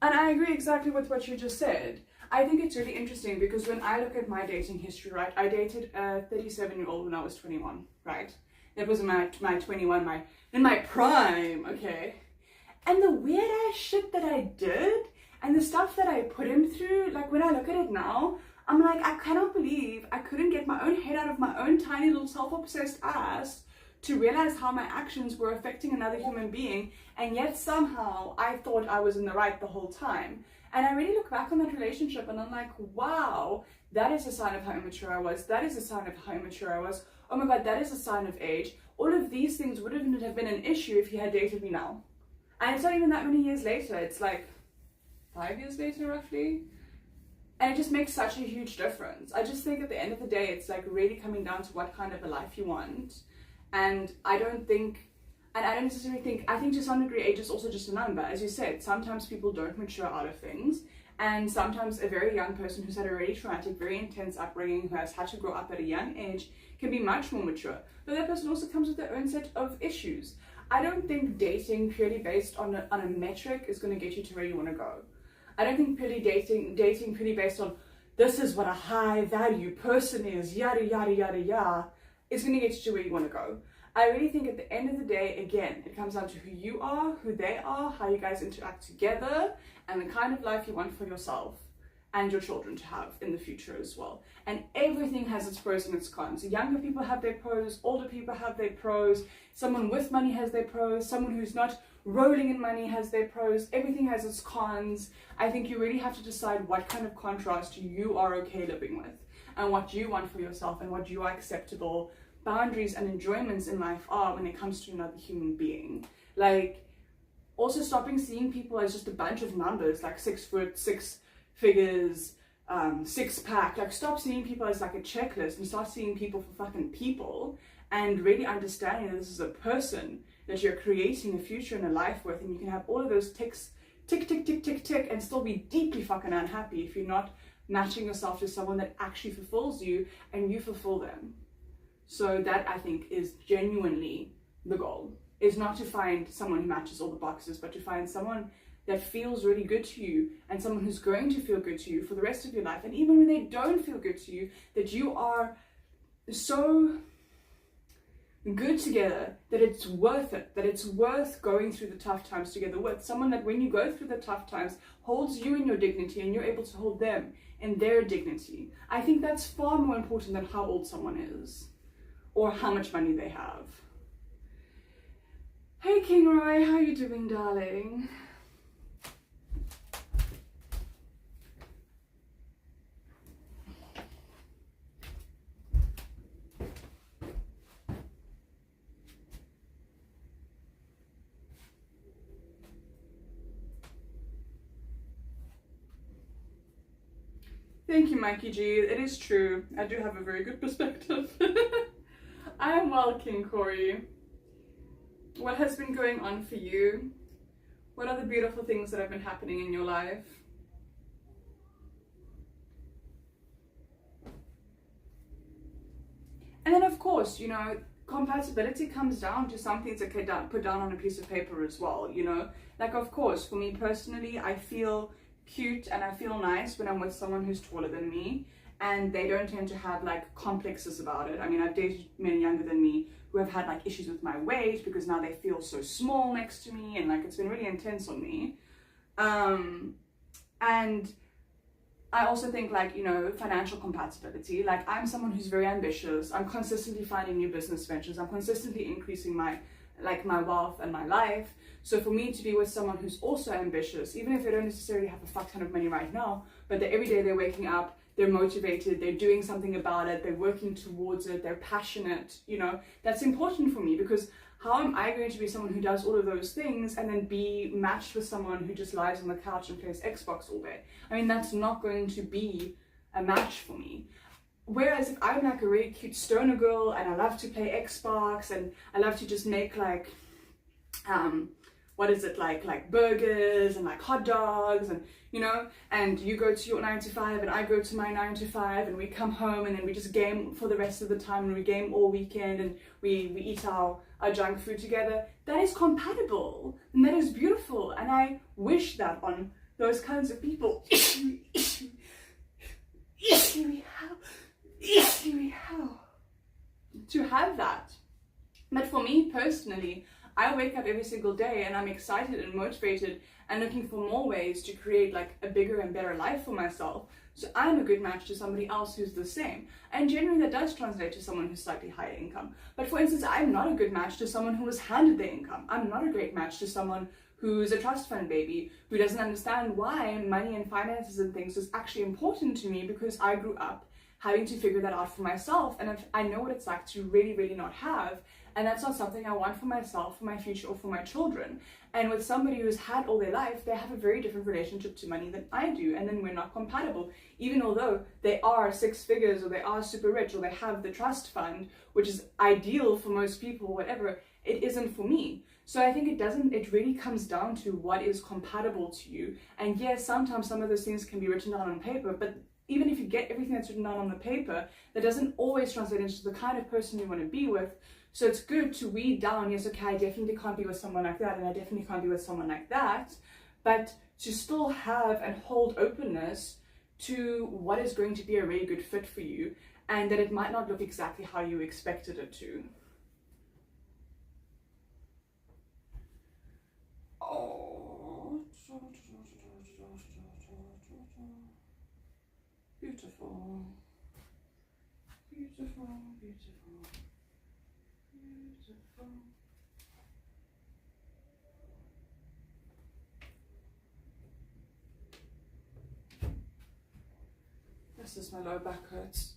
Speaker 1: And I agree exactly with what you just said. I think it's really interesting because when I look at my dating history, right, I dated a 37-year-old when I was 21, right? That was my 21, in my prime, okay? And the weird ass shit that I did and the stuff that I put him through, like when I look at it now, I'm like, I cannot believe I couldn't get my own head out of my own tiny little self-obsessed ass to realize how my actions were affecting another human being, and yet somehow I thought I was in the right the whole time. And I really look back on that relationship and I'm like, wow, that is a sign of how immature I was. That is a sign of how immature I was. Oh my God, that is a sign of age. All of these things wouldn't have been an issue if he had dated me now. And it's not even that many years later. It's like 5 years later, roughly. And it just makes such a huge difference. I just think at the end of the day, it's like really coming down to what kind of a life you want. And I don't necessarily think, I think to some degree age is also just a number. As you said, sometimes people don't mature out of things And sometimes a very young person who's had a really traumatic, very intense upbringing, who has had to grow up at a young age, can be much more mature. But that person also comes with their own set of issues. I don't think dating purely based on a metric is going to get you to where you want to go. I don't think purely dating purely based on this is what a high value person is, yada, yada, yada, yada, is going to get you to where you want to go. I really think at the end of the day, again, it comes down to who you are, who they are, how you guys interact together, and the kind of life you want for yourself and your children to have in the future as well. And everything has its pros and its cons. Younger people have their pros, older people have their pros, someone with money has their pros, someone who's not rolling in money has their pros, everything has its cons. I think you really have to decide what kind of contrast you are okay living with, and what you want for yourself, and what you are acceptable boundaries and enjoyments in life are when it comes to another human being. Like, also stopping seeing people as just a bunch of numbers, like 6 foot, 6 figures, 6 pack. Like, stop seeing people as like a checklist and start seeing people for fucking people, and really understanding that this is a person that you're creating a future and a life with, and you can have all of those ticks, tick, tick, tick, tick, tick, and still be deeply fucking unhappy if you're not matching yourself to someone that actually fulfills you and you fulfill them. So that, I think, is genuinely the goal, is not to find someone who matches all the boxes, but to find someone that feels really good to you, and someone who's going to feel good to you for the rest of your life. And even when they don't feel good to you, that you are so good together that it's worth it, that it's worth going through the tough times together with. Someone that when you go through the tough times holds you in your dignity, and you're able to hold them in their dignity. I think that's far more important than how old someone is or how much money they have. Hey King Roy, how you doing, darling? Thank you, Mikey G. It is true. I do have a very good perspective. I am well, King Corey. What has been going on for you? What are the beautiful things that have been happening in your life? And then, of course, you know, compatibility comes down to something to put down on a piece of paper as well, you know? Like, of course, for me personally, I feel cute and I feel nice when I'm with someone who's taller than me, and they don't tend to have like complexes about it. I mean, I've dated men younger than me who have had like issues with my weight because now they feel so small next to me, and like it's been really intense on me. And I also think, like, you know, financial compatibility. Like, I'm someone who's very ambitious. I'm consistently finding new business ventures. I'm consistently increasing my wealth and my life. So for me to be with someone who's also ambitious, even if they don't necessarily have a fuck ton of money right now, but that every day they're waking up, they're motivated, they're doing something about it, they're working towards it, they're passionate, you know, that's important for me, because how am I going to be someone who does all of those things and then be matched with someone who just lies on the couch and plays Xbox all day? I mean, that's not going to be a match for me. Whereas if I'm like a really cute stoner girl and I love to play Xbox and I love to just make like, like burgers and like hot dogs, and you know, and you go to your 9 to 5 and I go to my 9 to 5, and we come home and then we just game for the rest of the time, and we game all weekend, and we eat our junk food together, that is compatible and that is beautiful, and I wish that on those kinds of people. To have that. But for me personally, I wake up every single day and I'm excited and motivated and looking for more ways to create like a bigger and better life for myself. So I'm a good match to somebody else who's the same. And generally that does translate to someone who's slightly higher income. But for instance, I'm not a good match to someone who was handed the income. I'm not a great match to someone who's a trust fund baby, who doesn't understand why money and finances and things is actually important to me, because I grew up having to figure that out for myself, and I know what it's like to really, really not have, and that's not something I want for myself, for my future, or for my children. And with somebody who's had all their life, they have a very different relationship to money than I do, and then we're not compatible, even although they are 6 figures, or they are super rich, or they have the trust fund, which is ideal for most people, whatever. it isn't for me. So I think it really comes down to what is compatible to you. And yes, sometimes some of those things can be written down on paper, but even if you get everything that's written down on the paper, that doesn't always translate into the kind of person you want to be with. So it's good to weed down, yes, okay, I definitely can't be with someone like that, and I definitely can't be with someone like that, but to still have and hold openness to what is going to be a really good fit for you, and that it might not look exactly how you expected it to. Oh, beautiful, beautiful, beautiful, beautiful. This is my lower back hurts.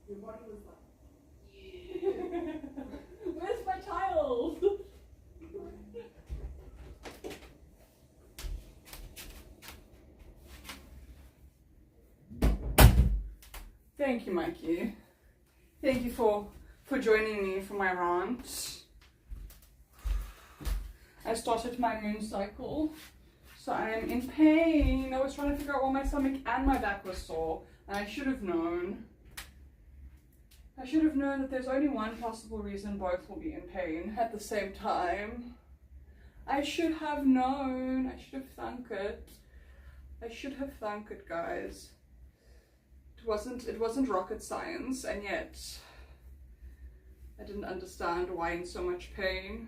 Speaker 1: Your body was like, yeah. Where's my child? Thank you, Mikey. Thank you for joining me for my rant. I started my moon cycle, so I am in pain. I was trying to figure out why my stomach and my back was sore, and I should have known. I should have known that there's only one possible reason both will be in pain at the same time. I should have known. I should have thunk it. I should have thunk it, guys. It wasn't rocket science, and yet I didn't understand why in so much pain.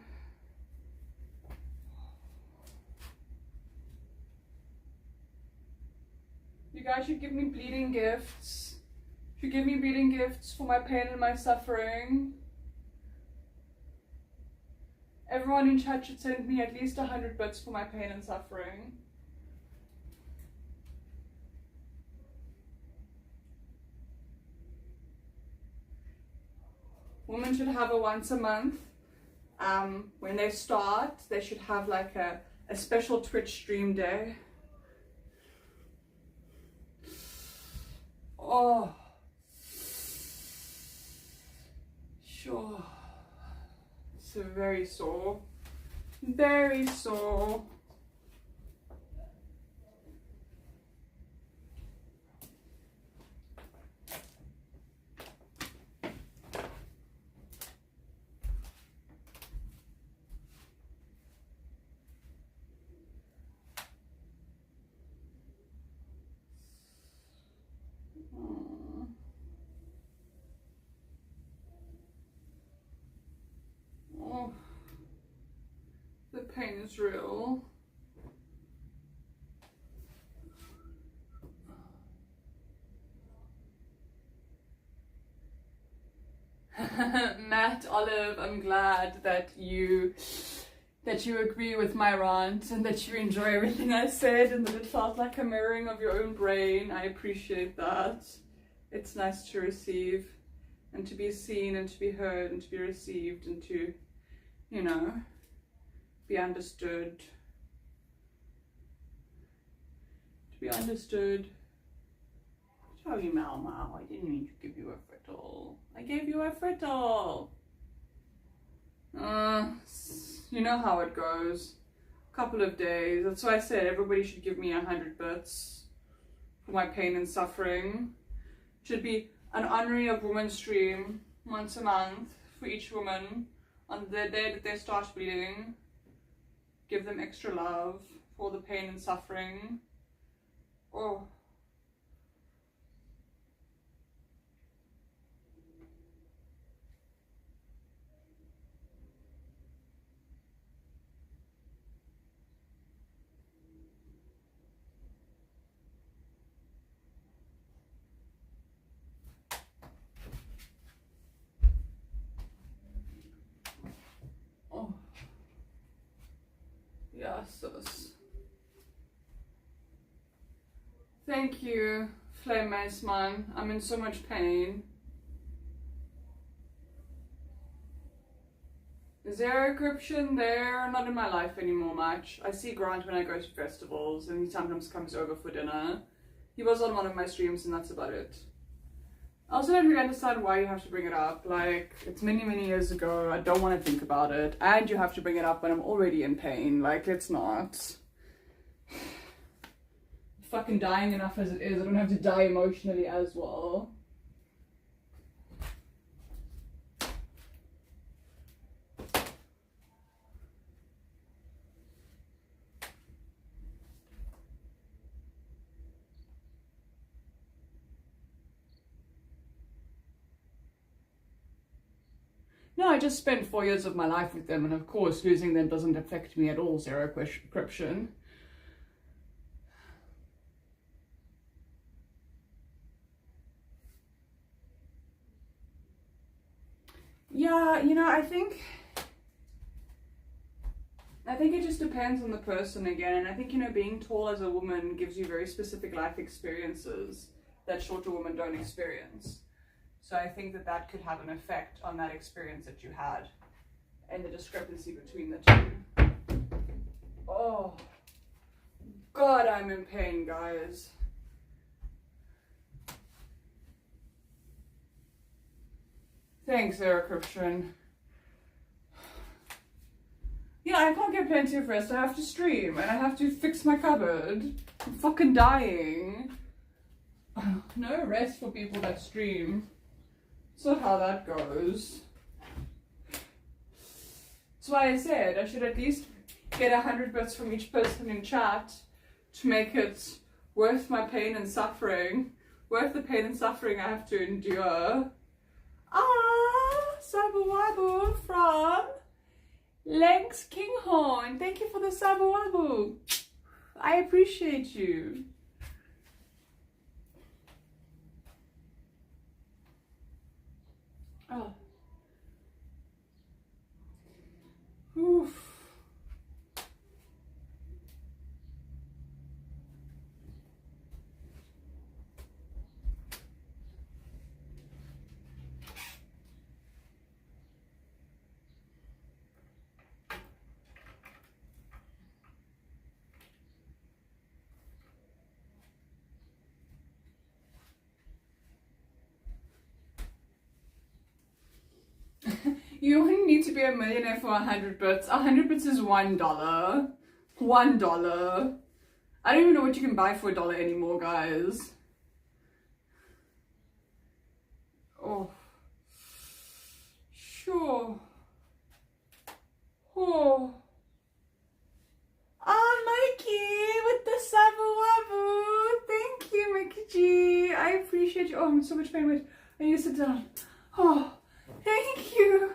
Speaker 1: You guys should give me bleeding gifts. You give me bleeding gifts for my pain and my suffering. Everyone in chat should send me at least 100 bits for my pain and suffering. Women should have a once a month. When they start, they should have like a special Twitch stream day. Oh. Sure. It's very sore. Very sore. Oh, the pain is real. Matt, Olive, I'm glad that you agree with my rant and that you enjoy everything I said and that it felt like a mirroring of your own brain. I appreciate that. It's nice to receive and to be seen and to be heard and to be received and to, you know, be understood. To be understood. Sorry, Mau Mau, I didn't mean to give you a frittle. I gave you a frittle. You know how it goes. Couple of days. That's why I said everybody should give me 100 bits for my pain and suffering. Should be an honoring of woman stream once a month for each woman on the day that they start bleeding. Give them extra love for the pain and suffering. Oh. Oh. Yes. Thank you, Flame Mace Man. I'm in so much pain. Zero encryption, they're not in my life anymore much. I see Grant when I go to festivals and he sometimes comes over for dinner. He was on one of my streams and that's about it. I also don't really understand why you have to bring it up. Like, it's many years ago, I don't want to think about it. And you have to bring it up when I'm already in pain. Like, it's not. Fucking dying enough as it is, I don't have to die emotionally as well. No, I just spent 4 years of my life with them, and of course losing them doesn't affect me at all, zero encryption. Yeah, you know, I think it just depends on the person again, and I think, you know, being tall as a woman gives you very specific life experiences that shorter women don't experience. So I think that could have an effect on that experience that you had and the discrepancy between the two. Oh, God, I'm in pain, guys. Thanks, Christian. Yeah, I can't get plenty of rest. I have to stream and I have to fix my cupboard. I'm fucking dying. No rest for people that stream. That's not how that goes. That's why I said I should at least get 100 bits from each person in chat to make it worth my pain and suffering. Worth the pain and suffering I have to endure. Sabu Wabu from Lenx Kinghorn. Thank you for the Sabu Wabu. I appreciate you. Oh. Oof. You only need to be a millionaire for 100 bits. 100 bits is $1. $1. I don't even know what you can buy for $1 anymore, guys. Oh. Sure. Oh. Ah, Mikey with the sabu wabu. Thank you, Mickey G. I appreciate you. Oh, I'm in so much pain. Wait, I need to sit down. Oh, thank you.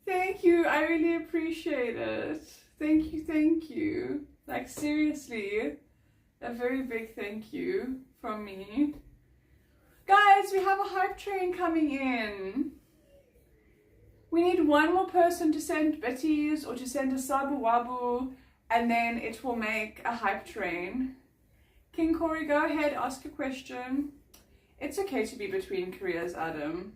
Speaker 1: Thank you. I really appreciate it. Thank you, thank you. Like, seriously, a very big thank you from me. Guys, we have a hype train coming in. We need one more person to send bitties or to send a sabu wabu, and then it will make a hype train. King Corey, go ahead, ask a question. It's okay to be between careers, Adam.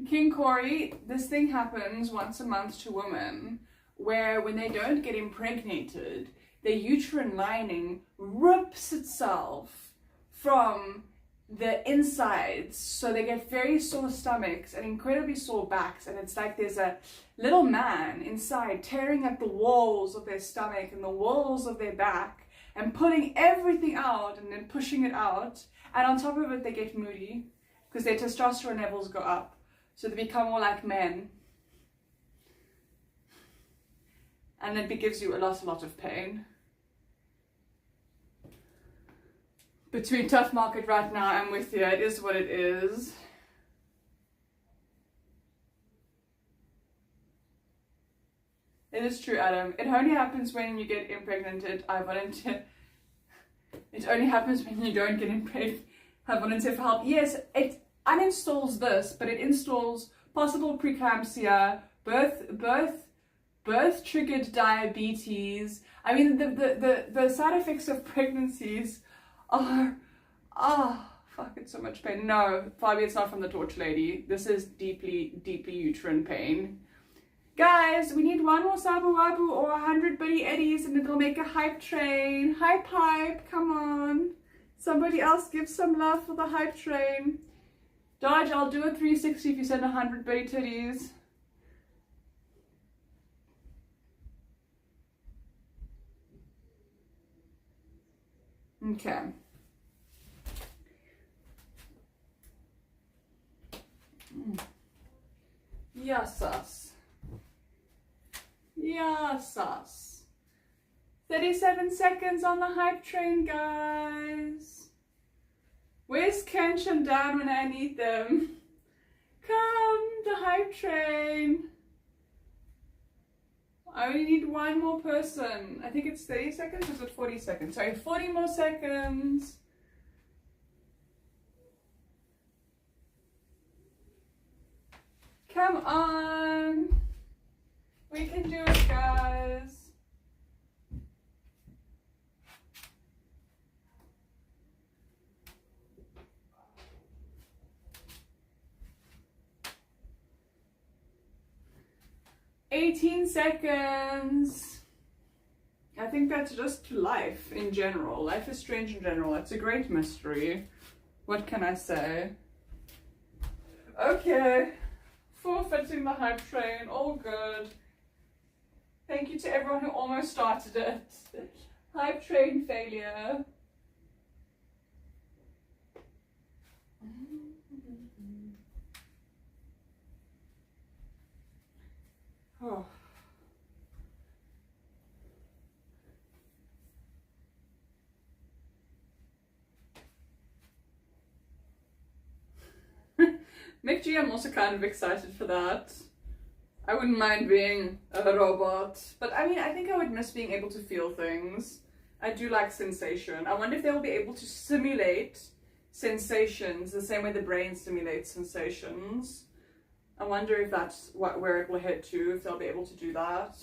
Speaker 1: King Corey, this thing happens once a month to women, where when they don't get impregnated, their uterine lining rips itself from the insides, so they get very sore stomachs and incredibly sore backs, and it's like there's a little man inside tearing at the walls of their stomach and the walls of their back and pulling everything out and then pushing it out, and on top of it they get moody because their testosterone levels go up, so they become more like men, and it gives you a lot of pain. Between tough market right now, I'm with you. It is what it is. It is true, Adam. It only happens when you get impregnated. I volunteer. It only happens when you don't get impregnated. I volunteer for help. Yes, it uninstalls this, but it installs possible preeclampsia, birth-triggered diabetes. I mean, the side effects of pregnancies are, fuck, it's so much pain. No, Fabi, it's not from the torch lady. This is deeply uterine pain. Guys, we need one more sabu wabu or 100 bitty eddies and it'll make a hype train. Hype, come on. Somebody else give some love for the hype train. Dodge, I'll do a 360 if you send 100 bitty titties. Okay. Yes. 37 seconds on the hype train, guys. Where's Kench and Dan when I need them? Come, the hype train. I only need one more person. I think it's 30 seconds or is it 40 seconds? Sorry, 40 more seconds. Come on. We can do it, guys. $18 seconds. I think that's just life in general. Life is strange in general. It's a great mystery. What can I say? Okay. Forfeiting the hype train. All good. Thank you to everyone who almost started it. Hype train failure. Oh. Mick G, I'm also kind of excited for that. I wouldn't mind being a robot, but I mean, I think I would miss being able to feel things. I do like sensation. I wonder if they'll be able to simulate sensations the same way the brain simulates sensations. I wonder if that's where it will head to, if they'll be able to do that.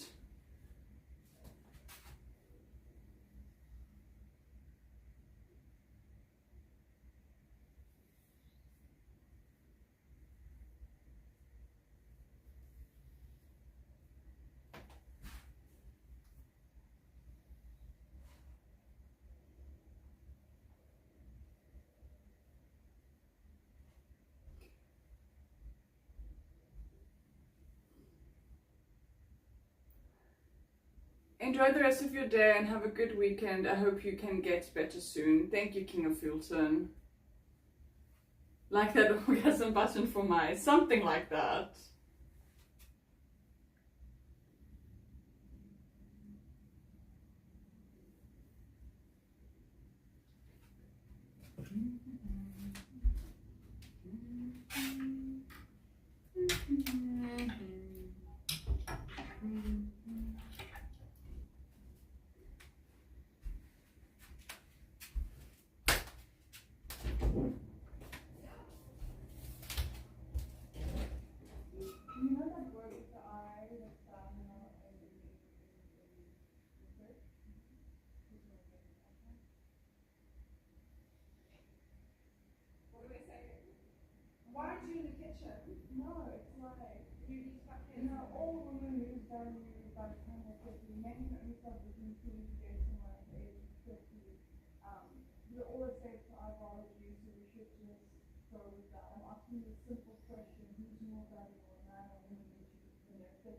Speaker 1: enjoy the rest of your day and have a good weekend. I hope you can get better soon. Thank you, King of Fulton. Like that orgasm button for my, something like that.
Speaker 7: Why aren't you in the kitchen? No, it's like you know, all the women who've done you by the time they're 50, many of yourself within 2 to get somewhere at the age of 50. We're all safe to our biology, so we should just go with that. I'm asking you a simple question: who's more valuable, a man or woman, when they're 50?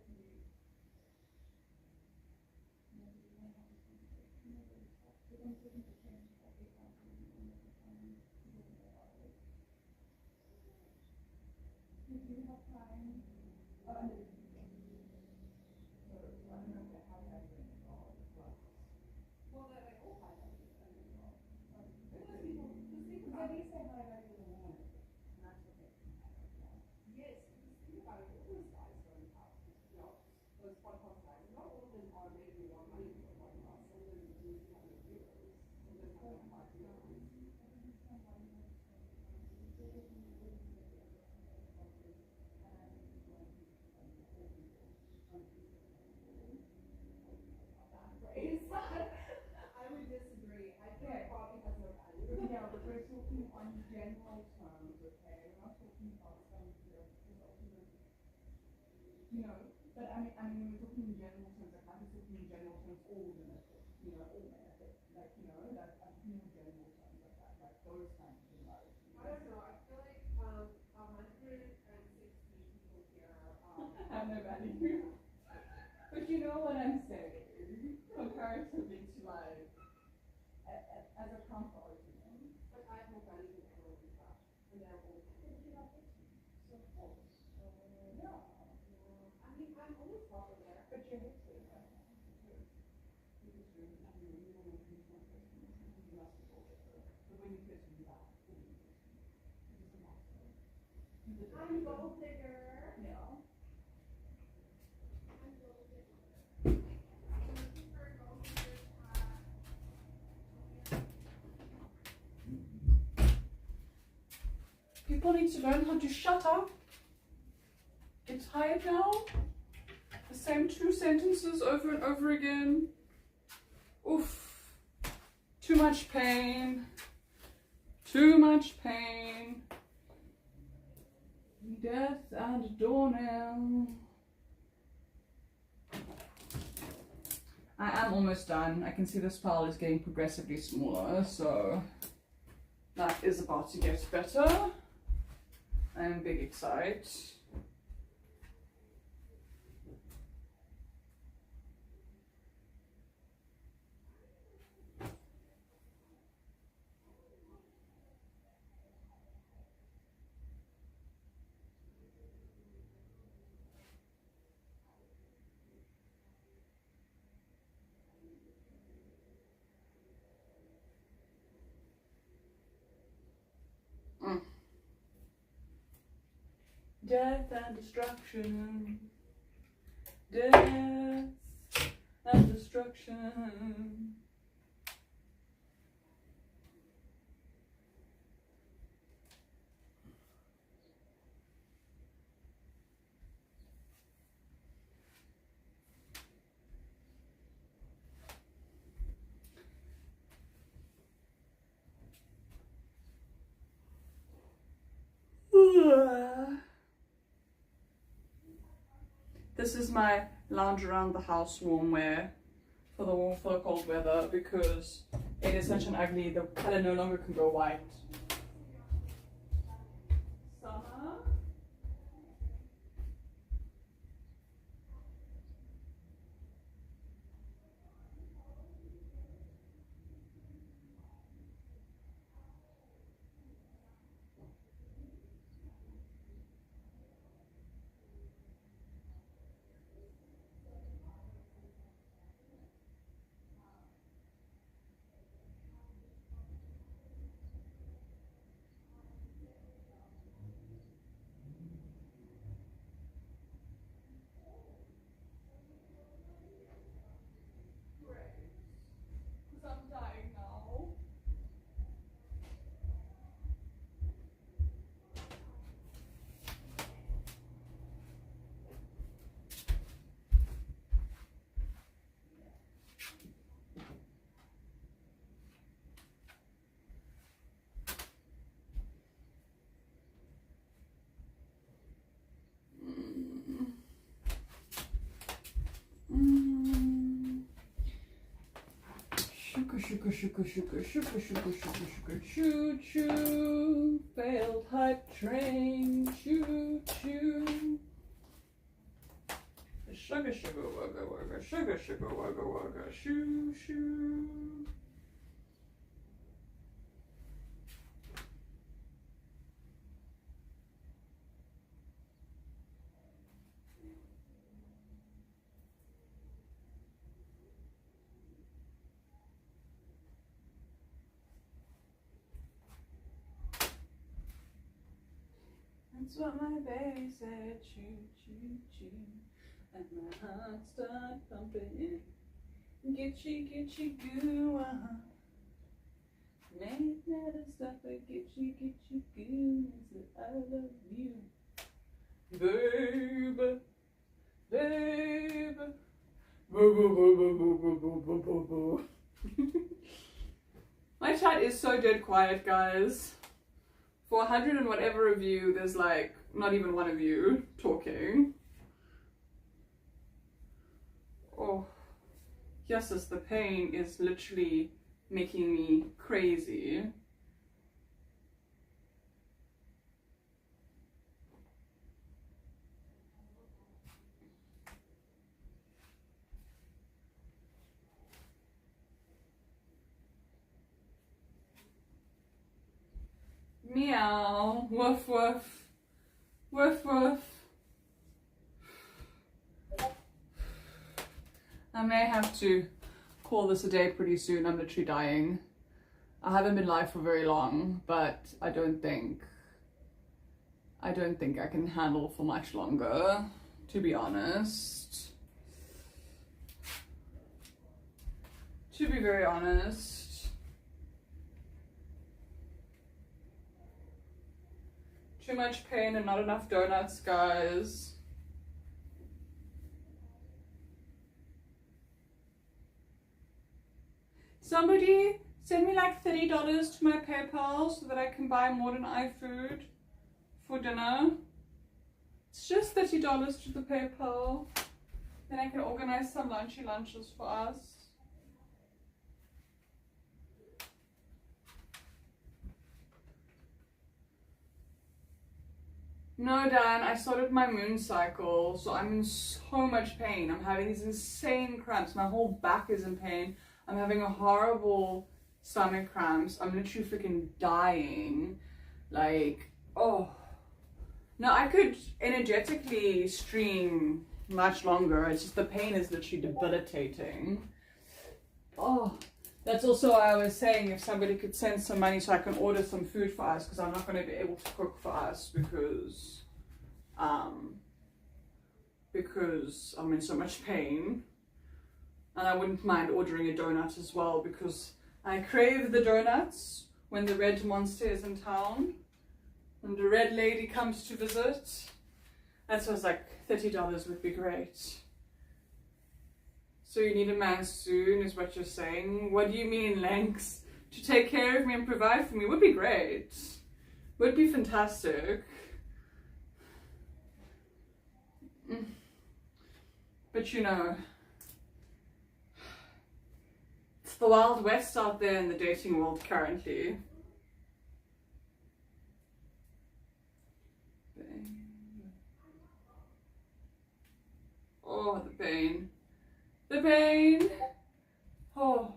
Speaker 7: I would disagree. I think coffee has no value. Yeah, but we're talking on general terms, okay? We're not talking about some you know, but I mean, we're talking in general terms. Like, I'm just talking in general terms, all women are, you know, all men are fit. Like, you know, that I'm talking in general terms like that, like those kinds of things. I don't know. I feel like 160 people here have no value. But you know what I'm saying? Comparatively to like, as a counter argument. But I have more value than everyone in class, and they're all. So of course. Yeah. I mean, I'm almost halfway there. But you're history right now. I'm a gold digger. Yeah.
Speaker 1: People need to learn how to shut up. Get tired now. The same 2 sentences over and over again. Oof. Too much pain. Too much pain. Death and a doornail. I am almost done. I can see this pile is getting progressively smaller, so that is about to get better. I am big excited. Death and destruction. Death and destruction. This is my lounge around the house warm wear for the cold weather, because it is such an ugly, the color no longer can go white. Summer. sugar, sugar, sugar, sugar, sugar, sugar, sugar, choo choo. Failed hype train, choo choo. Sugar, sugar, wugga, wugga, sugar, sugar, wugga, wugga, shoo shoo. That's what my baby said, choo choo choo, and my heart started pumping. Gitchy gitchy goo, May never stop a gitchy gitchy goo. I love you, baby, baby. Boo boo boo boo boo boo boo boo boo. My chat is so dead quiet, guys. For 100 and whatever of you, there's like not even one of you talking. Oh, yes, the pain is literally making me crazy. Meow, woof woof, woof woof. I may have to call this a day pretty soon. I'm literally dying. I haven't been live for very long, but I don't think I can handle for much longer, to be honest. To be very honest. Too much pain and not enough donuts, guys. Somebody send me like $30 to my PayPal so that I can buy more than iFood for dinner. It's just $30 to the PayPal. Then I can organize some lunchy lunches for us. No, Dan, I started my moon cycle, so I'm in so much pain. I'm having these insane cramps. My whole back is in pain. I'm having a horrible stomach cramps. I'm literally freaking dying. Like, oh. No, I could energetically stream much longer. It's just the pain is literally debilitating. Oh. That's also why I was saying if somebody could send some money so I can order some food for us, because I'm not going to be able to cook for us because I'm in so much pain. And I wouldn't mind ordering a donut as well because I crave the donuts when the red monster is in town and the red lady comes to visit. And so I was like, $30 would be great. So you need a man soon, is what you're saying. What do you mean, Lanks? To take care of me and provide for me would be great. Would be fantastic. But you know, it's the Wild West out there in the dating world currently. Oh, the pain. The pain. Oh.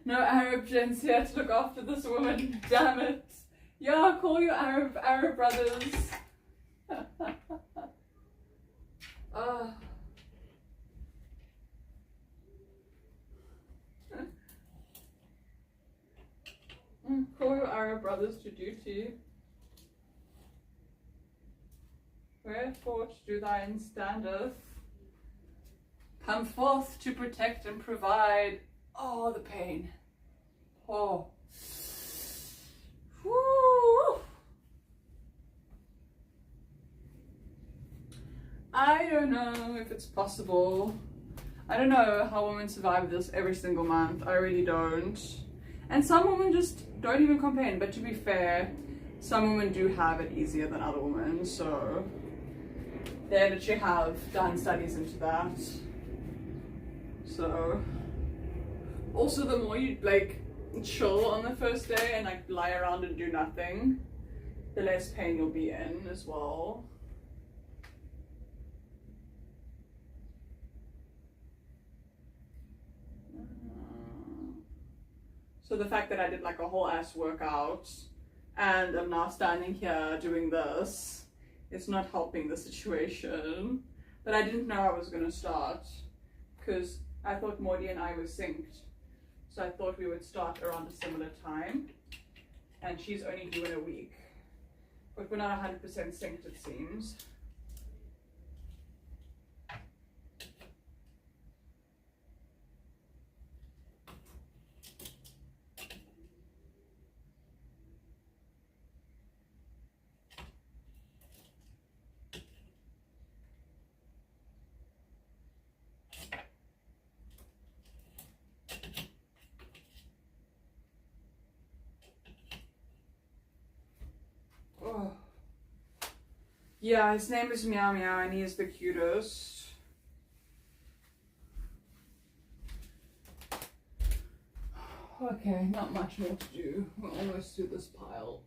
Speaker 1: No Arab gents here to look after this woman. Damn it. Yeah, call your Arab brothers. Call your Arab brothers to duty. Wherefore do thine standeth? Come forth to protect and provide. Oh, the pain. Oh. Woo. I don't know if it's possible. I don't know how women survive this every single month. I really don't. And some women just don't even complain. But to be fair, some women do have it easier than other women. So they literally have done studies into that. So, also the more you like chill on the first day and like lie around and do nothing, the less pain you'll be in as well. So the fact that I did like a whole ass workout and I'm now standing here doing this, it's not helping the situation. But I didn't know I was gonna start because I thought Mordy and I were synced. So I thought we would start around a similar time, and she's only due in a week. But we're not 100% synced, it seems. Oh. Yeah, his name is Meow Meow and he is the cutest. Okay, not much more to do. We're almost through this pile.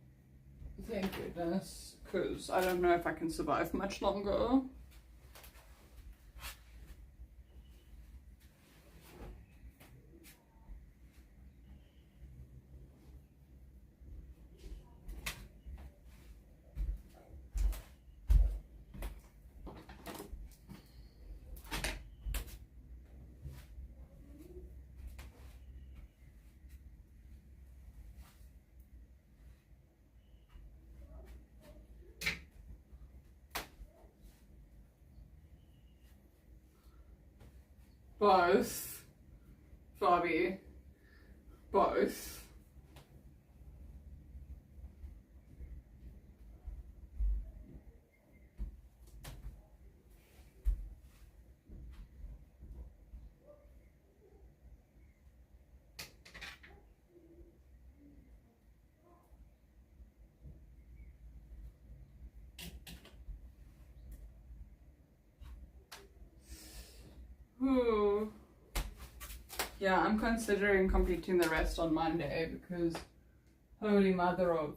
Speaker 1: Thank goodness, because I don't know if I can survive much longer. Both. Bobby. Both. Ooh. Yeah, I'm considering completing the rest on Monday because holy mother of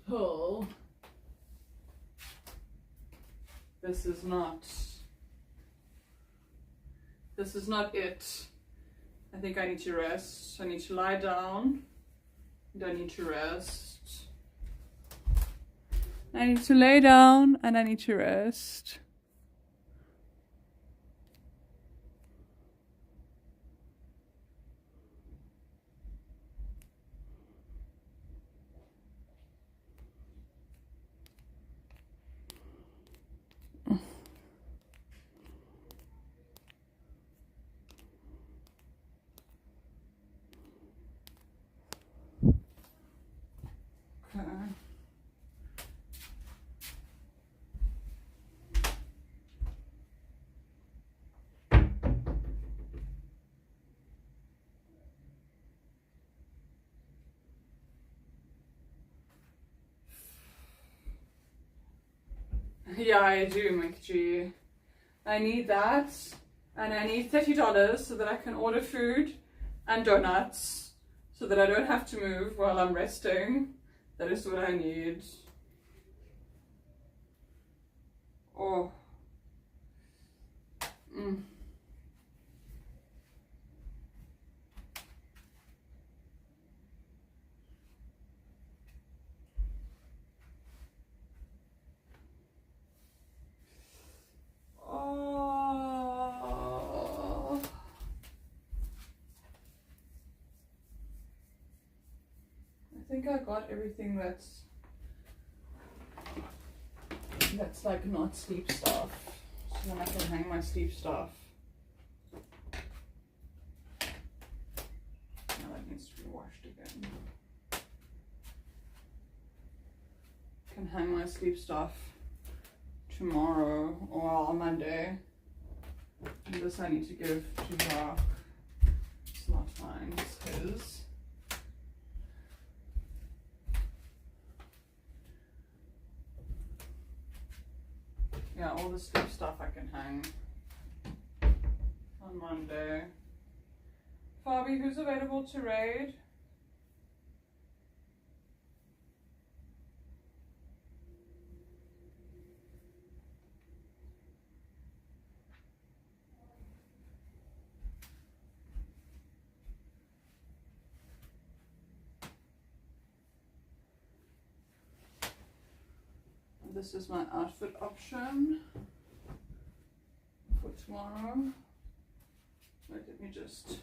Speaker 1: pearl, this is not it. I think I need to rest. I need to lie down and I need to rest. I need to lay down and I need to rest. Yeah, I do, McG. I need that, and I need $30 so that I can order food and donuts so that I don't have to move while I'm resting. That is what I need. Oh. Oh. I think I got everything that's like not sleep stuff, so then I can hang my sleep stuff. Now that needs to be washed again. Can hang my sleep stuff tomorrow or on Monday. And this I need to give to Jacques. It's not mine, it's his. Yeah, all the sleep stuff I can hang. on Monday. Fabi, who's available to raid? This is my outfit option for tomorrow. Wait, let me just.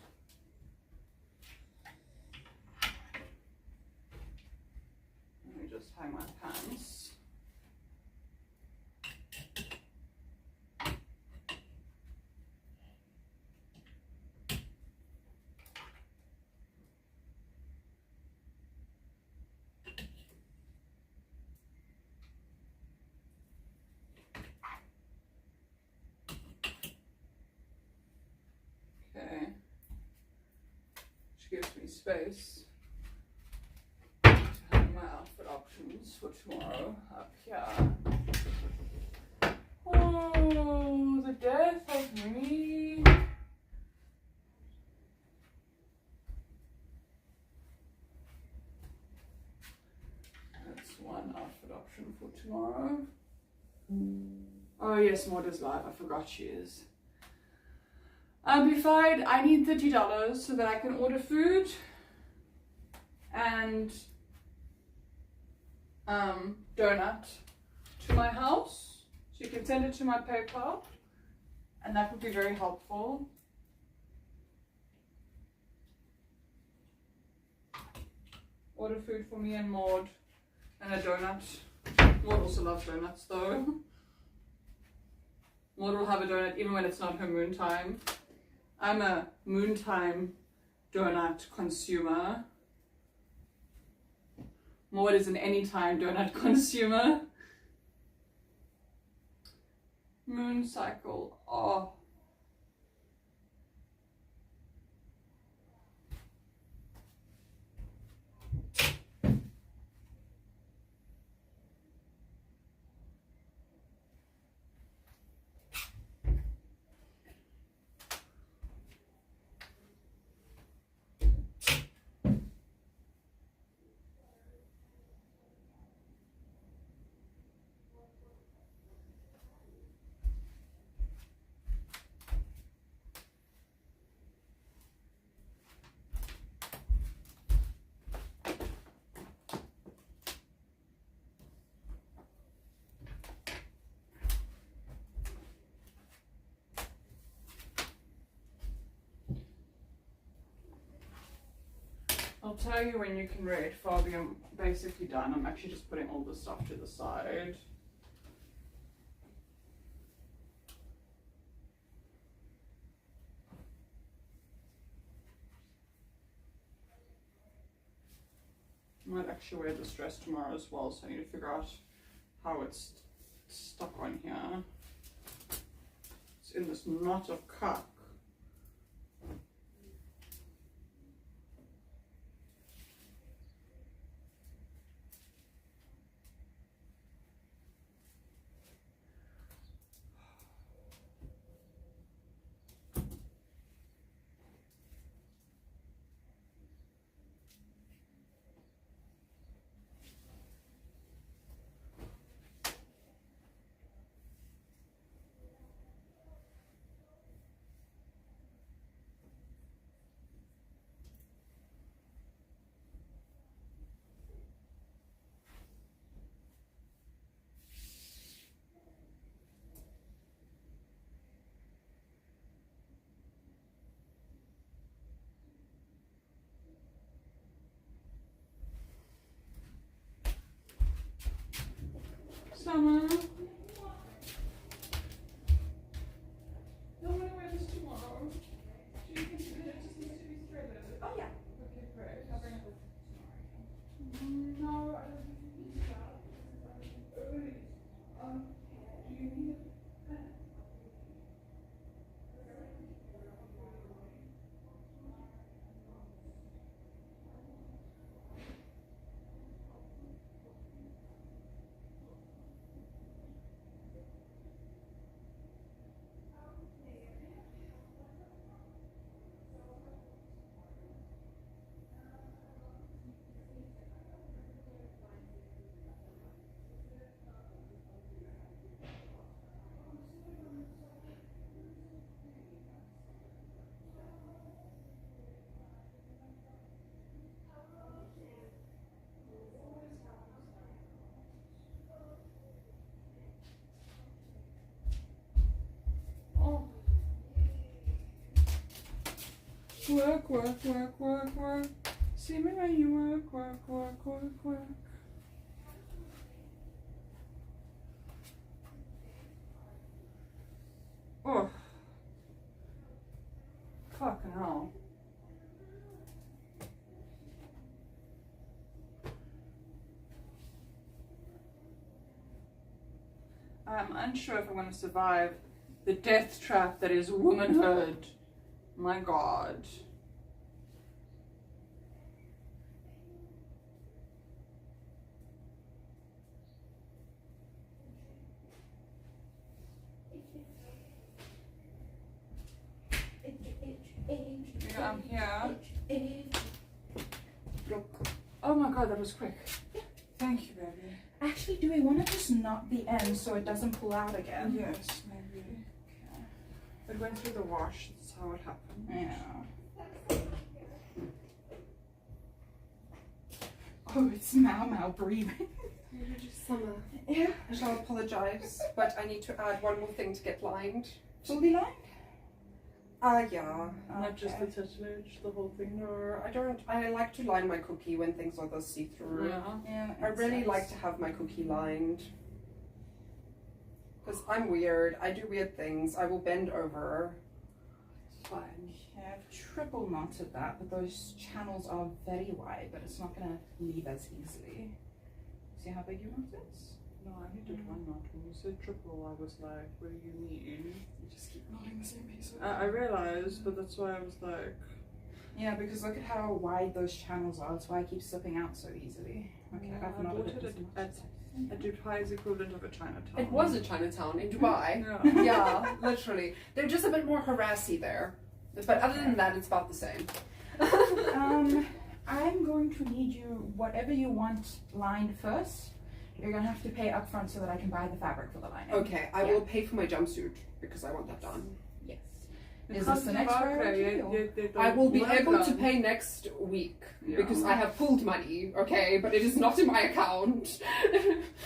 Speaker 1: Let me just hang my pants. Okay, which gives me space to have my outfit options for tomorrow up here. Oh, the death of me. That's one outfit option for tomorrow. Oh yes, Maud is live. I forgot she is. Amplified, I need $30 so that I can order food and donut to my house. So you can send it to my PayPal and that would be very helpful. Order food for me and Maud and a donut. Maud also loves donuts though. Maud will have a donut even when it's not her moon time. I'm a moontime donut consumer. Maud is an anytime donut consumer. Moon cycle. Oh. I'll tell you when you can read. Fabi, I'm basically done. I'm actually just putting all this stuff to the side. I might actually wear this dress tomorrow as well, so I need to figure out how it's stuck on here. It's in this knot of cuck. Summer. Don't want to wear this tomorrow. So you can see that it just needs to be threaded. Oh yeah. Okay, great. I'll bring it with tomorrow. No, I don't need that. Do you need it? Work, work, work, work, work. See me when you work, work, work, work, work. Oh. Fucking hell. I'm unsure if I'm going to survive the death trap that is womanhood. My God. Yeah, I'm here. Look. Oh my God, that was quick. Thank you, baby.
Speaker 7: Actually, do we want to just knot the end so it doesn't pull out again?
Speaker 1: Yes, maybe. Okay. It went through the wash, that's how it happened.
Speaker 7: Yeah. Oh, it's Mau Mau breathing.
Speaker 2: Summer.
Speaker 7: Yeah.
Speaker 2: I shall apologize, but I need to add one more thing to get lined.
Speaker 7: Fully lined?
Speaker 2: Yeah.
Speaker 1: Not just the tutelage, the whole thing.
Speaker 2: No, I like to line my cookie when things are this see-through.
Speaker 1: Yeah.
Speaker 2: I really like to have my cookie lined. Because I'm weird. I do weird things. I will bend over.
Speaker 7: Fine. Yeah, I've triple knotted that, but those channels are very wide, but it's not going to leave as easily. See how big you want this?
Speaker 1: No, I only did one knot. When you said triple, I was like, what do you mean?
Speaker 2: You just keep knotting the same piece.
Speaker 1: I realized, but that's why I was like...
Speaker 7: Yeah, because look at how wide those channels are. That's why I keep slipping out so easily. Okay,
Speaker 1: Yeah,
Speaker 7: I've
Speaker 1: I
Speaker 7: knotted
Speaker 1: bought
Speaker 7: it
Speaker 1: it at Dubai's equivalent of a Chinatown.
Speaker 2: It was a Chinatown in Dubai.
Speaker 1: Yeah.
Speaker 2: Yeah, literally. They're just a bit more harassy there. But other than that, it's about the same.
Speaker 7: I'm going to need you, whatever you want lined first, you're going to have to pay up front so that I can buy the fabric for the lining.
Speaker 2: Okay, I will pay for my jumpsuit because I want that done.
Speaker 7: Yes. Is this the next priority?
Speaker 2: I will be able to pay next week because I have pooled money, okay, but it is not in my account.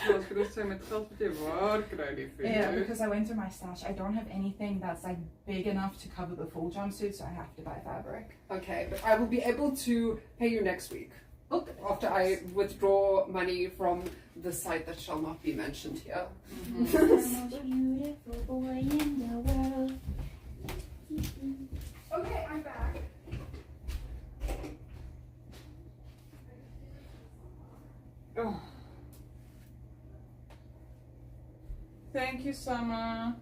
Speaker 1: I was going to say, met geld met je werk ready for
Speaker 7: Yeah, because I went through my stash. I don't have anything that's like big enough to cover the full jumpsuit, so I have to buy fabric.
Speaker 2: Okay, but I will be able to pay you next week.
Speaker 7: Okay.
Speaker 2: After I withdraw money from the site that shall not be mentioned here.
Speaker 8: The most beautiful boy in the world.
Speaker 2: Okay, I'm back.
Speaker 1: Oh. Thank you, Summer.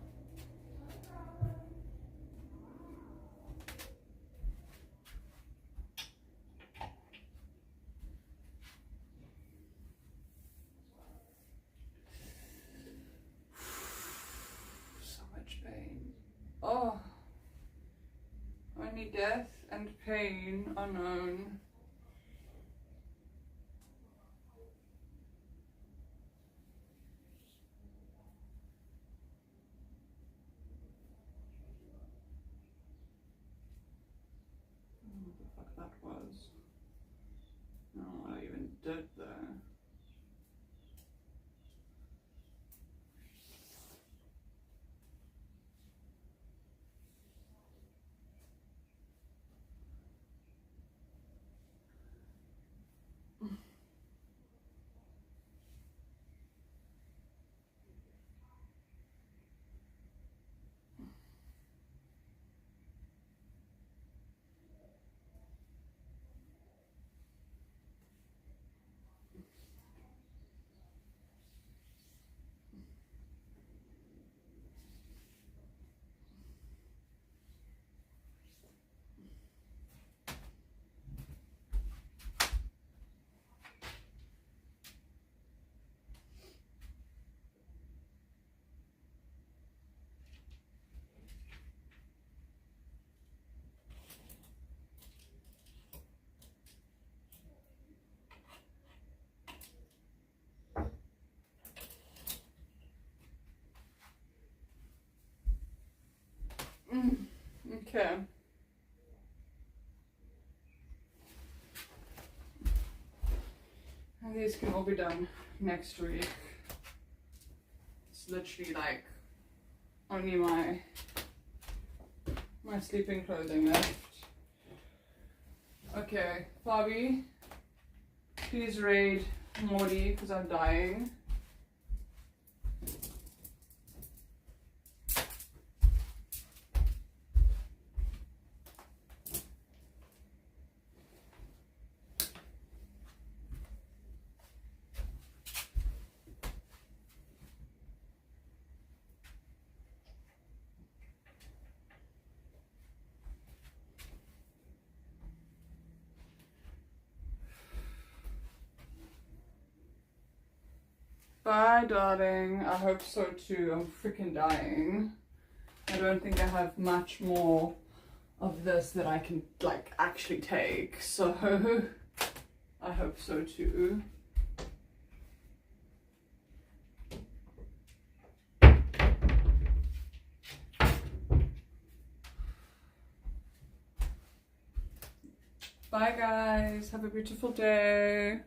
Speaker 1: So much pain. Oh. Only death and pain are known. What the fuck that was? I don't know what I even did there. Okay. And these can all be done next week. It's literally like only my sleeping clothing left. Okay, Bobby, please raid Morty because I'm dying. Bye, darling. I hope so too. I'm freaking dying. I don't think I have much more of this that I can, like, actually take. So, I hope so too. Bye, guys. Have a beautiful day.